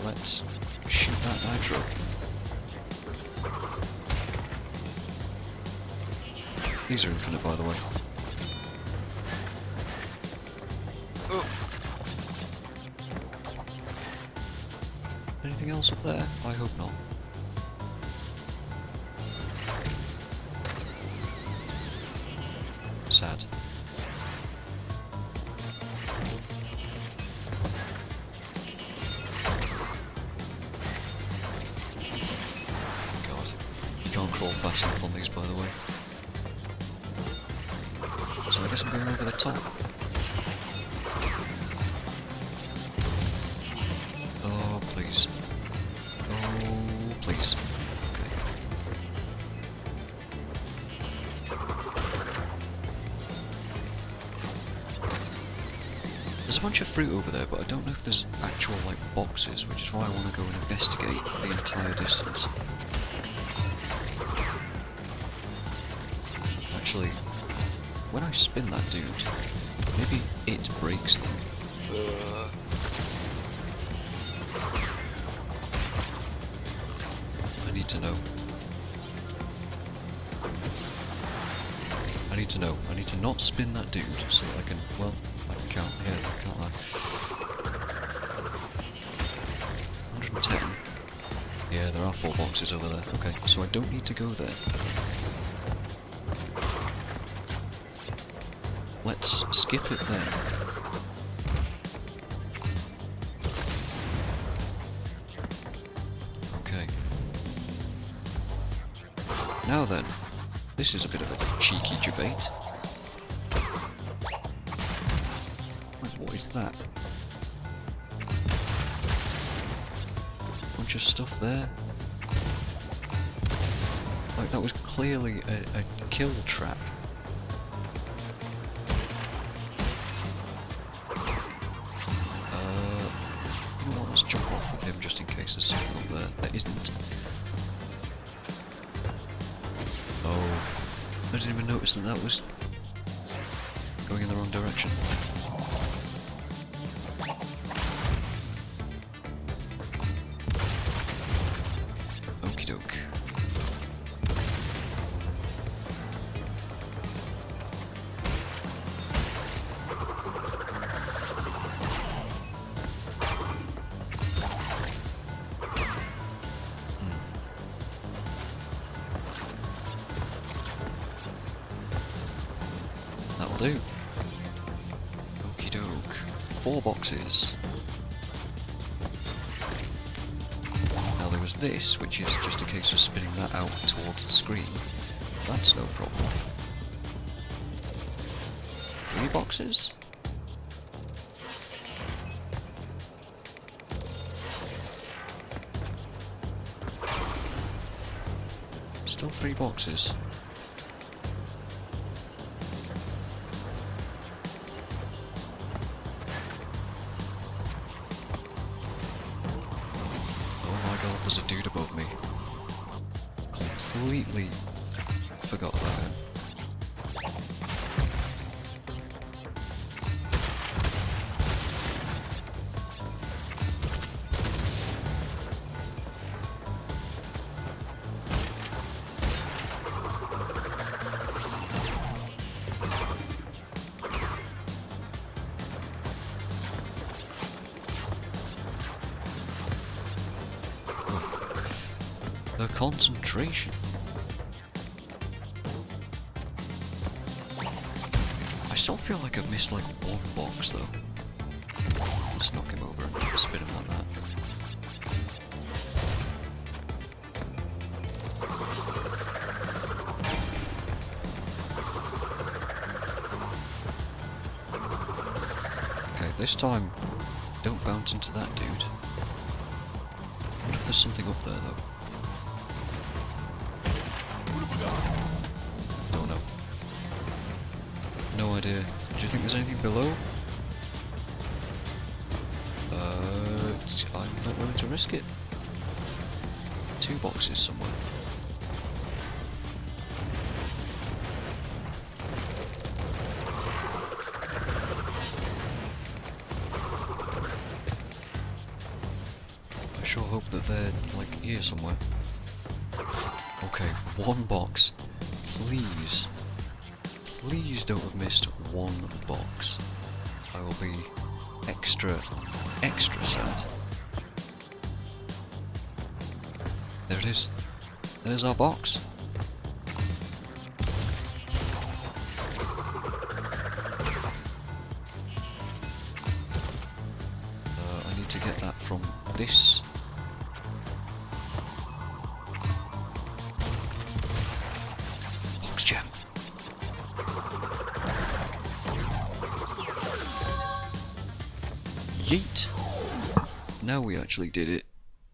Let's shoot that nitro. These are infinite, by the way. Oh. Anything else up there? I hope not. Sad. God, you can't crawl fast enough on these, by the way. So I guess I'm going over the top. Oh, please. Oh, please. Okay. There's a bunch of fruit over there, but I don't know if there's actual, like, boxes, which is why I want to go and investigate the entire distance. Actually, when I spin that dude, maybe it breaks them. I need to know. I need to know. I need to not spin that dude so that I can, well, I can't, yeah, can't I? 110. Yeah, there are 4 boxes over there. Okay, so I don't need to go there. Let's skip it then. Okay. Now then, this is a bit of a cheeky debate. Wait, what is that? Bunch of stuff there. Like, that was clearly a kill trap. Jump off of him just in case there's something up there. There isn't. Oh, I didn't even notice that that was going in the wrong direction. Okie doke. That'll do. Okie doke. 4 boxes. Now there was this, which is just a case of spinning that out towards the screen. That's no problem. 3 boxes? Still 3 boxes. There's a dude above me. Completely forgot about him. The concentration. I still feel like I've missed like 1 box though. Let's knock him over and spin him like that. Okay, this time don't bounce into that dude. there's something up there though. Don't know. No idea. Do you think there's anything below? I'm not willing to risk it. 2 boxes somewhere. I sure hope that they're like here somewhere. Okay, 1 box. Please. Please don't have missed 1 box. I will be extra sad. There it is. There's our box. I need to get that from this. Box gem. Yeet! Now we actually did it.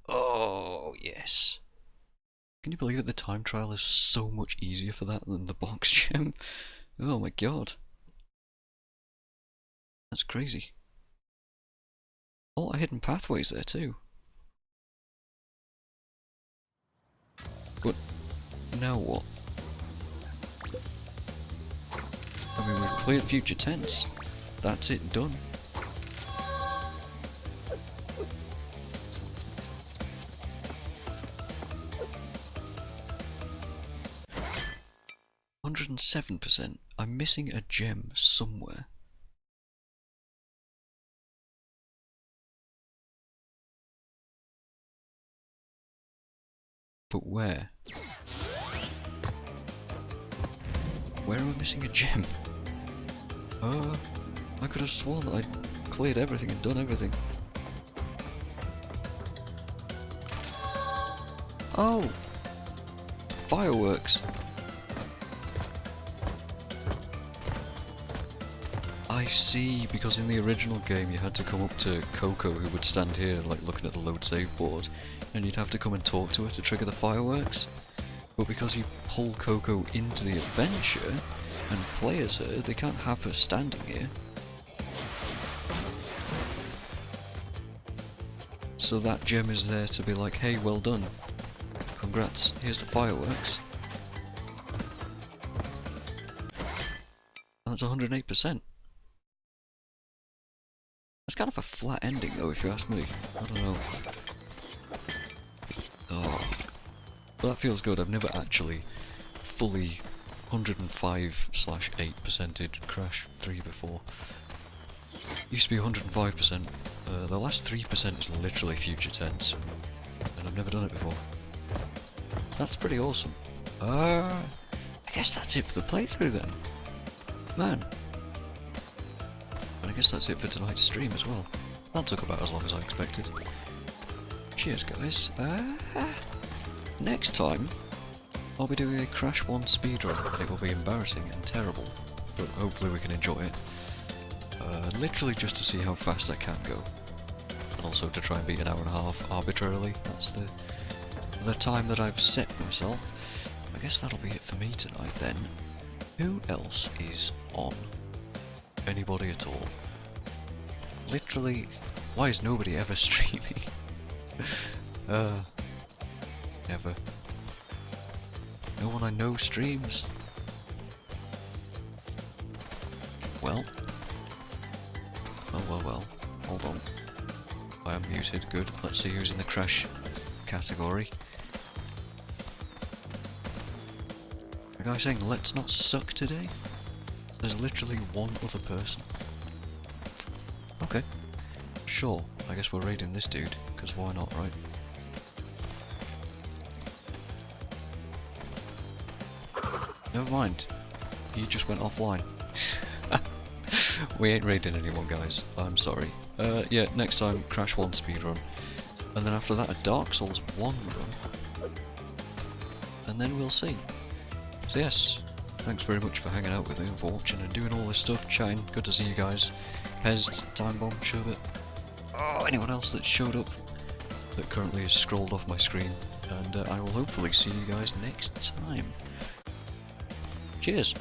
Oh, yes. Can you believe it? The time trial is so much easier for that than the box gem? Oh my god. That's crazy. A lot of hidden pathways there too. But now what? I mean, we've cleared future tense. That's it, done. %. I'm missing a gem somewhere. But where? Where am I missing a gem? I could have sworn that I'd cleared everything and done everything. Oh! Fireworks! I see, because in the original game you had to come up to Coco, who would stand here like looking at the load save board, and you'd have to come and talk to her to trigger the fireworks. But because you pull Coco into the adventure and play as her, they can't have her standing here. So that gem is there to be like, hey, well done. Congrats, here's the fireworks. That's 108%. That's kind of a flat ending though, if you ask me. I don't know. Oh. But that feels good. I've never actually fully 105/8%ed Crash 3 before. Used to be 105%. The last 3% is literally future tense. And I've never done it before. That's pretty awesome. I guess that's it for the playthrough then. Man. And I guess that's it for tonight's stream as well. That took about as long as I expected. Cheers guys. Next time, I'll be doing a Crash 1 speedrun, and it will be embarrassing and terrible, but hopefully we can enjoy it. Literally just to see how fast I can go. And also to try and beat an hour and a half arbitrarily. That's the time that I've set myself. I guess that'll be it for me tonight then. Who else is on? Anybody at all? Literally, why is nobody ever streaming? Never. No one I know streams. Well. Well. Hold on. I am muted, good. Let's see who's in the Crash category. A guy saying, let's not suck today? There's literally one other person. Okay. Sure, I guess we're raiding this dude, because why not, right? Never mind. He just went offline. We ain't raiding anyone, guys. I'm sorry. Yeah, next time, Crash 1 speedrun. And then after that, a Dark Souls 1 run. And then we'll see. So yes, thanks very much for hanging out with me, for watching and doing all this stuff, chatting. Good to see you guys. Pez, Time Bomb, Sherbet. Oh, anyone else that showed up. that currently is scrolled off my screen, and I will hopefully see you guys next time. Cheers!